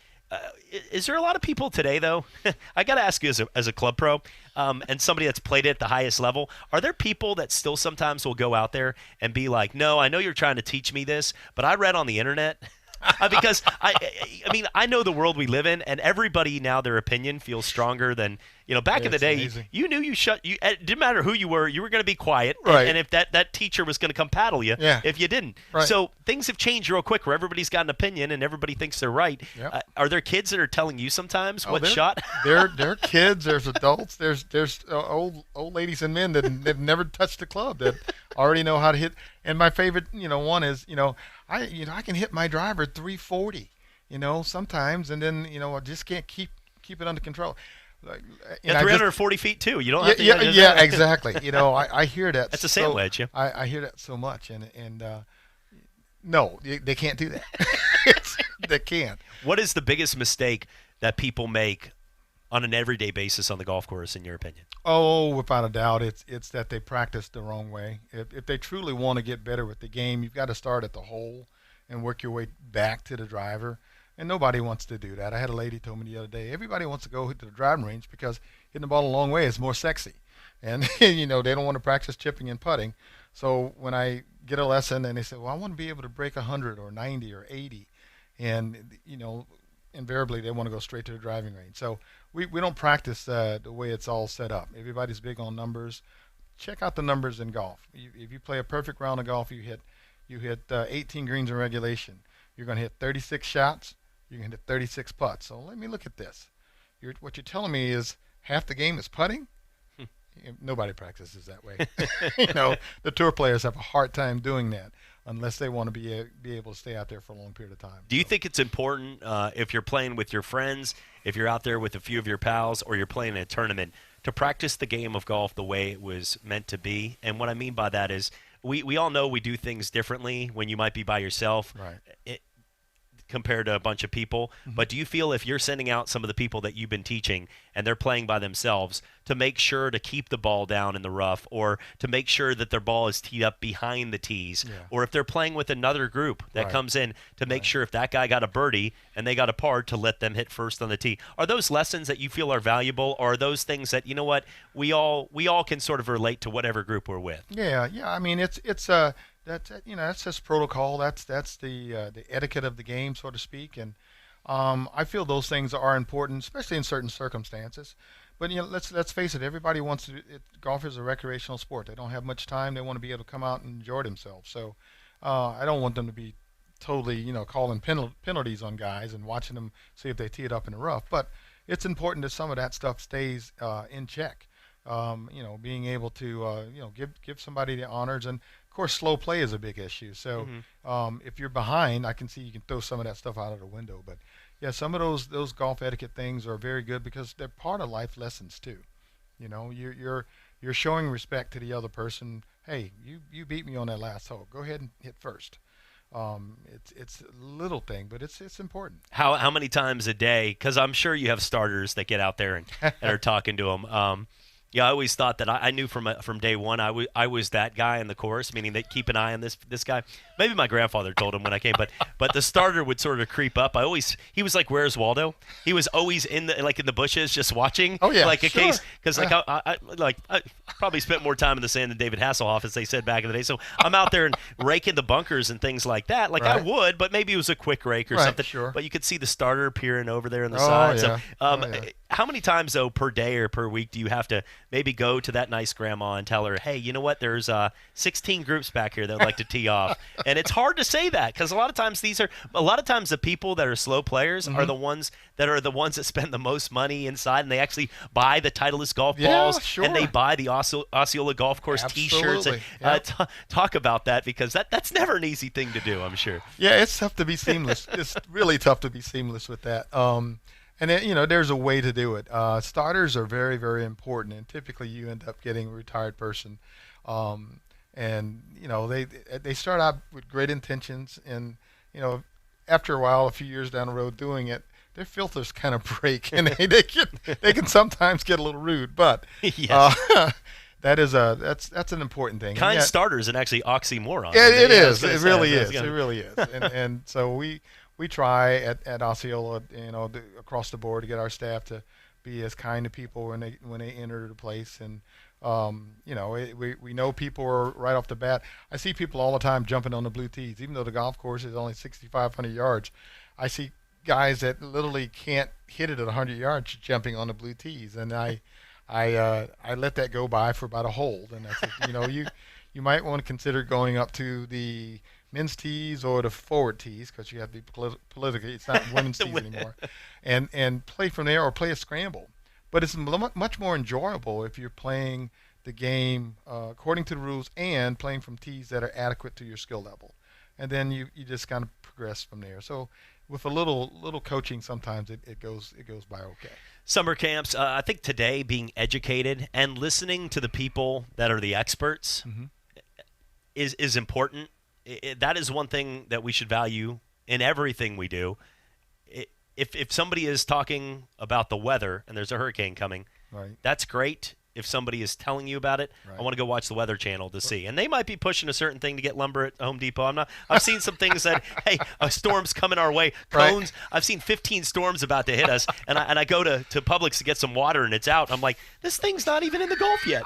[SPEAKER 21] is there a lot of people today, though? I got to ask you as a club pro and somebody that's played it at the highest level, are there people that still sometimes will go out there and be like, no, I know you're trying to teach me this, but I read on the internet. Because I know the world we live in, and everybody now their opinion feels stronger than back in the day. You knew it didn't matter who you were going to be quiet,
[SPEAKER 17] right.
[SPEAKER 21] and if that teacher was going to come paddle you, if you didn't.
[SPEAKER 17] Right.
[SPEAKER 21] So things have changed real quick, where everybody's got an opinion and everybody thinks they're right.
[SPEAKER 17] Yep.
[SPEAKER 21] Are there kids that are telling you sometimes what shot?
[SPEAKER 17] There are kids. There's adults. There's old ladies and men that have never touched a club that already know how to hit. And my favorite, one is I can hit my driver 340, sometimes, and then I just can't keep it under control.
[SPEAKER 21] 340 feet too. You don't have to.
[SPEAKER 17] Yeah, exactly. I hear that.
[SPEAKER 21] That's a sail wedge. Yeah.
[SPEAKER 17] I hear that so much, and no, they can't do that. They can't.
[SPEAKER 21] What is the biggest mistake that people make on an everyday basis on the golf course, in your opinion?
[SPEAKER 17] Oh, without a doubt, it's that they practice the wrong way. If they truly want to get better with the game, you've got to start at the hole and work your way back to the driver. And nobody wants to do that. I had a lady told me the other day, everybody wants to go to the driving range because hitting the ball a long way is more sexy. And, they don't want to practice chipping and putting. So when I get a lesson and they say, well, I want to be able to break 100 or 90 or 80. And, invariably they want to go straight to the driving range. So we don't practice the way it's all set up. Everybody's big on numbers. Check out the numbers in golf. If you play a perfect round of golf, you hit 18 greens in regulation. You're going to hit 36 shots. You're going to hit 36 putts. So let me look at this. What you're telling me is half the game is putting? Nobody practices that way. The tour players have a hard time doing that unless they want to be able to stay out there for a long period of time.
[SPEAKER 21] Do you think it's important if you're playing with your friends, if you're out there with a few of your pals, or you're playing in a tournament, to practice the game of golf the way it was meant to be? And what I mean by that is we all know we do things differently when you might be by yourself.
[SPEAKER 17] Right.
[SPEAKER 21] Compared to a bunch of people. But do you feel if you're sending out some of the people that you've been teaching and they're playing by themselves to make sure to keep the ball down in the rough, or to make sure that their ball is teed up behind the tees, or if they're playing with another group that comes in to make sure if that guy got a birdie and they got a par, to let them hit first on the tee? Are those lessons that you feel are valuable, or are those things that, we all can sort of relate to whatever group we're with?
[SPEAKER 17] Yeah. I mean, it's that's just protocol. That's the etiquette of the game, so to speak. And I feel those things are important, especially in certain circumstances. But let's face it. Everybody wants to. Golf is a recreational sport. They don't have much time. They want to be able to come out and enjoy themselves. So I don't want them to be totally, calling penalties on guys and watching them see if they tee it up in the rough. But it's important that some of that stuff stays in check. Being able to give somebody the honors. And of course, slow play is a big issue. So if you're behind, I can see you can throw some of that stuff out of the window. But yeah, some of those golf etiquette things are very good because they're part of life lessons too. You're showing respect to the other person. Hey, you beat me on that last hole. Go ahead and hit first. It's a little thing, but it's important.
[SPEAKER 21] How many times a day? Because I'm sure you have starters that get out there and are talking to them. I always thought that I knew from day one I was that guy in the course, meaning that keep an eye on this guy. maybe my grandfather told him when I came, but the starter would sort of creep up. He was like, "Where's Waldo?" He was always in the bushes just watching.
[SPEAKER 17] Oh, yeah,
[SPEAKER 21] like a
[SPEAKER 17] sure.
[SPEAKER 21] case because I probably spent more time in the sand than David Hasselhoff, as they said back in the day. So I'm out there and raking the bunkers and things like that. Like I would, but maybe it was a quick rake or something.
[SPEAKER 17] Sure.
[SPEAKER 21] But you could see the starter peering over there on the side.
[SPEAKER 17] Yeah.
[SPEAKER 21] So, how many times though per day or per week do you have to maybe go to that nice grandma and tell her, "Hey, you know what? There's 16 groups back here that would like to tee off," and it's hard to say that because a lot of times the people that are slow players are the ones that spend the most money inside, and they actually buy the Titleist golf balls and they buy the Osceola Golf Course T-shirts. And, talk about that because that's never an easy thing to do, I'm sure.
[SPEAKER 17] Yeah, it's tough to be seamless. It's really tough to be seamless with that. And there's a way to do it. Starters are very, very important, and typically you end up getting a retired person. And they start out with great intentions, and after a while, a few years down the road doing it, their filters kind of break, and they can sometimes get a little rude. But that's an important thing.
[SPEAKER 21] Kind starters and actually oxymoron.
[SPEAKER 17] It is. It really is. It really is. And so we try at Osceola, across the board to get our staff to be as kind to people when they enter the place. And we know people are right off the bat. I see people all the time jumping on the blue tees, even though the golf course is only 6,500 yards. I see guys that literally can't hit it at 100 yards jumping on the blue tees, and I let that go by for about a hole. And I said, you might want to consider going up to the men's tees or the forward tees, because you have to be politically. It's not women's tees anymore, and play from there or play a scramble. But it's much more enjoyable if you're playing the game according to the rules and playing from tees that are adequate to your skill level, and then you just kind of progress from there. So with a little coaching, sometimes it goes by okay.
[SPEAKER 21] Summer camps, I think today being educated and listening to the people that are the experts is important. That is one thing that we should value in everything we do. If somebody is talking about the weather and there's a hurricane coming, that's great. If somebody is telling you about it, I want to go watch the Weather Channel to see. And they might be pushing a certain thing to get lumber at Home Depot. I've seen some things that, hey, a storm's coming our way. Cones. I've seen 15 storms about to hit us, and I go to Publix to get some water, and it's out. I'm like, this thing's not even in the Gulf yet,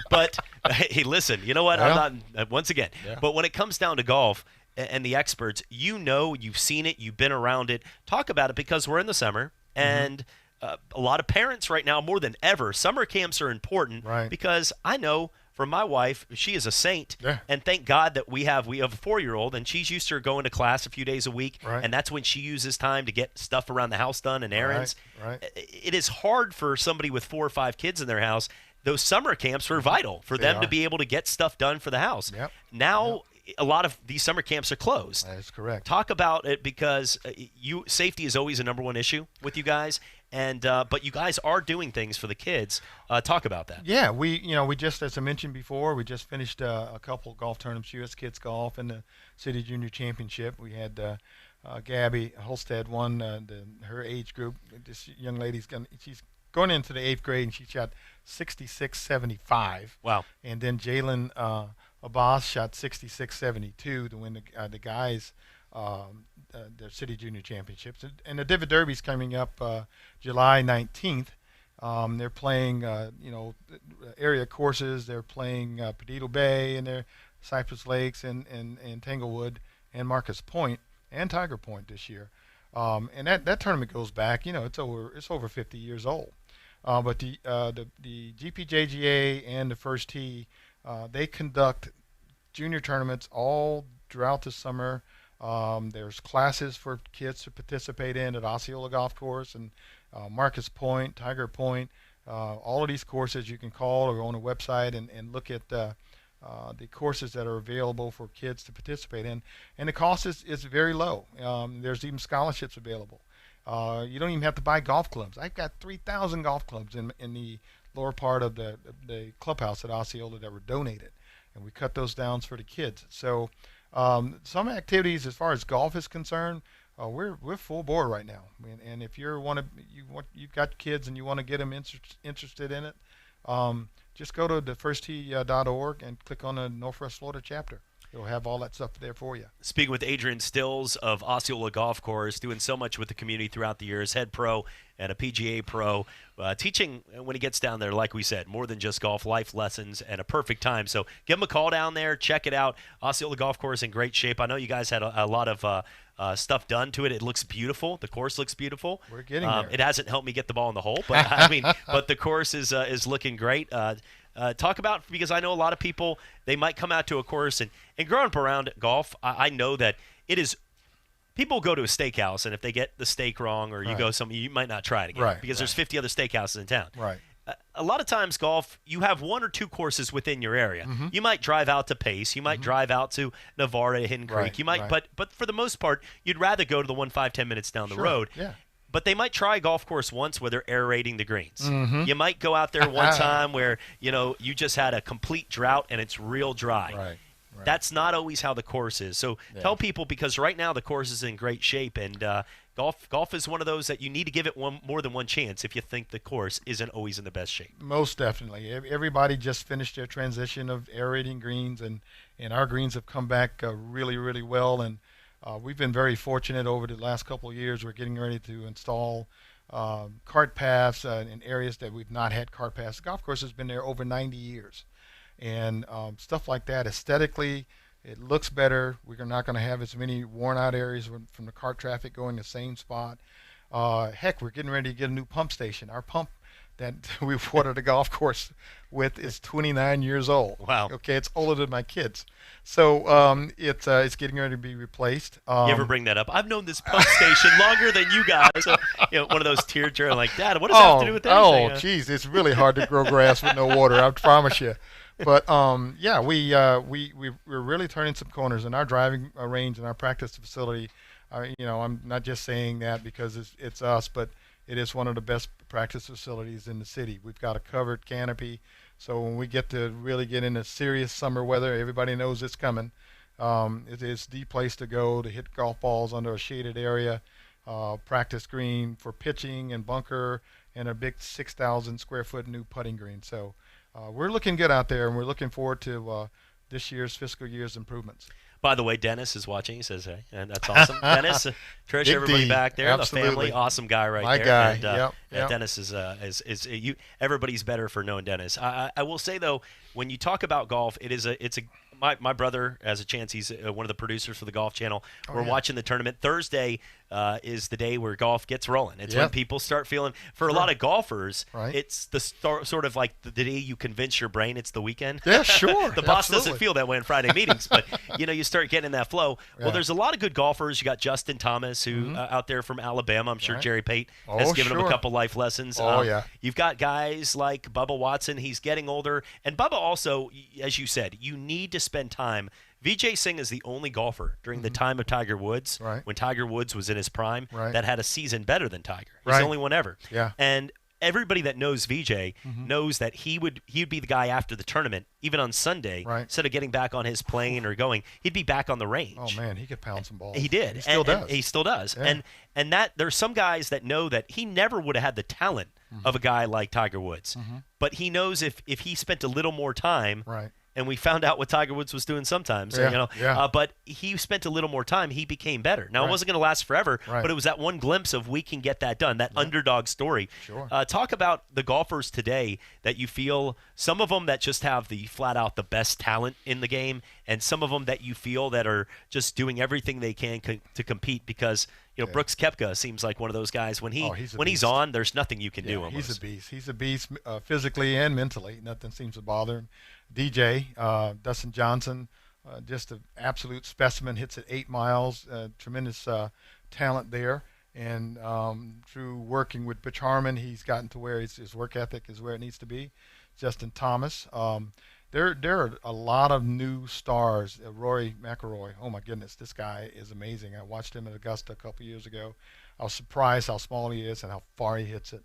[SPEAKER 21] But hey, listen, you know what? I'm not once again. Yeah. But when it comes down to golf and the experts, you've seen it, you've been around it. Talk about it, because we're in the summer, and a lot of parents right now, more than ever, summer camps are important, because I know for my wife, she is a saint, and thank God that we have a 4-year-old, and she's used to her going to class a few days a week, and that's when she uses time to get stuff around the house done and errands. It is hard for somebody with 4 or 5 kids in their house. Those summer camps are vital for them to be able to get stuff done for the house. Now, a lot of these summer camps are closed.
[SPEAKER 17] That is correct.
[SPEAKER 21] Talk about it, because safety is always a number one issue with you guys, and but you guys are doing things for the kids. Talk about that.
[SPEAKER 17] Yeah, we just, as I mentioned before, we just finished a couple of golf tournaments, U.S. Kids Golf and the City Junior Championship. We had Gabby Holstead won her age group. This young lady's she's going into the 8th grade, and she shot 66.75.
[SPEAKER 21] Wow.
[SPEAKER 17] And then Jalen Abbas shot 66.72 to win the guys' the City Junior Championships. And the Divid Derby's coming up July 19th. They're playing area courses. They're playing Perdido Bay and their Cypress Lakes and Tanglewood and Marcus Point and Tiger Point this year. And that tournament goes back. It's over 50 years old. But the GPJGA and the First Tee, they conduct junior tournaments all throughout the summer. There's classes for kids to participate in at Osceola Golf Course and Marcus Point, Tiger Point. All of these courses you can call or go on the website and look at the courses that are available for kids to participate in. And the cost is very low. There's even scholarships available. You don't even have to buy golf clubs. I've got 3,000 golf clubs in the lower part of the clubhouse at Osceola that were donated, and we cut those down for the kids. So some activities as far as golf is concerned, we're full bore right now. And if you've got kids and you want to get them interested in it, just go to thefirsttee.org and click on the Northwest Florida chapter. It'll have all that stuff there for you.
[SPEAKER 21] Speaking with Adrian Stills of Osceola Golf Course, doing so much with the community throughout the years, head pro and a PGA pro, teaching when he gets down there, like we said, more than just golf, life lessons, and a perfect time. So give him a call down there. Check it out. Osceola Golf Course in great shape. I know you guys had a lot of stuff done to it. It looks beautiful. The course looks beautiful.
[SPEAKER 17] We're getting there.
[SPEAKER 21] It hasn't helped me get the ball in the hole, but I mean, but the course is looking great. Talk about, because I know a lot of people, they might come out to a course, and growing up around golf, I know that it is. People go to a steakhouse, and if they get the steak wrong, or you go somewhere, you might not try it again, because there's 50 other steakhouses in town.
[SPEAKER 17] Right.
[SPEAKER 21] A lot of times, golf, you have one or two courses within your area. You might drive out to Pace, you might drive out to Navarra, Hidden Creek. You might, but for the most part, you'd rather go to the one 5-10 minutes down the road.
[SPEAKER 17] Yeah.
[SPEAKER 21] But they might try a golf course once where they're aerating the greens. You might go out there one time where you just had a complete drought and it's real dry.
[SPEAKER 17] Right.
[SPEAKER 21] That's not always how the course is. So tell people, because right now the course is in great shape, and golf is one of those that you need to give it more than one chance if you think the course isn't always in the best shape.
[SPEAKER 17] Most definitely. Everybody just finished their transition of aerating greens, and our greens have come back really, really well. And we've been very fortunate over the last couple of years. We're getting ready to install cart paths in areas that we've not had cart paths. The golf course has been there over 90 years. And stuff like that, aesthetically, it looks better. We're not going to have as many worn-out areas from the cart traffic going the same spot. Heck, we're getting ready to get a new pump station. Our pump that we've watered the golf course with is 29 years old.
[SPEAKER 21] Wow.
[SPEAKER 17] Okay, it's older than my kids. So it's getting ready to be replaced.
[SPEAKER 21] You ever bring that up? I've known this pump station longer than you guys. So, one of those tear-jerking, like, Dad, what does that have to do with anything?
[SPEAKER 17] Oh, geez, it's really hard to grow grass with no water, I promise you. But we're really turning some corners in our driving range and our practice facility. I'm not just saying that because it's us, but it is one of the best practice facilities in the city. We've got a covered canopy, so when we get to really get into serious summer weather, everybody knows it's coming. It is the place to go to hit golf balls under a shaded area, practice green for pitching and bunker, and a big 6,000 square foot new putting green. So we're looking good out there, and we're looking forward to this year's fiscal year's improvements.
[SPEAKER 21] By the way, Dennis is watching. He says, hey, and that's awesome. Dennis, Trish, everybody back there,
[SPEAKER 17] absolutely.
[SPEAKER 21] The family, awesome guy right
[SPEAKER 17] My
[SPEAKER 21] there.
[SPEAKER 17] guy,
[SPEAKER 21] And,
[SPEAKER 17] yep.
[SPEAKER 21] Dennis is you. Everybody's better for knowing Dennis. I will say, though, when you talk about golf, it's a my brother has a chance. He's one of the producers for the Golf Channel. We're watching the tournament. Thursday is the day where golf gets rolling. It's when people start feeling. For a lot of golfers, it's the sort of like the day you convince your brain it's the weekend.
[SPEAKER 17] Yeah, sure.
[SPEAKER 21] The boss doesn't feel that way in Friday meetings, but you start getting in that flow. Well, there's a lot of good golfers. You got Justin Thomas, who out there from Alabama. I'm sure Jerry Pate has given him a couple life lessons. You've got guys like Bubba Watson. He's getting older, and Bubba also, as you said, you need to spend time. Vijay Singh is the only golfer during the time of Tiger Woods, when Tiger Woods was in his prime, that had a season better than Tiger. He's the only one ever.
[SPEAKER 17] Yeah.
[SPEAKER 21] And everybody that knows Vijay knows that he would be the guy after the tournament, even on Sunday, instead of getting back on his plane or going, he'd be back on the range.
[SPEAKER 17] Oh man, he could pound some balls.
[SPEAKER 21] He did.
[SPEAKER 17] He still does.
[SPEAKER 21] And he still does.
[SPEAKER 17] Yeah.
[SPEAKER 21] And that there's some guys that know that he never would have had the talent of a guy like Tiger Woods. But he knows if he spent a little more time, and we found out what Tiger Woods was doing sometimes, but he spent a little more time, he became better. Now, it wasn't going to last forever, but it was that one glimpse of we can get that done, that underdog story.
[SPEAKER 17] Sure.
[SPEAKER 21] Talk about the golfers today that you feel, some of them that just have the flat out the best talent in the game, and some of them that you feel that are just doing everything they can to compete, because Brooks Koepka seems like one of those guys. When he's on, there's nothing you can do. Almost.
[SPEAKER 17] He's a beast. He's a beast physically and mentally. Nothing seems to bother him. DJ, Dustin Johnson, just an absolute specimen. Hits at 8 miles. Tremendous talent there. And through working with Butch Harmon, he's gotten to where his work ethic is where it needs to be. Justin Thomas. There are a lot of new stars. Rory McIlroy, oh my goodness, this guy is amazing. I watched him at Augusta a couple years ago. I was surprised how small he is and how far he hits it.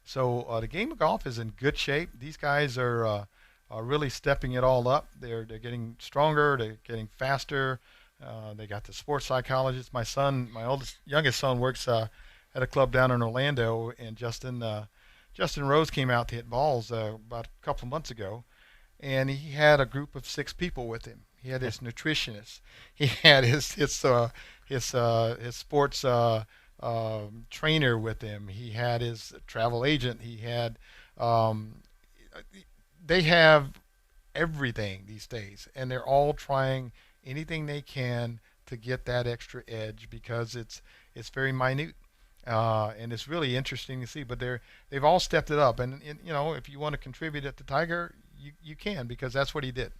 [SPEAKER 17] So the game of golf is in good shape. These guys are really stepping it all up. They're getting stronger. They're getting faster. They got the sports psychologist. My youngest son works at a club down in Orlando, and Justin Rose came out to hit balls about a couple of months ago. And he had a group of 6 people with him. He had his nutritionist. He had his sports trainer with him. He had his travel agent. He had they have everything these days, and they're all trying anything they can to get that extra edge because it's very minute. And it's really interesting to see, but they've all stepped it up. And if you want to contribute at the Tiger, you can, because that's what he did.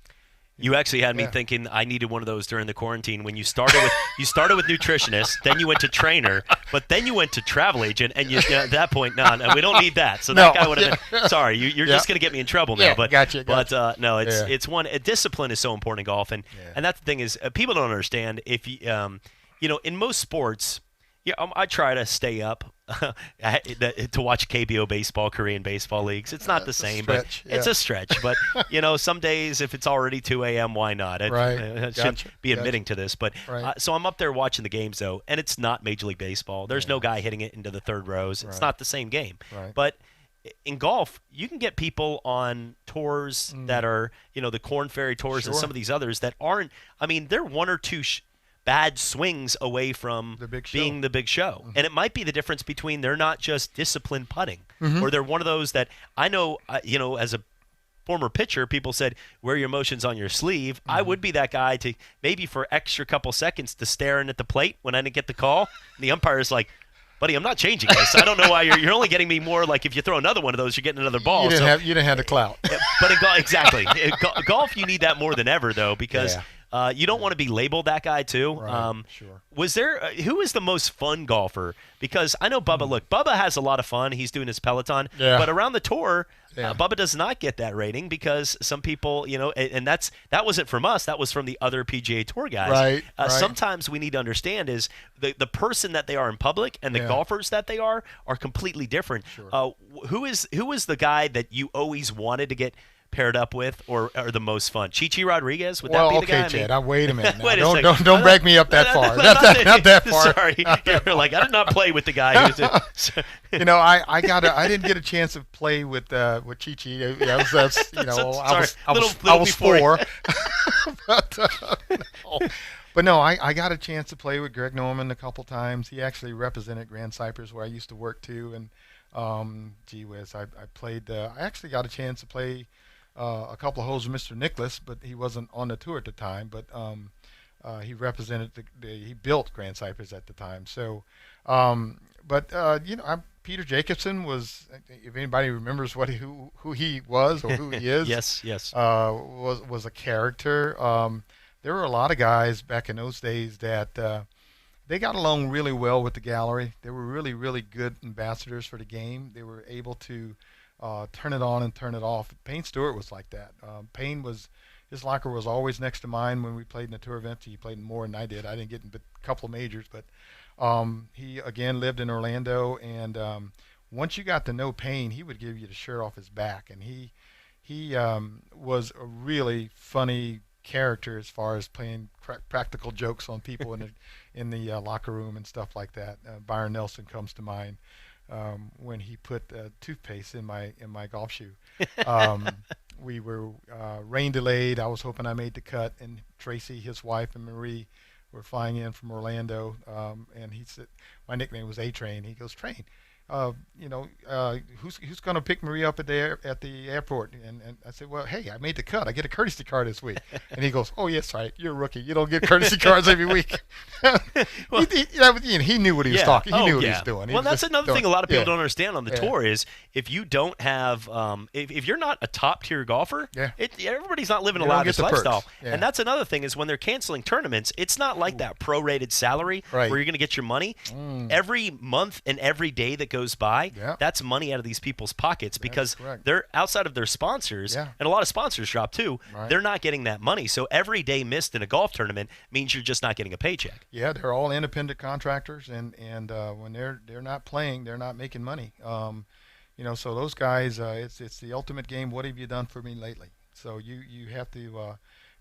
[SPEAKER 21] You actually had me thinking I needed one of those during the quarantine. When you started with nutritionist, then you went to trainer, but then you went to travel agent, and at that point, no, we don't need that. So that guy would have been sorry. You're just going to get me in trouble now. But
[SPEAKER 17] gotcha.
[SPEAKER 21] No, it's one. Discipline is so important in golf, and that's the thing is people don't understand if you in most sports. Yeah, I try to stay up to watch KBO baseball, Korean baseball leagues. It's not the same, but it's a stretch. But some days if it's already 2 a.m., why not? I shouldn't be admitting to this, but so I'm up there watching the games though, and it's not Major League Baseball. There's no guy hitting it into the third rows. It's not the same game. But in golf, you can get people on tours that are the Korn Ferry tours and some of these others that aren't. I mean, they're one or two. Bad swings away from being the big show. Mm-hmm. And it might be the difference between they're not just disciplined putting, or they're one of those that I know, as a former pitcher, people said, wear your emotions on your sleeve. I would be that guy to maybe for extra couple seconds to stare in at the plate when I didn't get the call. And the umpire's like, buddy, I'm not changing this. I don't know why you're only getting me more. Like if you throw another one of those, you're getting another ball.
[SPEAKER 17] You didn't have the clout.
[SPEAKER 21] But exactly. Golf, you need that more than ever, though, because you don't want to be labeled that guy too.
[SPEAKER 17] Sure.
[SPEAKER 21] Was there who is the most fun golfer? Because I know Bubba. Look, Bubba has a lot of fun. He's doing his Peloton, but around the tour, Bubba does not get that rating because some people, and that wasn't from us. That was from the other PGA Tour guys.
[SPEAKER 17] Right.
[SPEAKER 21] Sometimes we need to understand is the person that they are in public and the golfers that they are completely different.
[SPEAKER 17] Sure.
[SPEAKER 21] Who is the guy that you always wanted to get paired up with, or the most fun? Chichi Rodriguez? Would that be the guy?
[SPEAKER 17] Chad, wait a minute. Don't break me up that far. Not that far.
[SPEAKER 21] Sorry, you're like I did not play with the guy.
[SPEAKER 17] I didn't get a chance to play with Chichi. I was 4. But no, I got a chance to play with Greg Norman a couple times. He actually represented Grand Cypress where I used to work too, and gee whiz, I played. I actually got a chance to play a couple of holes with Mr. Nicholas, but he wasn't on the tour at the time. But he represented he built Grand Cypress at the time. So, Peter Jacobson was. If anybody remembers who he was or who he is,
[SPEAKER 21] yes,
[SPEAKER 17] was a character. There were a lot of guys back in those days that they got along really well with the gallery. They were really, really good ambassadors for the game. They were able to turn it on and turn it off. Payne Stewart was like that. Payne his locker was always next to mine when we played in the tour events. He played more than I did. I didn't get in a couple of majors, but he again lived in Orlando. And once you got to know Payne, he would give you the shirt off his back, and he was a really funny character as far as playing practical jokes on people in the locker room and stuff like that. Byron Nelson comes to mind when he put toothpaste in my golf shoe. We were rain delayed. I was hoping I made the cut, and Tracy, his wife, and Marie were flying in from Orlando, and he said my nickname was A-Train. He goes, Train. Who's going to pick Marie up at the airport? And I said, well, hey, I made the cut. I get a courtesy car this week. And he goes, oh, yes, right. You're a rookie. You don't get courtesy cars every week. He knew what he was talking. He knew what he was doing.
[SPEAKER 21] Well, that's another thing a lot of people don't understand on the tour is if you don't have if you're not a top-tier golfer, everybody's not living a lavish lifestyle. And that's another thing is when they're canceling tournaments, it's not like that prorated salary where you're going to get your money. Every month and every day that goes by, that's money out of these people's pockets because they're outside of their sponsors, and a lot of sponsors drop too. They're not getting that money. So every day missed in a golf tournament means you're just not getting a paycheck.
[SPEAKER 17] Yeah, they're all independent contractors, and when they're not playing, they're not making money. So those guys, it's the ultimate game. What have you done for me lately? So you have to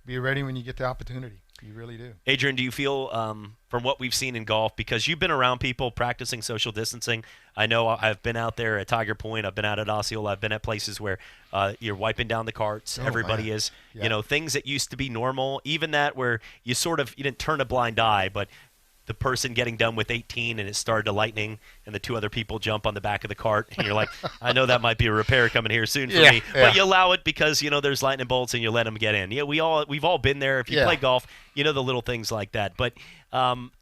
[SPEAKER 17] be ready when you get the opportunity. You really do.
[SPEAKER 21] Adrian, do you feel, from what we've seen in golf, because you've been around people practicing social distancing, I know I've been out there at Tiger Point, I've been out at Osceola, I've been at places where you're wiping down the carts, everybody is, things that used to be normal, even that where you didn't turn a blind eye, but the person getting done with 18 and it started to lightning and the two other people jump on the back of the cart and you're like, I know that might be a repair coming here soon for me, but you allow it because there's lightning bolts and you let them get in. Yeah, we've all been there. If you play golf, the little things like that. But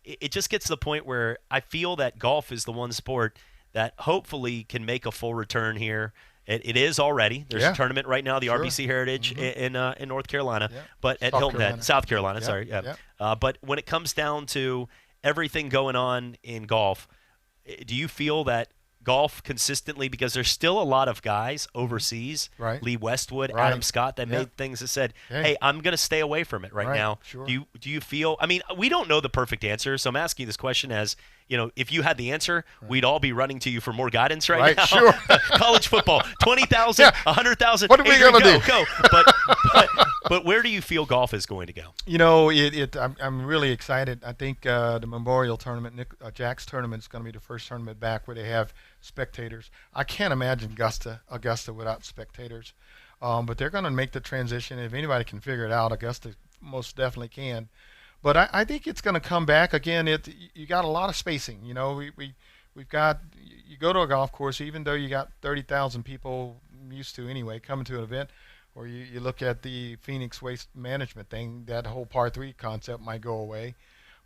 [SPEAKER 21] it just gets to the point where I feel that golf is the one sport that hopefully can make a full return here. It is already. There's a tournament right now, the RBC Heritage in North Carolina, but at Hilton Head, South Carolina. But when it comes down to everything going on in golf, do you feel that golf consistently, because there's still a lot of guys overseas, Lee Westwood, Adam Scott, that made things that said, hey, I'm going to stay away from it right now. Sure. Do you feel, we don't know the perfect answer, so I'm asking you this question as, if you had the answer, we'd all be running to you for more guidance right now.
[SPEAKER 17] Sure.
[SPEAKER 21] College football, 20,000, 100,000.
[SPEAKER 17] What are we going to do?
[SPEAKER 21] Go. But where do you feel golf is going to go?
[SPEAKER 17] I'm really excited. I think the Memorial Tournament, Jack's tournament, is going to be the first tournament back where they have spectators. I can't imagine Augusta without spectators. But they're going to make the transition. If anybody can figure it out, Augusta most definitely can. But I think it's going to come back again. You got a lot of spacing. We've got, you go to a golf course, even though you got 30,000 people used to anyway coming to an event, or you look at the Phoenix Waste Management thing, that whole par 3 concept might go away.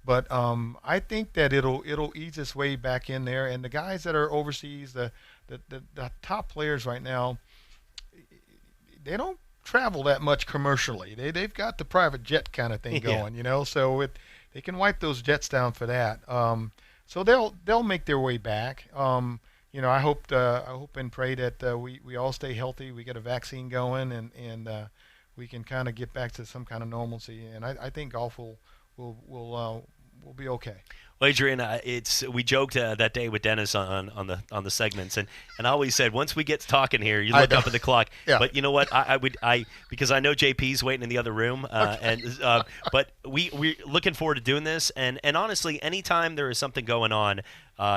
[SPEAKER 17] But I think that it'll ease its way back in there. And the guys that are overseas, the top players right now, they don't travel that much commercially. They've got the private jet kind of thing going, so they can wipe those jets down for that. So they'll make their way back. I hope and pray that we all stay healthy. We get a vaccine going and we can kind of get back to some kind of normalcy. And I think golf will be okay.
[SPEAKER 21] Well, Adrian, we joked that day with Dennis on the segments, and I always said once we get to talking here, you look up at the clock. Yeah. But you know what? I because I know JP's waiting in the other room, but we're looking forward to doing this. And honestly, anytime there is something going on,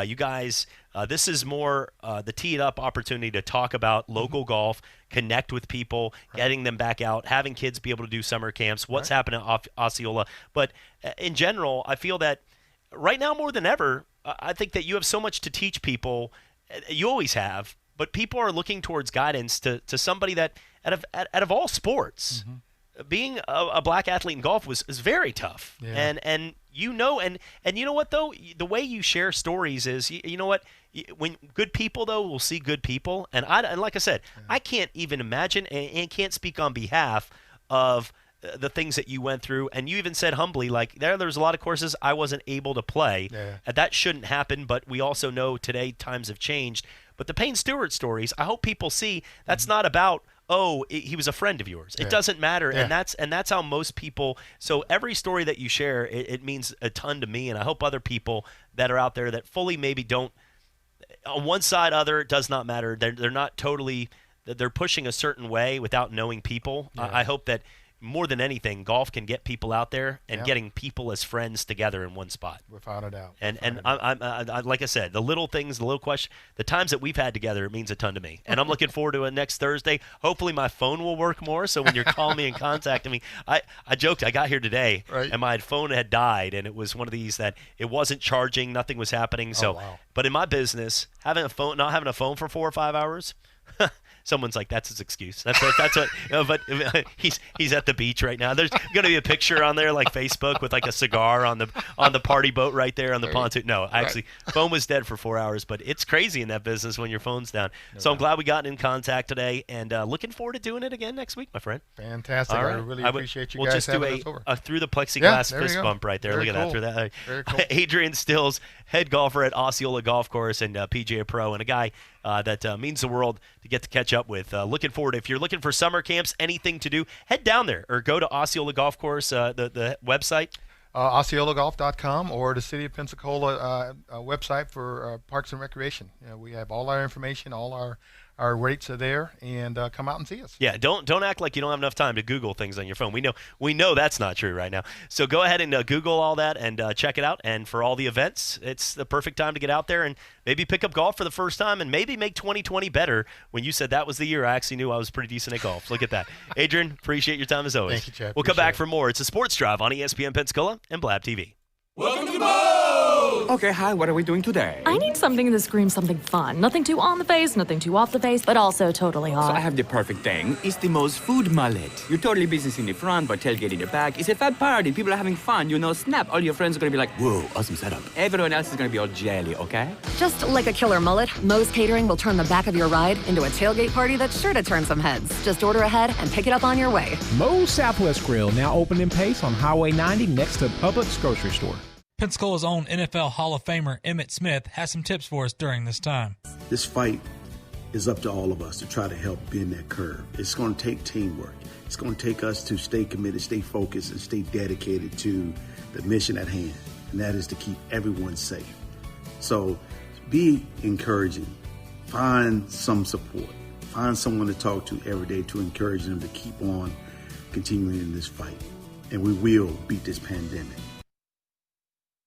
[SPEAKER 21] you guys, this is more the teed up opportunity to talk about local golf, connect with people, getting them back out, having kids be able to do summer camps, what's happening at Osceola. But in general, I feel that right now more than ever, I think that you have so much to teach people. You always have, but people are looking towards guidance to somebody that out of all sports, being a black athlete in golf is very tough. Yeah. And you know what though, the way you share stories is you know what, when good people though will see good people, and like I said, I can't even imagine and can't speak on behalf of the things that you went through, and you even said humbly, like there's a lot of courses I wasn't able to play, and that shouldn't happen, but we also know today times have changed. But the Payne Stewart stories, I hope people see that's not about, he was a friend of yours. It doesn't matter, and that's how most people. So every story that you share, it means a ton to me, and I hope other people that are out there that fully maybe don't. On one side, other, it does not matter. They're not totally. They're pushing a certain way without knowing people. I hope that more than anything, golf can get people out there and getting people as friends together in one spot.
[SPEAKER 17] Without a doubt.
[SPEAKER 21] And I like I said, the little things, the little question, the times that we've had together, it means a ton to me. And I'm looking forward to it next Thursday. Hopefully my phone will work more, so when you're calling me and contacting me, I joked, I got here today, and my phone had died, and it was one of these that it wasn't charging, nothing was happening. So, but in my business, not having a phone for 4 or 5 hours, someone's like, that's his excuse. That's what. But he's at the beach right now. There's going to be a picture on there like Facebook with like a cigar on the party boat right there on the pontoon. No, actually, phone was dead for 4 hours. But it's crazy in that business when your phone's down. So I'm glad we got in contact today, and looking forward to doing it again next week, my friend.
[SPEAKER 17] Fantastic. All right. I really appreciate you guys having us over.
[SPEAKER 21] We'll just do a through the plexiglass fist bump right there. Look at that. Through that.
[SPEAKER 17] Very cool.
[SPEAKER 21] Adrian Stills, head golfer at Osceola Golf Course and PGA Pro, and a guy that means the world to get to catch up with. Looking forward. If you're looking for summer camps, anything to do, head down there or go to Osceola Golf Course, the website.
[SPEAKER 17] OsceolaGolf.com or the City of Pensacola website for Parks and Recreation. We have all our information, all our Our rates are there, and come out and see us.
[SPEAKER 21] Yeah, don't act like you don't have enough time to Google things on your phone. We know that's not true right now. So go ahead and Google all that and check it out. And for all the events, it's the perfect time to get out there and maybe pick up golf for the first time and maybe make 2020 better. When you said that was the year, I actually knew I was pretty decent at golf. Look at that. Adrian, appreciate your time as always.
[SPEAKER 17] Thank you, Chad.
[SPEAKER 21] We'll come back for more. It's a Sports Drive on ESPN Pensacola and Blab TV.
[SPEAKER 8] Welcome to Bows!
[SPEAKER 9] Okay, hi, what are we doing today?
[SPEAKER 10] I need something that screams something fun. Nothing too on the face, nothing too off the face, but also totally hot.
[SPEAKER 9] So I have the perfect thing. It's the most food mullet. You're totally business in the front, but tailgate in the back. It's a fat party. People are having fun. Snap. All your friends are going to be like, whoa, awesome setup. Everyone else is going to be all jelly, okay?
[SPEAKER 11] Just like a killer mullet, Moe's Catering will turn the back of your ride into a tailgate party that's sure to turn some heads. Just order ahead and pick it up on your way.
[SPEAKER 25] Moe's Southwest Grill, now open in Pace on Highway 90 next to Publix grocery store.
[SPEAKER 20] Pensacola's own NFL Hall of Famer Emmitt Smith has some tips for us during this time.
[SPEAKER 22] This fight is up to all of us to try to help bend that curve. It's going to take teamwork. It's going to take us to stay committed, stay focused, and stay dedicated to the mission at hand, and that is to keep everyone safe. So be encouraging. Find some support. Find someone to talk to every day to encourage them to keep on continuing in this fight. And we will beat this pandemic.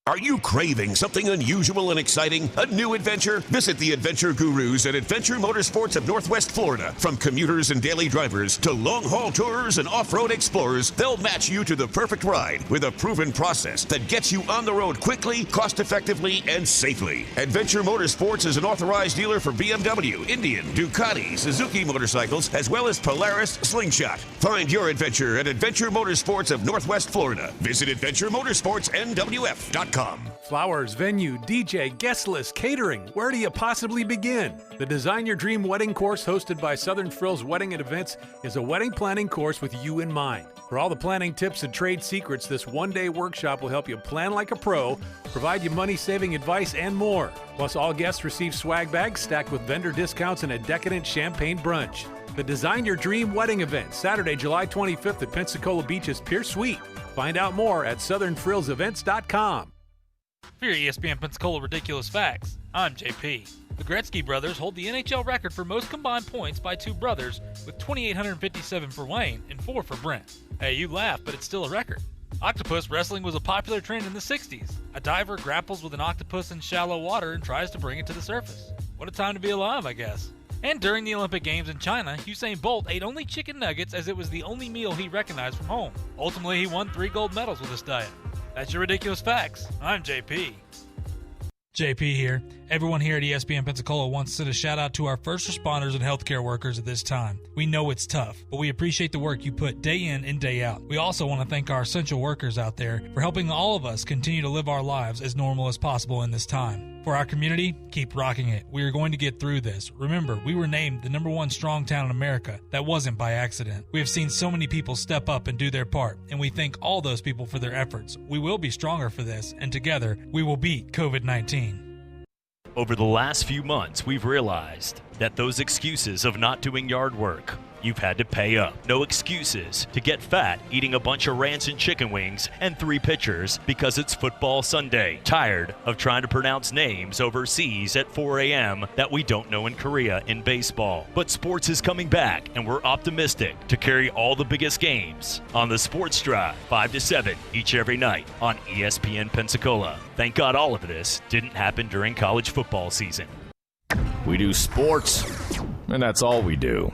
[SPEAKER 26] Are you craving something unusual and exciting? A new adventure? Visit the Adventure Gurus at Adventure Motorsports of Northwest Florida. From commuters and daily drivers to long-haul tourers and off-road explorers, they'll match you to the perfect ride with a proven process that gets you on the road quickly, cost-effectively, and safely. Adventure Motorsports is an authorized dealer for BMW, Indian, Ducati, Suzuki motorcycles, as well as Polaris, Slingshot. Find your adventure at Adventure Motorsports of Northwest Florida. Visit AdventureMotorsportsNWF.com.
[SPEAKER 27] Flowers, venue, DJ, guest list, catering. Where do you possibly begin? The Design Your Dream Wedding course hosted by Southern Frills Wedding and Events is a wedding planning course with you in mind. For all the planning tips and trade secrets, this one-day workshop will help you plan like a pro, provide you money-saving advice, and more. Plus, all guests receive swag bags stacked with vendor discounts and a decadent champagne brunch. The Design Your Dream Wedding event, Saturday, July 25th at Pensacola Beach's Pier Suite. Find out more at southernfrillsevents.com.
[SPEAKER 20] For your ESPN Pensacola Ridiculous Facts, I'm JP. The Gretzky brothers hold the NHL record for most combined points by two brothers, with 2,857 for Wayne and 4 for Brent. Hey, you laugh, but it's still a record. Octopus wrestling was a popular trend in the 60s. A diver grapples with an octopus in shallow water and tries to bring it to the surface. What a time to be alive, I guess. And during the Olympic Games in China, Usain Bolt ate only chicken nuggets as it was the only meal he recognized from home. Ultimately, he won 3 gold medals with this diet. That's your Ridiculous Facts. I'm JP. JP here. Everyone here at ESPN Pensacola wants to send a shout out to our first responders and healthcare workers at this time. We know it's tough, but we appreciate the work you put day in and day out. We also want to thank our essential workers out there for helping all of us continue to live our lives as normal as possible in this time. For our community, keep rocking it. We are going to get through this. Remember, we were named the #1 strong town in America. That wasn't by accident. We have seen so many people step up and do their part, and we thank all those people for their efforts. We will be stronger for this, and together, we will beat COVID-19.
[SPEAKER 12] Over the last few months, we've realized that those excuses of not doing yard work, you've had to pay up. No excuses to get fat eating a bunch of rancid chicken wings and 3 pitchers because it's football Sunday. Tired of trying to pronounce names overseas at 4 a.m. that we don't know in Korea in baseball. But sports is coming back, and we're optimistic to carry all the biggest games on the Sports Drive, 5 to 7 each every night on ESPN Pensacola. Thank God all of this didn't happen during college football season.
[SPEAKER 15] We do sports, and that's all we do.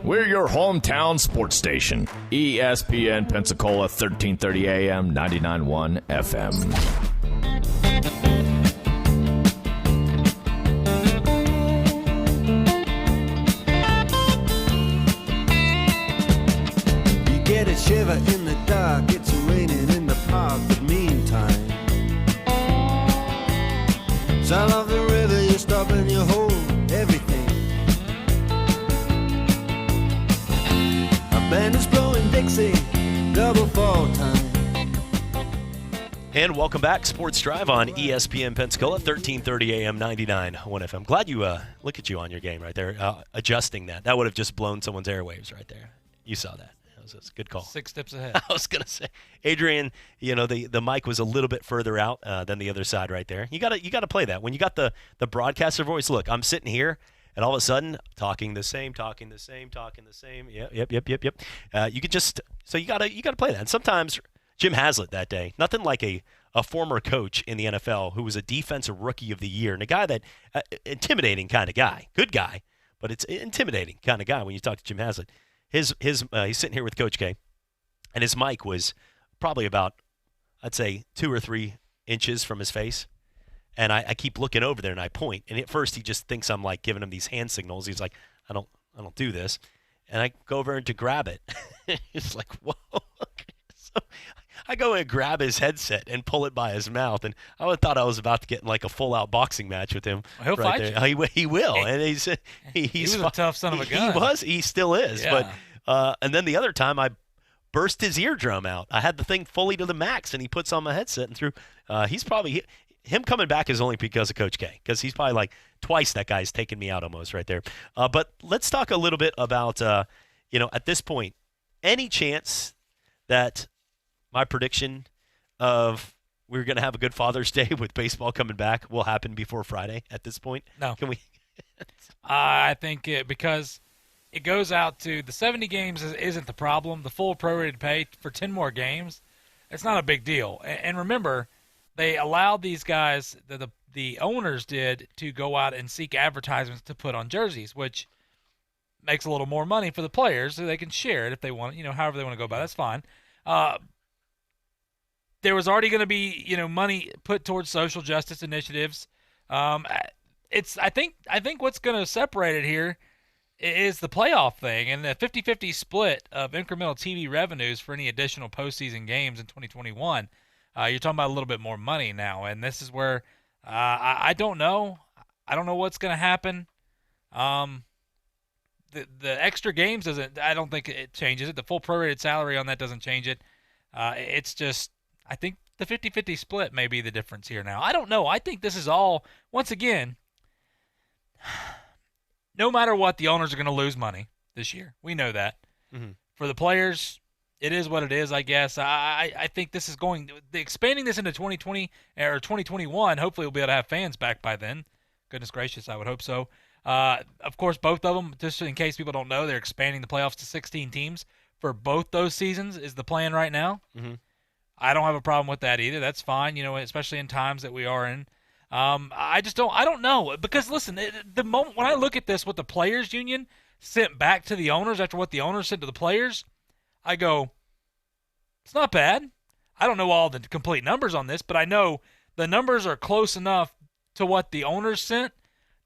[SPEAKER 15] We're your hometown sports station, ESPN Pensacola 1330 AM, 99.1 FM.
[SPEAKER 23] You get a shiver in the dark, it's raining in the park, but meantime, sound of the river, you stop and you hold everything. Band is blowing Dixie, double fall time.
[SPEAKER 21] And welcome back, Sports Drive on ESPN Pensacola, 1330 AM, 99.1 FM. Glad you, look at you on your game right there, adjusting that. That would have just blown someone's airwaves right there. You saw that. That's a good call.
[SPEAKER 20] 6 steps ahead.
[SPEAKER 21] I was going to say, Adrian, you know, the mic was a little bit further out than the other side right there. You got to play that. When you got the broadcaster voice, look, I'm sitting here. And all of a sudden, talking the same. Yep. You could just so you gotta play that. And sometimes Jim Haslett that day, nothing like a former coach in the NFL who was a defensive rookie of the year and a guy that intimidating kind of guy, good guy, but it's intimidating kind of guy when you talk to Jim Haslett. He's sitting here with Coach K, and his mic was probably about, I'd say, 2 or 3 inches from his face. And I keep looking over there and I point. And at first he just thinks I'm like giving him these hand signals. He's like, I don't do this. And I go over to grab it. He's like, whoa. So I go and grab his headset and pull it by his mouth. And I would thought I was about to get in like a full out boxing match with him.
[SPEAKER 20] Well, he'll fight you.
[SPEAKER 21] He will. And
[SPEAKER 20] he was a tough son of a gun.
[SPEAKER 21] He still is.
[SPEAKER 20] Yeah.
[SPEAKER 21] But and then the other time I burst his eardrum out. I had the thing fully to the max, and he puts on my headset and through. He's probably him coming back is only because of Coach K, because he's probably like twice that guy's taken me out almost right there. But let's talk a little bit about at this point, any chance that my prediction of we're going to have a good Father's Day with baseball coming back will happen before Friday at this point?
[SPEAKER 20] No.
[SPEAKER 21] Can we?
[SPEAKER 20] I think because it goes out to the 70 games isn't the problem. The full prorated pay for 10 more games, it's not a big deal. And remember, they allowed these guys, the owners did, to go out and seek advertisements to put on jerseys, which makes a little more money for the players so they can share it if they want, however they want to go about it. That's fine. There was already going to be, money put towards social justice initiatives. I think what's going to separate it here is the playoff thing and the 50-50 split of incremental TV revenues for any additional postseason games in 2021. You're talking about a little bit more money now, and this is where I don't know. I don't know what's going to happen. The extra games I don't think it changes it. The full prorated salary on that doesn't change it. It's just, I think the 50-50 split may be the difference here now. I don't know. I think this is all, once again, no matter what, the owners are going to lose money this year. We know that.
[SPEAKER 21] Mm-hmm.
[SPEAKER 20] For the players, it is what it is, I guess. I think this is expanding this into 2020 or 2021. Hopefully we'll be able to have fans back by then. Goodness gracious, I would hope so. Of course, both of them, just in case people don't know, they're expanding the playoffs to 16 teams for both those seasons is the plan right now.
[SPEAKER 21] Mm-hmm.
[SPEAKER 20] I don't have a problem with that either. That's fine, especially in times that we are in. I don't know, because listen, the moment when I look at this, what the players union sent back to the owners after what the owners said to the players, I go, it's not bad. I don't know all the complete numbers on this, but I know the numbers are close enough to what the owners sent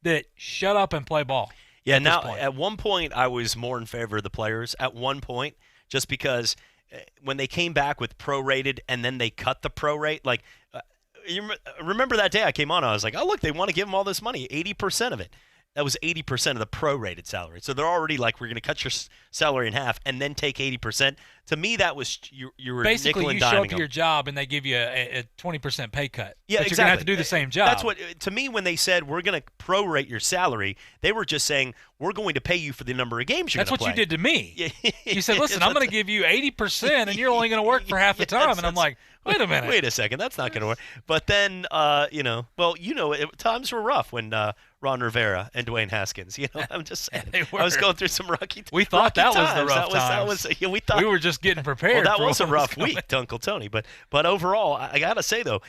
[SPEAKER 20] that shut up and play ball.
[SPEAKER 21] Yeah, now at one point I was more in favor of the players. At one point, just because when they came back with prorated and then they cut the prorate, like you remember that day I came on, I was like, oh, look, they want to give them all this money, 80% of it. That was 80% of the prorated salary. So they're already like, we're going to cut your salary in half and then take 80%. To me, that was you were
[SPEAKER 20] basically
[SPEAKER 21] nickel and
[SPEAKER 20] you show up
[SPEAKER 21] diming
[SPEAKER 20] to
[SPEAKER 21] them.
[SPEAKER 20] your job and they give you a 20% pay cut.
[SPEAKER 21] Yeah,
[SPEAKER 20] but
[SPEAKER 21] exactly.
[SPEAKER 20] You're going to have to do the same job.
[SPEAKER 21] That's what, to me, when they said we're going to prorate your salary, they were just saying we're going to pay you for the number of games you're going to play.
[SPEAKER 20] That's what you did to me. You said, listen, I'm going to give you 80% and you're only going to work for half the time. And I'm like, wait a minute.
[SPEAKER 21] Wait a second. That's not going to work. But then, times were rough when Ron Rivera and Dwayne Haskins. I'm just saying. I was going through some rocky
[SPEAKER 20] We thought that
[SPEAKER 21] times.
[SPEAKER 20] was the rough times.
[SPEAKER 21] We thought
[SPEAKER 20] we were just getting prepared.
[SPEAKER 21] Well, that was a rough week to Uncle Tony. But overall, I got to say, though,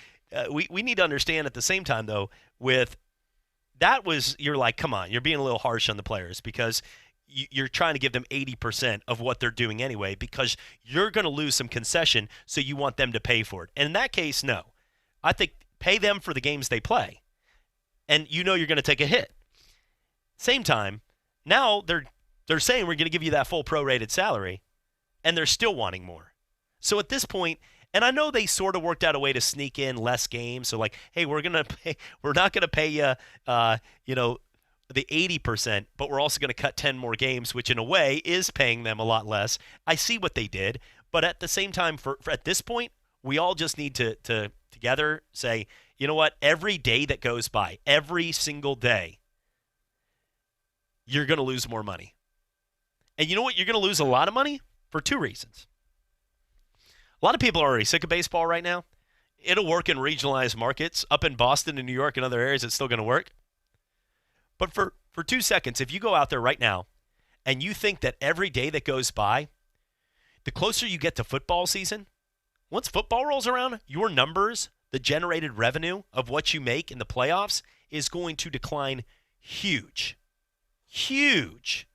[SPEAKER 21] we need to understand at the same time, though, you're like, come on, you're being a little harsh on the players because you're trying to give them 80% of what they're doing anyway because you're going to lose some concession, so you want them to pay for it. And in that case, no. I think pay them for the games they play. And you're going to take a hit. Same time, now they're saying we're going to give you that full prorated salary, and they're still wanting more. So at this point, and I know they sort of worked out a way to sneak in less games. So like, hey, we're not going to pay you, the 80%, but we're also going to cut 10 more games, which in a way is paying them a lot less. I see what they did, but at the same time, for at this point, we all just need to together say, you know what? Every day that goes by, every single day, you're going to lose more money. And you know what? You're going to lose a lot of money for two reasons. A lot of people are already sick of baseball right now. It'll work in regionalized markets. Up in Boston and New York and other areas, it's still going to work. But for for 2 seconds, if you go out there right now and you think that every day that goes by, the closer you get to football season, once football rolls around, your numbers, the generated revenue of what you make in the playoffs is going to decline huge. Huge.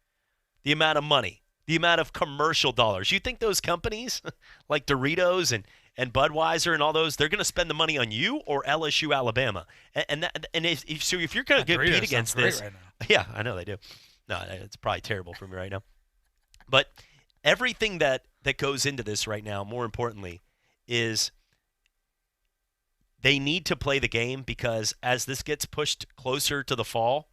[SPEAKER 21] The amount of money, the amount of commercial dollars. You think those companies like Doritos and Budweiser and all those, they're going to spend the money on you or LSU, Alabama? So if you're going to compete against this,
[SPEAKER 20] right
[SPEAKER 21] yeah, I know they do. No, it's probably terrible for me right now. But everything that goes into this right now, more importantly, is they need to play the game, because as this gets pushed closer to the fall,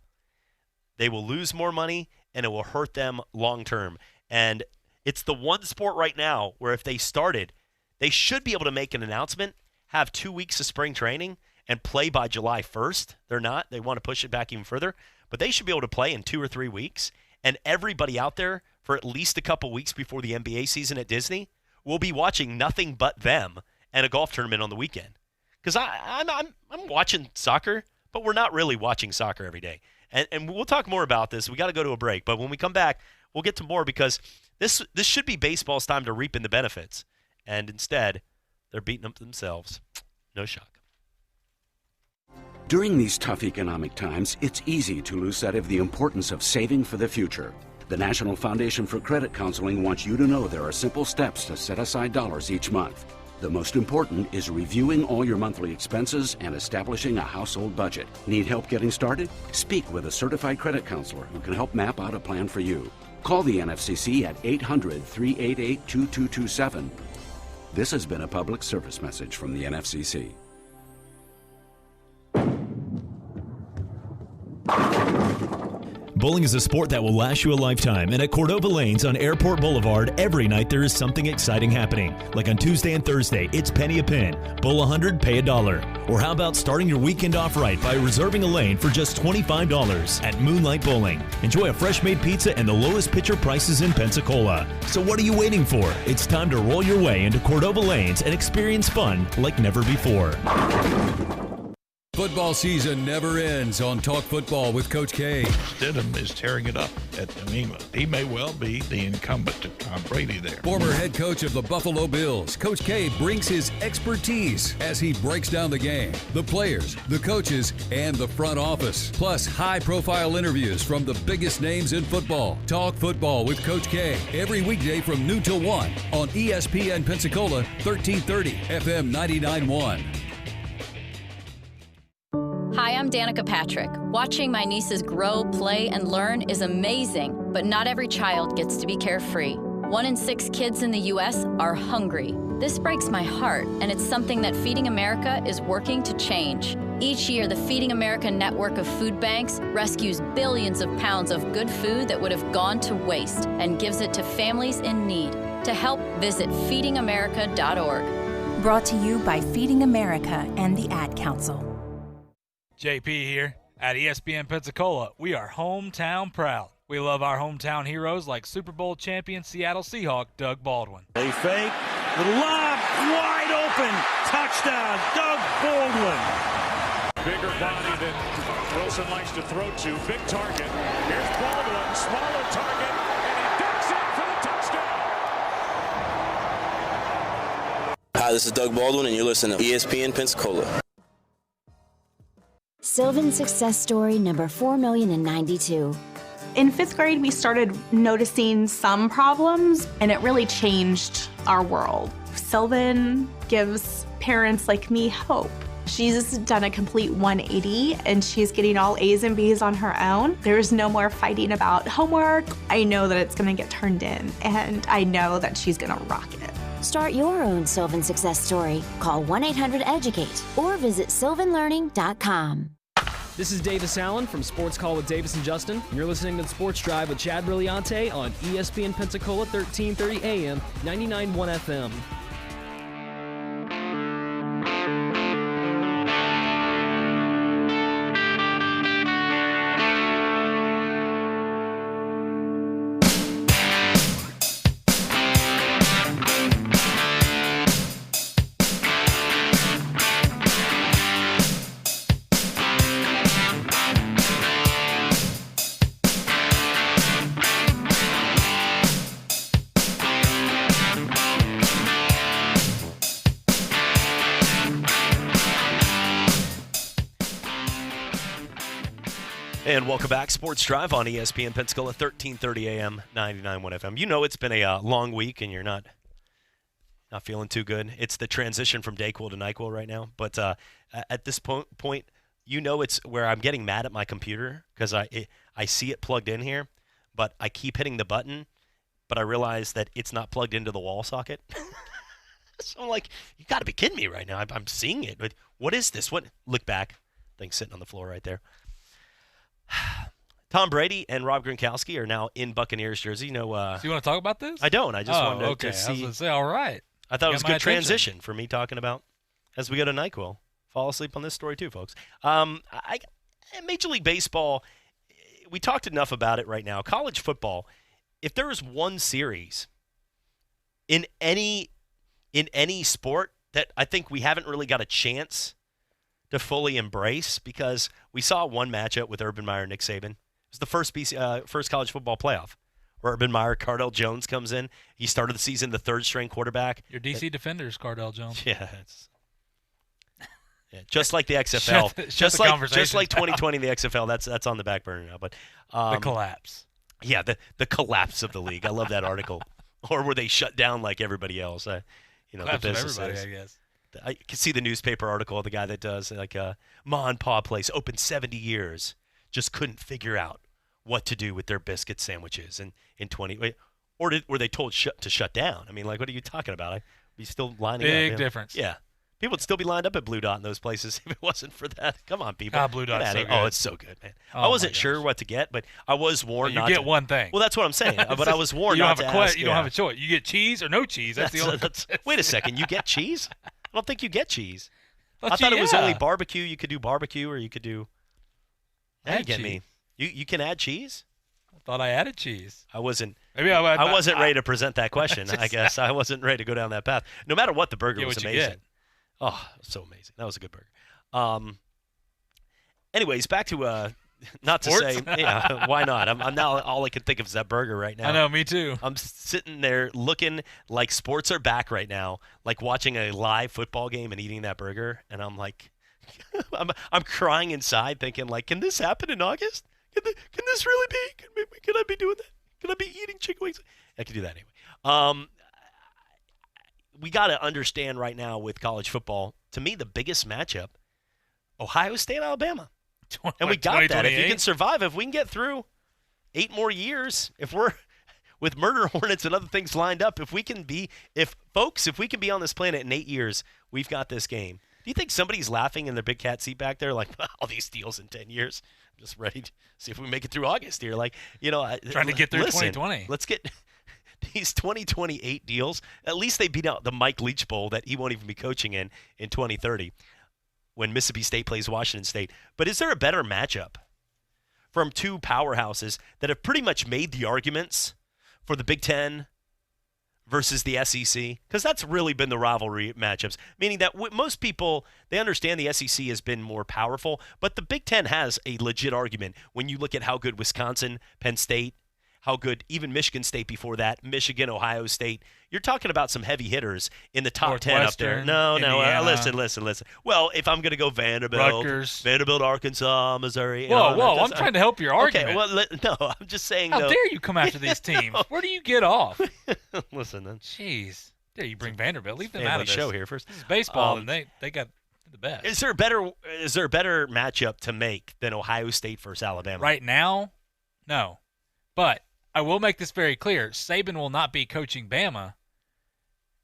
[SPEAKER 21] they will lose more money and it will hurt them long term. And it's the one sport right now where if they started, they should be able to make an announcement, have 2 weeks of spring training, and play by July 1st. They're not. They want to push it back even further. But they should be able to play in 2 or 3 weeks. And everybody out there for at least a couple weeks before the NBA season at Disney will be watching nothing but them and a golf tournament on the weekend. Because I'm watching soccer, but we're not really watching soccer every day. And we'll talk more about this. We got to go to a break. But when we come back, we'll get to more, because this should be baseball's time to reap in the benefits. And instead, they're beating up themselves. No shock.
[SPEAKER 1] During these tough economic times, it's easy to lose sight of the importance of saving for the future. The National Foundation for Credit Counseling wants you to know there are simple steps to set aside dollars each month. The most important is reviewing all your monthly expenses and establishing a household budget. Need help getting started? Speak with a certified credit counselor who can help map out a plan for you. Call the NFCC at 800-388-2227. This has been a public service message from the NFCC.
[SPEAKER 3] Bowling is a sport that will last you a lifetime, and at Cordova Lanes on Airport Boulevard, every night there is something exciting happening. Like on Tuesday and Thursday, it's penny a pin. Bowl 100, pay $1. Or how about starting your weekend off right by reserving a lane for just $25 at Moonlight Bowling. Enjoy a fresh-made pizza and the lowest pitcher prices in Pensacola. So what are you waiting for? It's time to roll your way into Cordova Lanes and experience fun like never before.
[SPEAKER 4] Football season never ends on Talk Football with Coach K.
[SPEAKER 5] Stidham is tearing it up at New England. He may well be the incumbent to Tom Brady there.
[SPEAKER 4] Former head coach of the Buffalo Bills, Coach K brings his expertise as he breaks down the game, the players, the coaches, and the front office. Plus, high-profile interviews from the biggest names in football. Talk Football with Coach K every weekday from noon till 1 on ESPN Pensacola 1330 FM 99.1.
[SPEAKER 14] Hi, I'm Danica Patrick. Watching my nieces grow, play, and learn is amazing, but not every child gets to be carefree. 1 in 6 kids in the U.S. are hungry. This breaks my heart, and it's something that Feeding America is working to change. Each year, the Feeding America network of food banks rescues billions of pounds of good food that would have gone to waste and gives it to families in need. To help, visit feedingamerica.org.
[SPEAKER 16] Brought to you by Feeding America and the Ad Council.
[SPEAKER 20] JP here. At ESPN Pensacola, we are hometown proud. We love our hometown heroes like Super Bowl champion Seattle Seahawk Doug Baldwin.
[SPEAKER 7] They fake, the lob, wide open, touchdown, Doug Baldwin.
[SPEAKER 24] Bigger body than Wilson likes to throw to. Big target. Here's Baldwin, smaller target, and he ducks in for the touchdown.
[SPEAKER 18] Hi, this is Doug Baldwin, and you're listening to ESPN Pensacola.
[SPEAKER 28] Sylvan success story number 4,092.
[SPEAKER 29] In 5th grade, we started noticing some problems, and it really changed our world. Sylvan gives parents like me hope. She's done a complete 180, and she's getting all A's and B's on her own. There's no more fighting about homework. I know that it's going to get turned in, and I know that she's going to rock it.
[SPEAKER 28] Start your own Sylvan success story. Call 1-800-EDUCATE or visit sylvanlearning.com.
[SPEAKER 19] This is Davis Allen from Sports Call with Davis and Justin, and you're listening to the Sports Drive with Chad Brilliante on ESPN Pensacola 1330 AM, 99.1 FM.
[SPEAKER 21] And welcome back, Sports Drive on ESPN Pensacola, 1330 AM, 99.1 FM. You know it's been a long week and you're not feeling too good. It's the transition from Dayquil to NyQuil right now. But at this point, you know it's where I'm getting mad at my computer because I see it plugged in here, but I keep hitting the button, but I realize that it's not plugged into the wall socket. So I'm like, you got to be kidding me right now. I'm seeing it. But what is this? Look back. Thing's sitting on the floor right there. Tom Brady and Rob Gronkowski are now in Buccaneers jersey.
[SPEAKER 20] So you want to talk about this?
[SPEAKER 21] I don't. I just wanted to see.
[SPEAKER 20] I was going to say, all right.
[SPEAKER 21] I thought it was a good transition for me talking about as we go to NyQuil. Fall asleep on this story too, folks. Major League Baseball, we talked enough about it right now. College football, if there is one series in any sport that I think we haven't really got a chance to fully embrace, because we saw one matchup with Urban Meyer and Nick Saban. It was the first college football playoff where Urban Meyer, Cardell Jones comes in. He started the season the third-string quarterback.
[SPEAKER 20] Your DC defenders, Cardell Jones.
[SPEAKER 21] Yeah, just like the XFL. just like 2020, the XFL. That's on the back burner now. But
[SPEAKER 20] the collapse.
[SPEAKER 21] Yeah, the collapse of the league. I love that article. Or were they shut down like everybody else? The businesses.
[SPEAKER 20] Everybody, I guess.
[SPEAKER 21] I can see the newspaper article of the guy that does Ma and Pa place open 70 years, just couldn't figure out what to do with their biscuit sandwiches in 20. Or were they told to shut down? I mean, what are you talking about? I'd be still lining up.
[SPEAKER 20] Big difference.
[SPEAKER 21] Yeah. People would still be lined up at Blue Dot in those places if it wasn't for that. Come on, people.
[SPEAKER 20] Blue Dot's so good.
[SPEAKER 21] Oh, it's so good, man. I wasn't sure what to get, but I was warned not to.
[SPEAKER 20] You get one thing.
[SPEAKER 21] Well, that's what I'm saying. But I was warned not to ask.
[SPEAKER 20] You don't have a choice. You get cheese or no cheese. That's the only.
[SPEAKER 21] Wait a second. You get cheese? I don't think you get cheese. I thought it was only barbecue. You could do barbecue, or you could do. Now you get me. You can add cheese?
[SPEAKER 20] I thought I added cheese.
[SPEAKER 21] I wasn't.
[SPEAKER 20] Maybe
[SPEAKER 21] I wasn't ready to present that question. I guess I wasn't ready to go down that path. No matter what, the burger was amazing. Oh, so amazing. That was a good burger. Anyways, back to not to
[SPEAKER 20] Sports?
[SPEAKER 21] say, yeah, why not? I'm now all I can think of is that burger right now.
[SPEAKER 20] I know, me too.
[SPEAKER 21] I'm sitting there looking like sports are back right now, like watching a live football game and eating that burger, and I'm like, I'm crying inside, thinking like, can this happen in August? Can this really be? Can I be doing that? Can I be eating chicken wings? I can do that anyway. We got to understand right now with college football, to me, the biggest matchup, Ohio State, Alabama. And we got that. If you can survive, if we can get through 8 more years, if we're with murder hornets and other things lined up, if we can be on this planet in 8 years, we've got this game. Do you think somebody's laughing in their big cat seat back there like, all these deals in 10 years? I'm just ready to see if we make it through August here.
[SPEAKER 20] Trying to get through 2020.
[SPEAKER 21] Let's get these 2028 deals. At least they beat out the Mike Leach Bowl that he won't even be coaching in 2030 when Mississippi State plays Washington State. But is there a better matchup from two powerhouses that have pretty much made the arguments for the Big Ten versus the SEC? Because that's really been the rivalry matchups, meaning that most people, they understand the SEC has been more powerful, but the Big Ten has a legit argument when you look at how good Wisconsin, Penn State, how good even Michigan State before that, Michigan, Ohio State. You're talking about some heavy hitters in the top 10 up there. No, listen. Well, if I'm going to go Vanderbilt, Arkansas, Missouri.
[SPEAKER 20] Whoa, I'm trying to help your argument.
[SPEAKER 21] Okay, no, I'm just saying.
[SPEAKER 20] How dare you come after these teams? Where do you get off?
[SPEAKER 21] Listen, then.
[SPEAKER 20] Jeez. Dare you bring Vanderbilt? Leave them out of
[SPEAKER 21] this. Show here first.
[SPEAKER 20] This is baseball, and they got the best.
[SPEAKER 21] Is there a better matchup to make than Ohio State versus Alabama?
[SPEAKER 20] Right now, no. But I will make this very clear. Saban will not be coaching Bama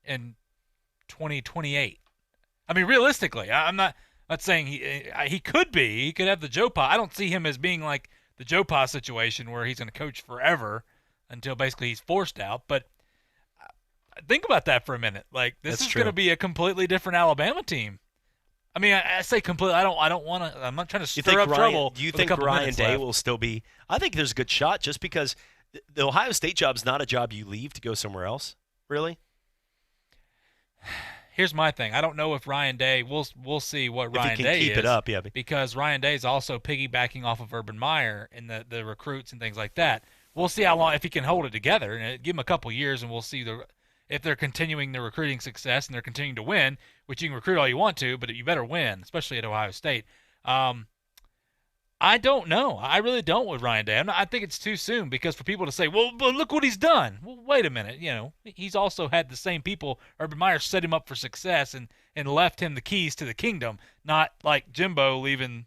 [SPEAKER 20] in 2028. I mean, realistically, I'm not saying he could be. He could have the Joe Pa. I don't see him as being like the Joe Pa situation where he's going to coach forever until basically he's forced out. But think about that for a minute. Like, this is going to be a completely different Alabama team. I mean, I say completely. I don't want to. I'm not trying to stir up trouble.
[SPEAKER 21] Do you think Ryan Day will still be? I think there's a good shot, just because the Ohio State job's not a job you leave to go somewhere else. Really?
[SPEAKER 20] Here's my thing. I don't know if Ryan Day. We'll see what Ryan Day is.
[SPEAKER 21] If he can keep it up, yeah.
[SPEAKER 20] Because Ryan Day is also piggybacking off of Urban Meyer and the recruits and things like that. We'll see how long, if he can hold it together, and give him a couple years, and we'll see if they're continuing their recruiting success and they're continuing to win, which you can recruit all you want to, but you better win, especially at Ohio State. I I don't know. I really don't with Ryan Day. I think it's too soon because for people to say, well, but look what he's done. Well, wait a minute. He's also had the same people. Urban Meyer set him up for success and left him the keys to the kingdom, not like Jimbo leaving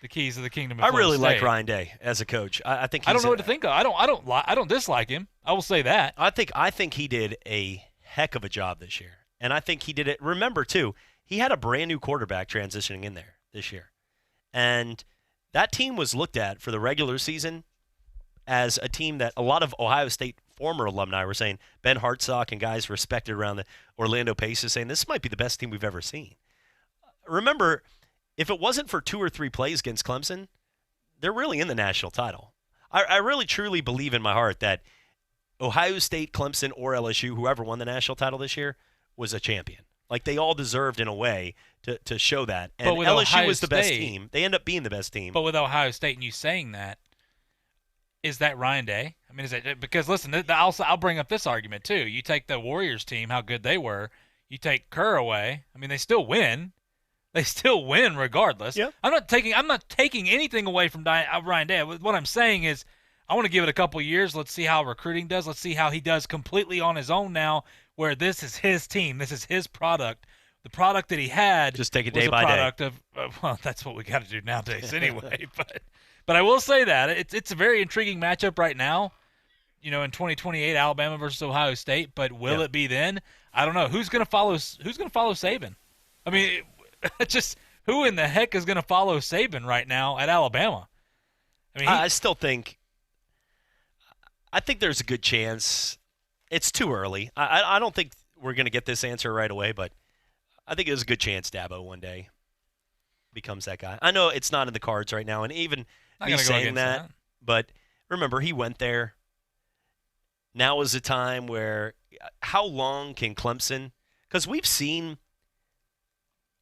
[SPEAKER 20] the keys of the kingdom.
[SPEAKER 21] I really like Ryan Day as a coach. I think
[SPEAKER 20] I don't know what to think of. I don't dislike him. I will say that.
[SPEAKER 21] I think he did a heck of a job this year, and I think he did it. Remember too, he had a brand new quarterback transitioning in there this year, and that team was looked at for the regular season as a team that a lot of Ohio State former alumni were saying, Ben Hartsock and guys respected around the Orlando Paces saying this might be the best team we've ever seen. Remember, if it wasn't for 2 or 3 plays against Clemson, they're really in the national title. I really truly believe in my heart that Ohio State, Clemson, or LSU, whoever won the national title this year, was a champion. Like they all deserved in a way to show that. And LSU was the best team. They end up being the best team.
[SPEAKER 20] But with Ohio State and you saying that, is that Ryan Day? I mean, is it because listen, I'll bring up this argument too. You take the Warriors team, how good they were. You take Kerr away. I mean, they still win. They still win regardless.
[SPEAKER 21] Yep.
[SPEAKER 20] I'm not taking anything away from Ryan Day. What I'm saying is, I want to give it a couple of years. Let's see how recruiting does. Let's see how he does completely on his own now, where this is his team. This is his product. The product that he had
[SPEAKER 21] just take it day by day.
[SPEAKER 20] Well, that's what we got to do nowadays anyway. But I will say that it's a very intriguing matchup right now. In 2028, Alabama versus Ohio State. But will it be then? I don't know. Who's going to follow Saban? I mean, just who in the heck is going to follow Saban right now at Alabama? I mean,
[SPEAKER 21] I still think. I think there's a good chance. It's too early. I don't think we're going to get this answer right away, but I think there's a good chance Dabo one day becomes that guy. I know it's not in the cards right now, and even me saying that, but remember, he went there. Now is the time where how long can Clemson – because we've seen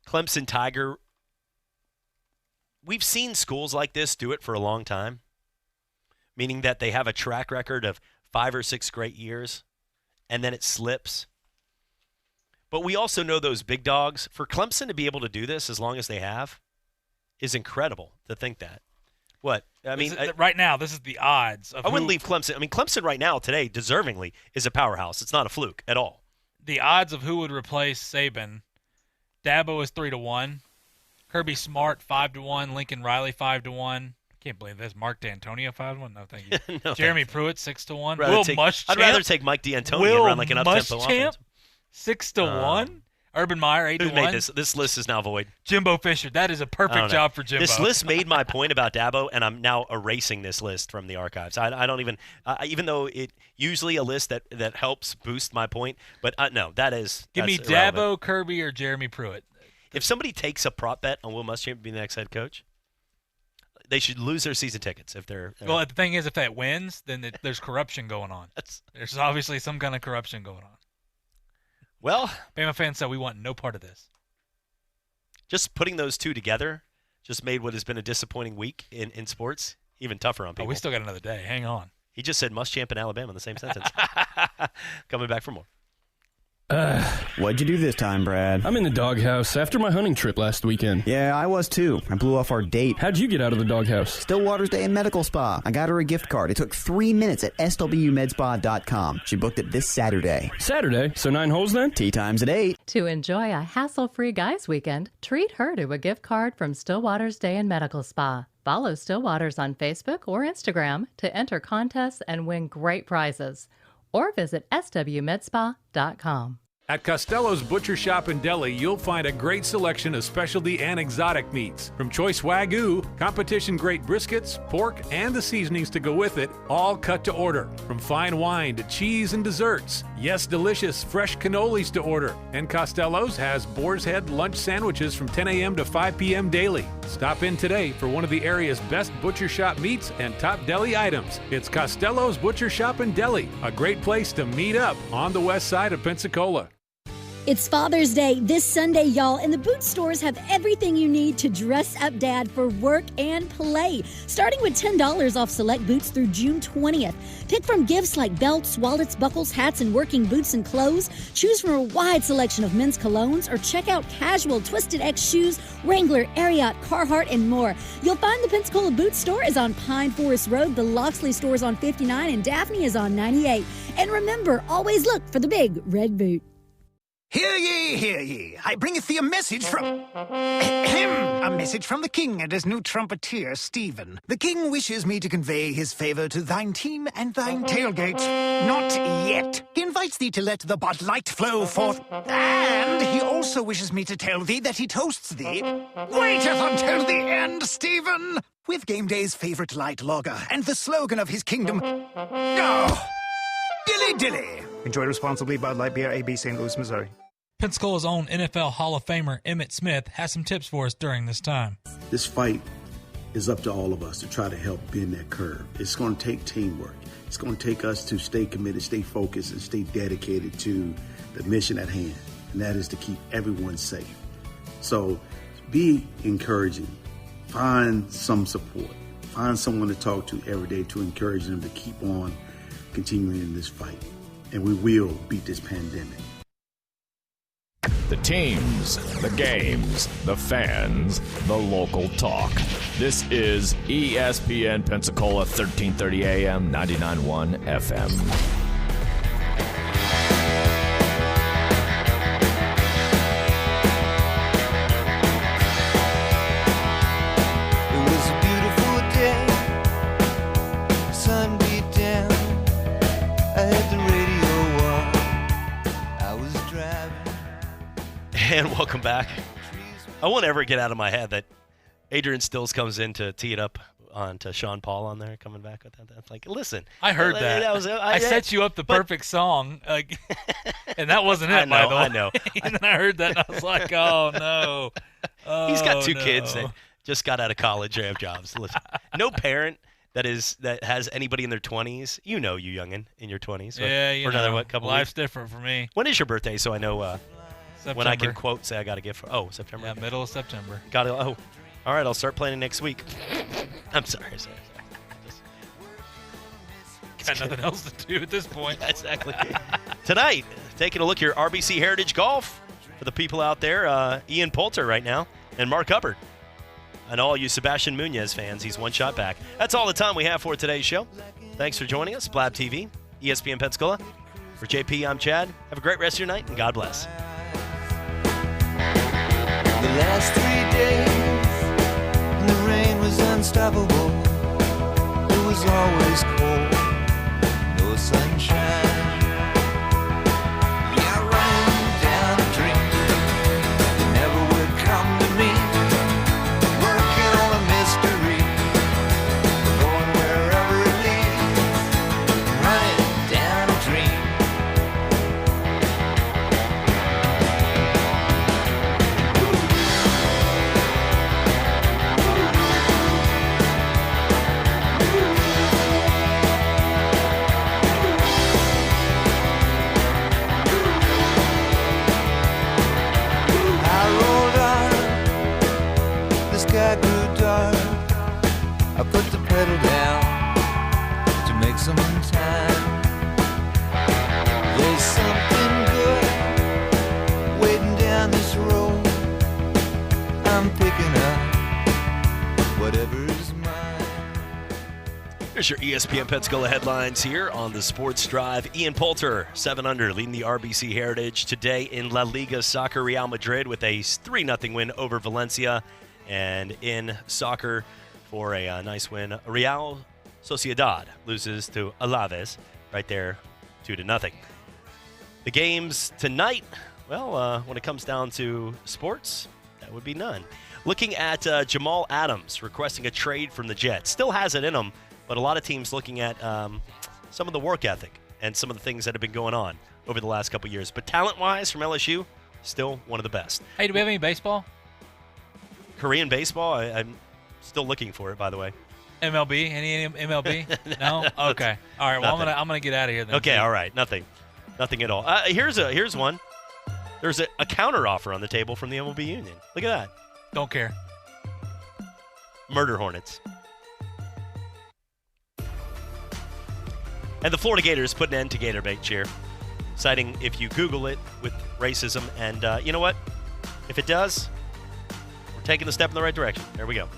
[SPEAKER 21] Clemson Tiger – we've seen schools like this do it for a long time, meaning that they have a track record of 5 or 6 great years, and then it slips. But we also know those big dogs. For Clemson to be able to do this as long as they have is incredible to think that. What? I mean,
[SPEAKER 20] right now, this is the odds.
[SPEAKER 21] I wouldn't leave Clemson. I mean, Clemson right now, today, deservingly, is a powerhouse. It's not a fluke at all.
[SPEAKER 20] The odds of who would replace Saban, Dabo is 3-1. Kirby Smart, 5-1. Lincoln Riley, 5-1. Can't believe this. Mark D'Antonio, 5-1. No, thank you.
[SPEAKER 21] No,
[SPEAKER 20] Jeremy Pruitt, 6-1.
[SPEAKER 21] I'd rather take Mike D'Antonio and run like an up-tempo offense.
[SPEAKER 20] 6-1. Urban Meyer, 8-1.
[SPEAKER 21] Who made this? This list is now void.
[SPEAKER 20] Jimbo Fisher. That is a perfect job for Jimbo.
[SPEAKER 21] This list made my point about Dabo, and I'm now erasing this list from the archives. I don't even even though it usually a list that helps boost my point, but no, that is.
[SPEAKER 20] Give me Dabo, Kirby, or Jeremy Pruitt.
[SPEAKER 21] If somebody takes a prop bet on Will Muschamp being the next head coach, they should lose their season tickets if they're.
[SPEAKER 20] Well, the thing is, if that wins, then there's corruption going on. There's obviously some kind of corruption going on.
[SPEAKER 21] Well,
[SPEAKER 20] Bama fans said we want no part of this.
[SPEAKER 21] Just putting those two together just made what has been a disappointing week in sports even tougher on people.
[SPEAKER 20] Oh, we still got another day. Hang on.
[SPEAKER 21] He just said Muschamp and Alabama in the same sentence. Coming back for more.
[SPEAKER 2] What'd you do this time, Brad?
[SPEAKER 6] I'm in the doghouse after my hunting trip last weekend.
[SPEAKER 2] Yeah, I was too. I blew off our date.
[SPEAKER 6] How'd you get out of the doghouse?
[SPEAKER 2] Stillwater's Day in Medical Spa. I got her a gift card. It took 3 minutes at swmedspa.com. She booked it this Saturday.
[SPEAKER 6] Saturday? So 9 holes then?
[SPEAKER 2] Tee time's at 8.
[SPEAKER 8] To enjoy a hassle-free guys weekend, treat her to a gift card from Stillwater's Day in Medical Spa. Follow Stillwater's on Facebook or Instagram to enter contests and win great prizes. Or visit swmedspa.com.
[SPEAKER 27] At Costello's Butcher Shop and Deli, you'll find a great selection of specialty and exotic meats. From choice Wagyu, competition-grade briskets, pork, and the seasonings to go with it, all cut to order. From fine wine to cheese and desserts. Yes, delicious fresh cannolis to order. And Costello's has Boar's Head lunch sandwiches from 10 a.m. to 5 p.m. daily. Stop in today for one of the area's best butcher shop meats and top deli items. It's Costello's Butcher Shop and Deli, a great place to meet up on the west side of Pensacola.
[SPEAKER 9] It's Father's Day this Sunday, y'all, and the boot stores have everything you need to dress up Dad for work and play. Starting with $10 off select boots through June 20th. Pick from gifts like belts, wallets, buckles, hats, and working boots and clothes. Choose from a wide selection of men's colognes or check out casual Twisted X shoes, Wrangler, Ariat, Carhartt, and more. You'll find the Pensacola Boot Store is on Pine Forest Road, the Loxley Store is on 59, and Daphne is on 98. And remember, always look for the big red boot.
[SPEAKER 10] Hear ye, hear ye. I bringeth thee a message from... a message from the king and his new trumpeter, Stephen. The king wishes me to convey his favor to thine team and thine tailgate. Not yet. He invites thee to let the Bud Light flow forth. And he also wishes me to tell thee that he toasts thee. Waiteth until the end, Stephen! With game day's favorite light lager and the slogan of his kingdom... Oh, dilly dilly. Enjoy responsibly. Bud Light Beer, AB, St. Louis, Missouri.
[SPEAKER 20] Pensacola's own NFL Hall of Famer Emmitt Smith has some tips for us during this time.
[SPEAKER 11] This fight is up to all of us to try to help bend that curve. It's going to take teamwork. It's going to take us to stay committed, stay focused, and stay dedicated to the mission at hand, and that is to keep everyone safe. So be encouraging. Find some support. Find someone to talk to every day to encourage them to keep on continuing in this fight. And we will beat this pandemic.
[SPEAKER 15] The teams, the games, the fans, the local talk. This is ESPN Pensacola 1330 AM, 99.1 FM.
[SPEAKER 21] And welcome back. I won't ever get out of my head that Adrian Stills comes in to tee it up on to Sean Paul on there, coming back with that. That's like, listen.
[SPEAKER 20] I heard that. I set you up the perfect song, and that wasn't it, by the way.
[SPEAKER 21] I know.
[SPEAKER 20] And then I heard that, and I was like, oh, no.
[SPEAKER 21] He's got two kids that just got out of college or have jobs. Listen, no parent that has anybody in their 20s. You know, you youngin' in your 20s.
[SPEAKER 20] Yeah, you
[SPEAKER 21] for
[SPEAKER 20] know.
[SPEAKER 21] Another couple
[SPEAKER 20] Life's
[SPEAKER 21] weeks.
[SPEAKER 20] different for me.
[SPEAKER 21] When is your birthday? So I know when I can
[SPEAKER 20] September.
[SPEAKER 21] say I got a gift for. Oh, September.
[SPEAKER 20] Yeah, middle of September.
[SPEAKER 21] Got it. Oh, all right. I'll start planning next week. I'm sorry.
[SPEAKER 20] Got nothing else to do at this point.
[SPEAKER 21] Yeah, exactly. Tonight, taking a look here, RBC Heritage Golf for the people out there. Ian Poulter right now and Mark Hubbard. And all you Sebastian Munoz fans, he's one shot back. That's all the time we have for today's show. Thanks for joining us. Blab TV, ESPN Pensacola. For JP, I'm Chad. Have a great rest of your night, and God bless.
[SPEAKER 23] The last 3 days, the rain was unstoppable. It was always cold, no sunshine. Yeah, running down a dream that never would come to me. Working on a mystery, going wherever it leads. Running down a dream. Sky grew dark. I put the pedal down to make some time. There's something good waiting down this road. I'm picking up whatever's mine.
[SPEAKER 21] Here's your ESPN Pensacola headlines here on the Sports Drive. Ian Poulter, 7 under, leading the RBC Heritage today in La Liga Soccer. Real Madrid with a 3-0 win over Valencia. And in soccer, for a nice win, Real Sociedad loses to Alaves right there, 2-0. The games tonight, well, when it comes down to sports, that would be none. Looking at Jamal Adams requesting a trade from the Jets. Still has it in him, but a lot of teams looking at some of the work ethic and some of the things that have been going on over the last couple years. But talent-wise, from LSU, still one of the best.
[SPEAKER 20] Hey, do we have any baseball?
[SPEAKER 21] Korean baseball? I'm still looking for it, by the way.
[SPEAKER 20] MLB? Any MLB? No? Okay. All right. Well, I'm gonna get out of here then.
[SPEAKER 21] Okay. All right. Nothing at all. Here's one. There's a counter offer on the table from the MLB Union. Look at that.
[SPEAKER 20] Don't care.
[SPEAKER 21] Murder Hornets. And the Florida Gators put an end to Gator Bait Cheer, citing if you Google it with racism. And you know what? If it does, we're taking the step in the right direction. There we go.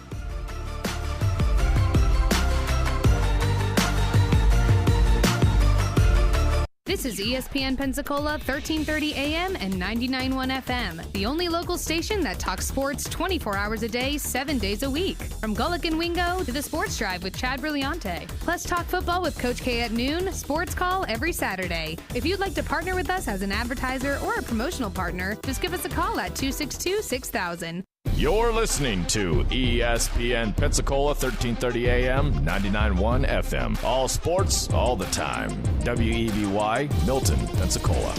[SPEAKER 1] This is ESPN Pensacola, 1330 AM and 99.1 FM, the only local station that talks sports 24 hours a day, 7 days a week. From Gullick and Wingo to the Sports Drive with Chad Brillante. Plus talk football with Coach K at noon, sports call every Saturday. If you'd like to partner with us as an advertiser or a promotional partner, just give us a call at 262-6000.
[SPEAKER 15] You're listening to ESPN Pensacola, 1330 AM, 99.1 FM. All sports, all the time. WEBY, Milton, Pensacola.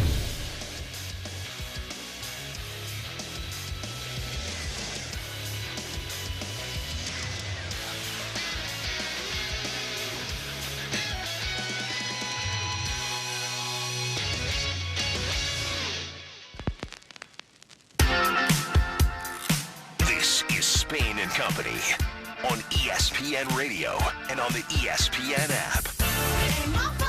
[SPEAKER 3] Spain and Company on ESPN Radio and on the ESPN app.